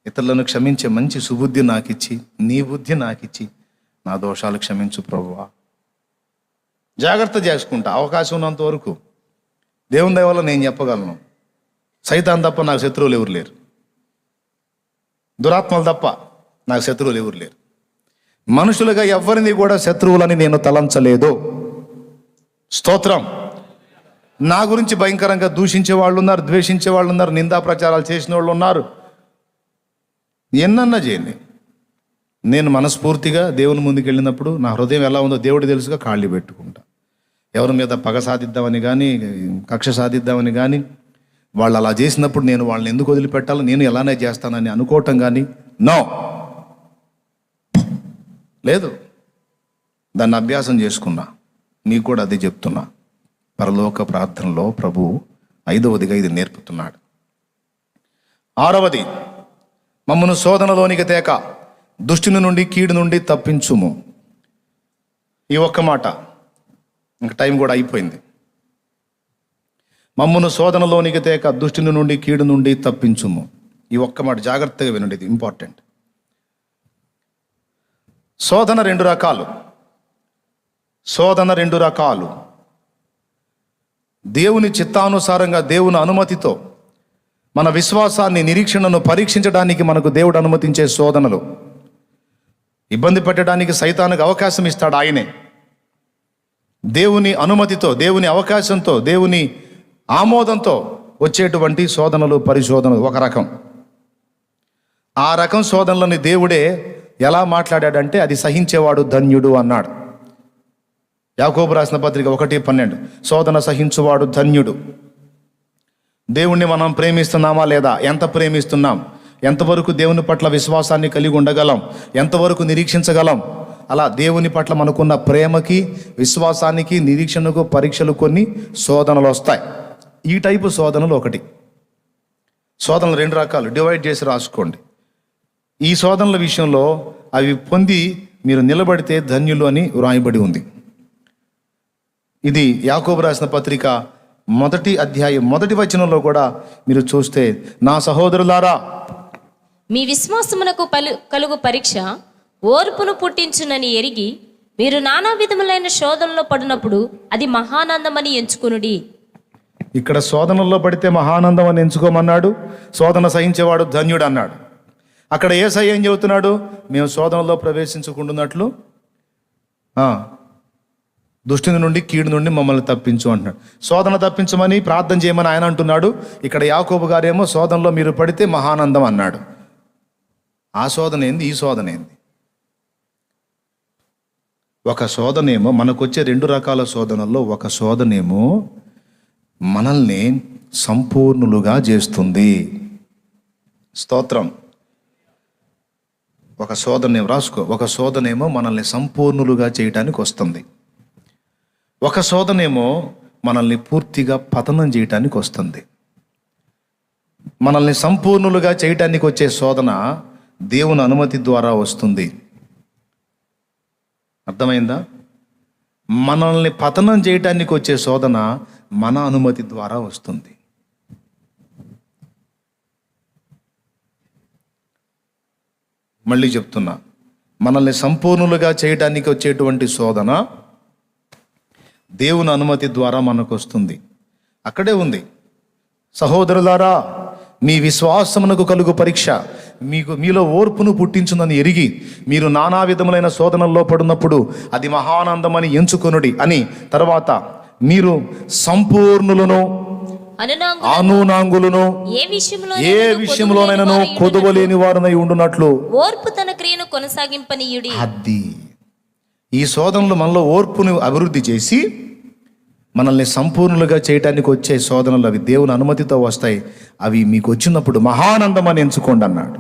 ఇతరులను క్షమించే మంచి సుబుద్ధి నాకు ఇచ్చి, నీ బుద్ధి నాకు ఇచ్చి నా దోషాలు క్షమించు ప్రభువా. జాగ్రత్త చేసుకుంటా అవకాశం ఉన్నంత వరకు. దేవుని దయ వల్ల నేను చెప్పగలను, సైతాన్ తప్ప నాకు శత్రువులు ఎవరు లేరు, దురాత్మలు తప్ప నాకు శత్రువులు ఎవరు లేరు. మనుషులుగా ఎవరిని కూడా శత్రువులని నేను తలంచలేదు. స్తోత్రం. నా గురించి భయంకరంగా దూషించే వాళ్ళు ఉన్నారు, ద్వేషించే వాళ్ళు ఉన్నారు, నిందా ప్రచారాలు చేసిన వాళ్ళు ఉన్నారు. ఎన్నన్నా చేయండి, నేను మనస్ఫూర్తిగా దేవుని ముందుకు వెళ్ళినప్పుడు నా హృదయం ఎలా ఉందో దేవుడు తెలుసుగా ఖాళీ పెట్టుకుంటా. ఎవరి మీద పగ సాధిద్దామని కానీ, కక్ష సాధిద్దామని కానీ, వాళ్ళు అలా చేసినప్పుడు నేను వాళ్ళని ఎందుకు వదిలిపెట్టాలో, నేను ఎలానే చేస్తానని అనుకోవటం కానీ నో, లేదు. దాన్ని అభ్యాసం చేసుకున్నా. నీకు కూడా అదే చెప్తున్నా. పరలోక ప్రార్థనలో ప్రభు 5వదిగా ఇది నేర్పుతున్నాడు. 6వది, మమ్మను శోధనలోనికి తేక దుష్టుని నుండి కీడు నుండి తప్పించుము. ఈ ఒక్క మాట, ఇంక టైం కూడా అయిపోయింది. మమ్మను శోధనలోనికి తేక దుష్టుని నుండి కీడు నుండి తప్పించుము. ఈ ఒక్క మాట జాగ్రత్తగా వినండి, ఇది ఇంపార్టెంట్. శోధన 2 రకాలు. శోధన 2 రకాలు. దేవుని చిత్తానుసారంగా దేవుని అనుమతితో మన విశ్వాసాన్ని, నిరీక్షణను పరీక్షించడానికి మనకు దేవుడు అనుమతించే శోధనలు. ఇబ్బంది పెట్టడానికి సైతానికి అవకాశం ఇస్తాడు ఆయనే. దేవుని అనుమతితో, దేవుని అవకాశంతో, దేవుని ఆమోదంతో వచ్చేటువంటి శోధనలు, పరిశోధనలు ఒక రకం. ఆ రకం శోధనలని దేవుడే ఎలా మాట్లాడాడంటే, అది సహించేవాడు ధన్యుడు అన్నాడు. యాకోబు రాసిన పత్రిక 1:12, శోధన సహించువాడు ధన్యుడు. దేవుణ్ణి మనం ప్రేమిస్తున్నామా లేదా, ఎంత ప్రేమిస్తున్నాం, ఎంతవరకు దేవుని పట్ల విశ్వాసాన్ని కలిగి ఉండగలం, ఎంతవరకు నిరీక్షించగలం. అలా దేవుని పట్ల మనకున్న ప్రేమకి, విశ్వాసానికి, నిరీక్షణకు పరీక్షలు, కొన్ని శోధనలు వస్తాయి. ఈ టైపు శోధనలు ఒకటి. శోధనలు 2 రకాలు, డివైడ్ చేసి రాసుకోండి. ఈ శోధనల విషయంలో అవి పొంది మీరు నిలబడితే ధన్యులు అని వ్రాయబడి ఉంది. ఇది యాకోబు రాసిన పత్రిక 1వ అధ్యాయం 1వ వచనంలో కూడా మీరు చూస్తే, నా సహోదరులారా, మీ విశ్వాసమునకు కలుగు పరీక్ష ఓర్పును పుట్టించునని ఎరిగి మీరు నానా విధములైన శోధనలో పడినప్పుడు అది మహానందమని ఎంచుకునుడి. ఇక్కడ శోధనల్లో పడితే మహానందం అని ఎంచుకోమన్నాడు. శోధన సహించేవాడు ధన్యుడు అన్నాడు. అక్కడ యేసయ్య ఏం చెబుతున్నాడు? మేము శోధనలో ప్రవేశించకుండాన్నట్లు దుష్టుని నుండి, కీడు నుండి మమ్మల్ని తప్పించు అంటున్నాడు. శోధన తప్పించమని ప్రార్థన చేయమని ఆయన అంటున్నాడు. ఇక్కడ యాకోబు గారేమో శోధనలో మీరు పడితే మహానందం అన్నాడు. ఆ శోధన ఏంది, ఈ శోధన ఏంది? ఒక శోధనేమో మనకొచ్చే 2 రకాల శోధనల్లో ఒక శోధనేమో మనల్ని సంపూర్ణులుగా చేస్తుంది. స్తోత్రం. ఒక శోధన రాసుకో. ఒక శోధనేమో మనల్ని సంపూర్ణులుగా చేయటానికి వస్తుంది. ఒక శోధనేమో మనల్ని పూర్తిగా పతనం చేయటానికి వస్తుంది. మనల్ని సంపూర్ణులుగా చేయటానికి వచ్చే శోధన దేవుని అనుమతి ద్వారా వస్తుంది. అర్థమైందా? మనల్ని పతనం చేయటానికి వచ్చే శోధన మన అనుమతి ద్వారా వస్తుంది. మళ్ళీ చెప్తున్నా, మనల్ని సంపూర్ణులుగా చేయటానికి వచ్చేటువంటి శోధన దేవుని అనుమతి ద్వారా మనకు వస్తుంది. అక్కడే ఉంది, సహోదరులారా, మీ విశ్వాసమునకు కలుగు పరీక్ష మీలో ఓర్పును పుట్టించునని ఎరిగి మీరు నానా విధములైన శోధనల్లో పడినప్పుడు అది మహానందమని ఎంచుకొనుడి అని. తర్వాత మీరు సంపూర్ణులను, అనునాంగులను, ఏ విషయంలోనైనా కొదువలేని వారునై ఉండునట్లు ఓర్పు తన క్రియను కొనసాగింపనీయుడి. అది ఈ శోధనలు మనలో ఓర్పును అభివృద్ధి చేసి మనల్ని సంపూర్ణులుగా చేయటానికి వచ్చే శోధనలు అవి దేవుని అనుమతితో వస్తాయి. అవి మీకు వచ్చినప్పుడు మహానందం అని ఎంచుకోండి అన్నాడు.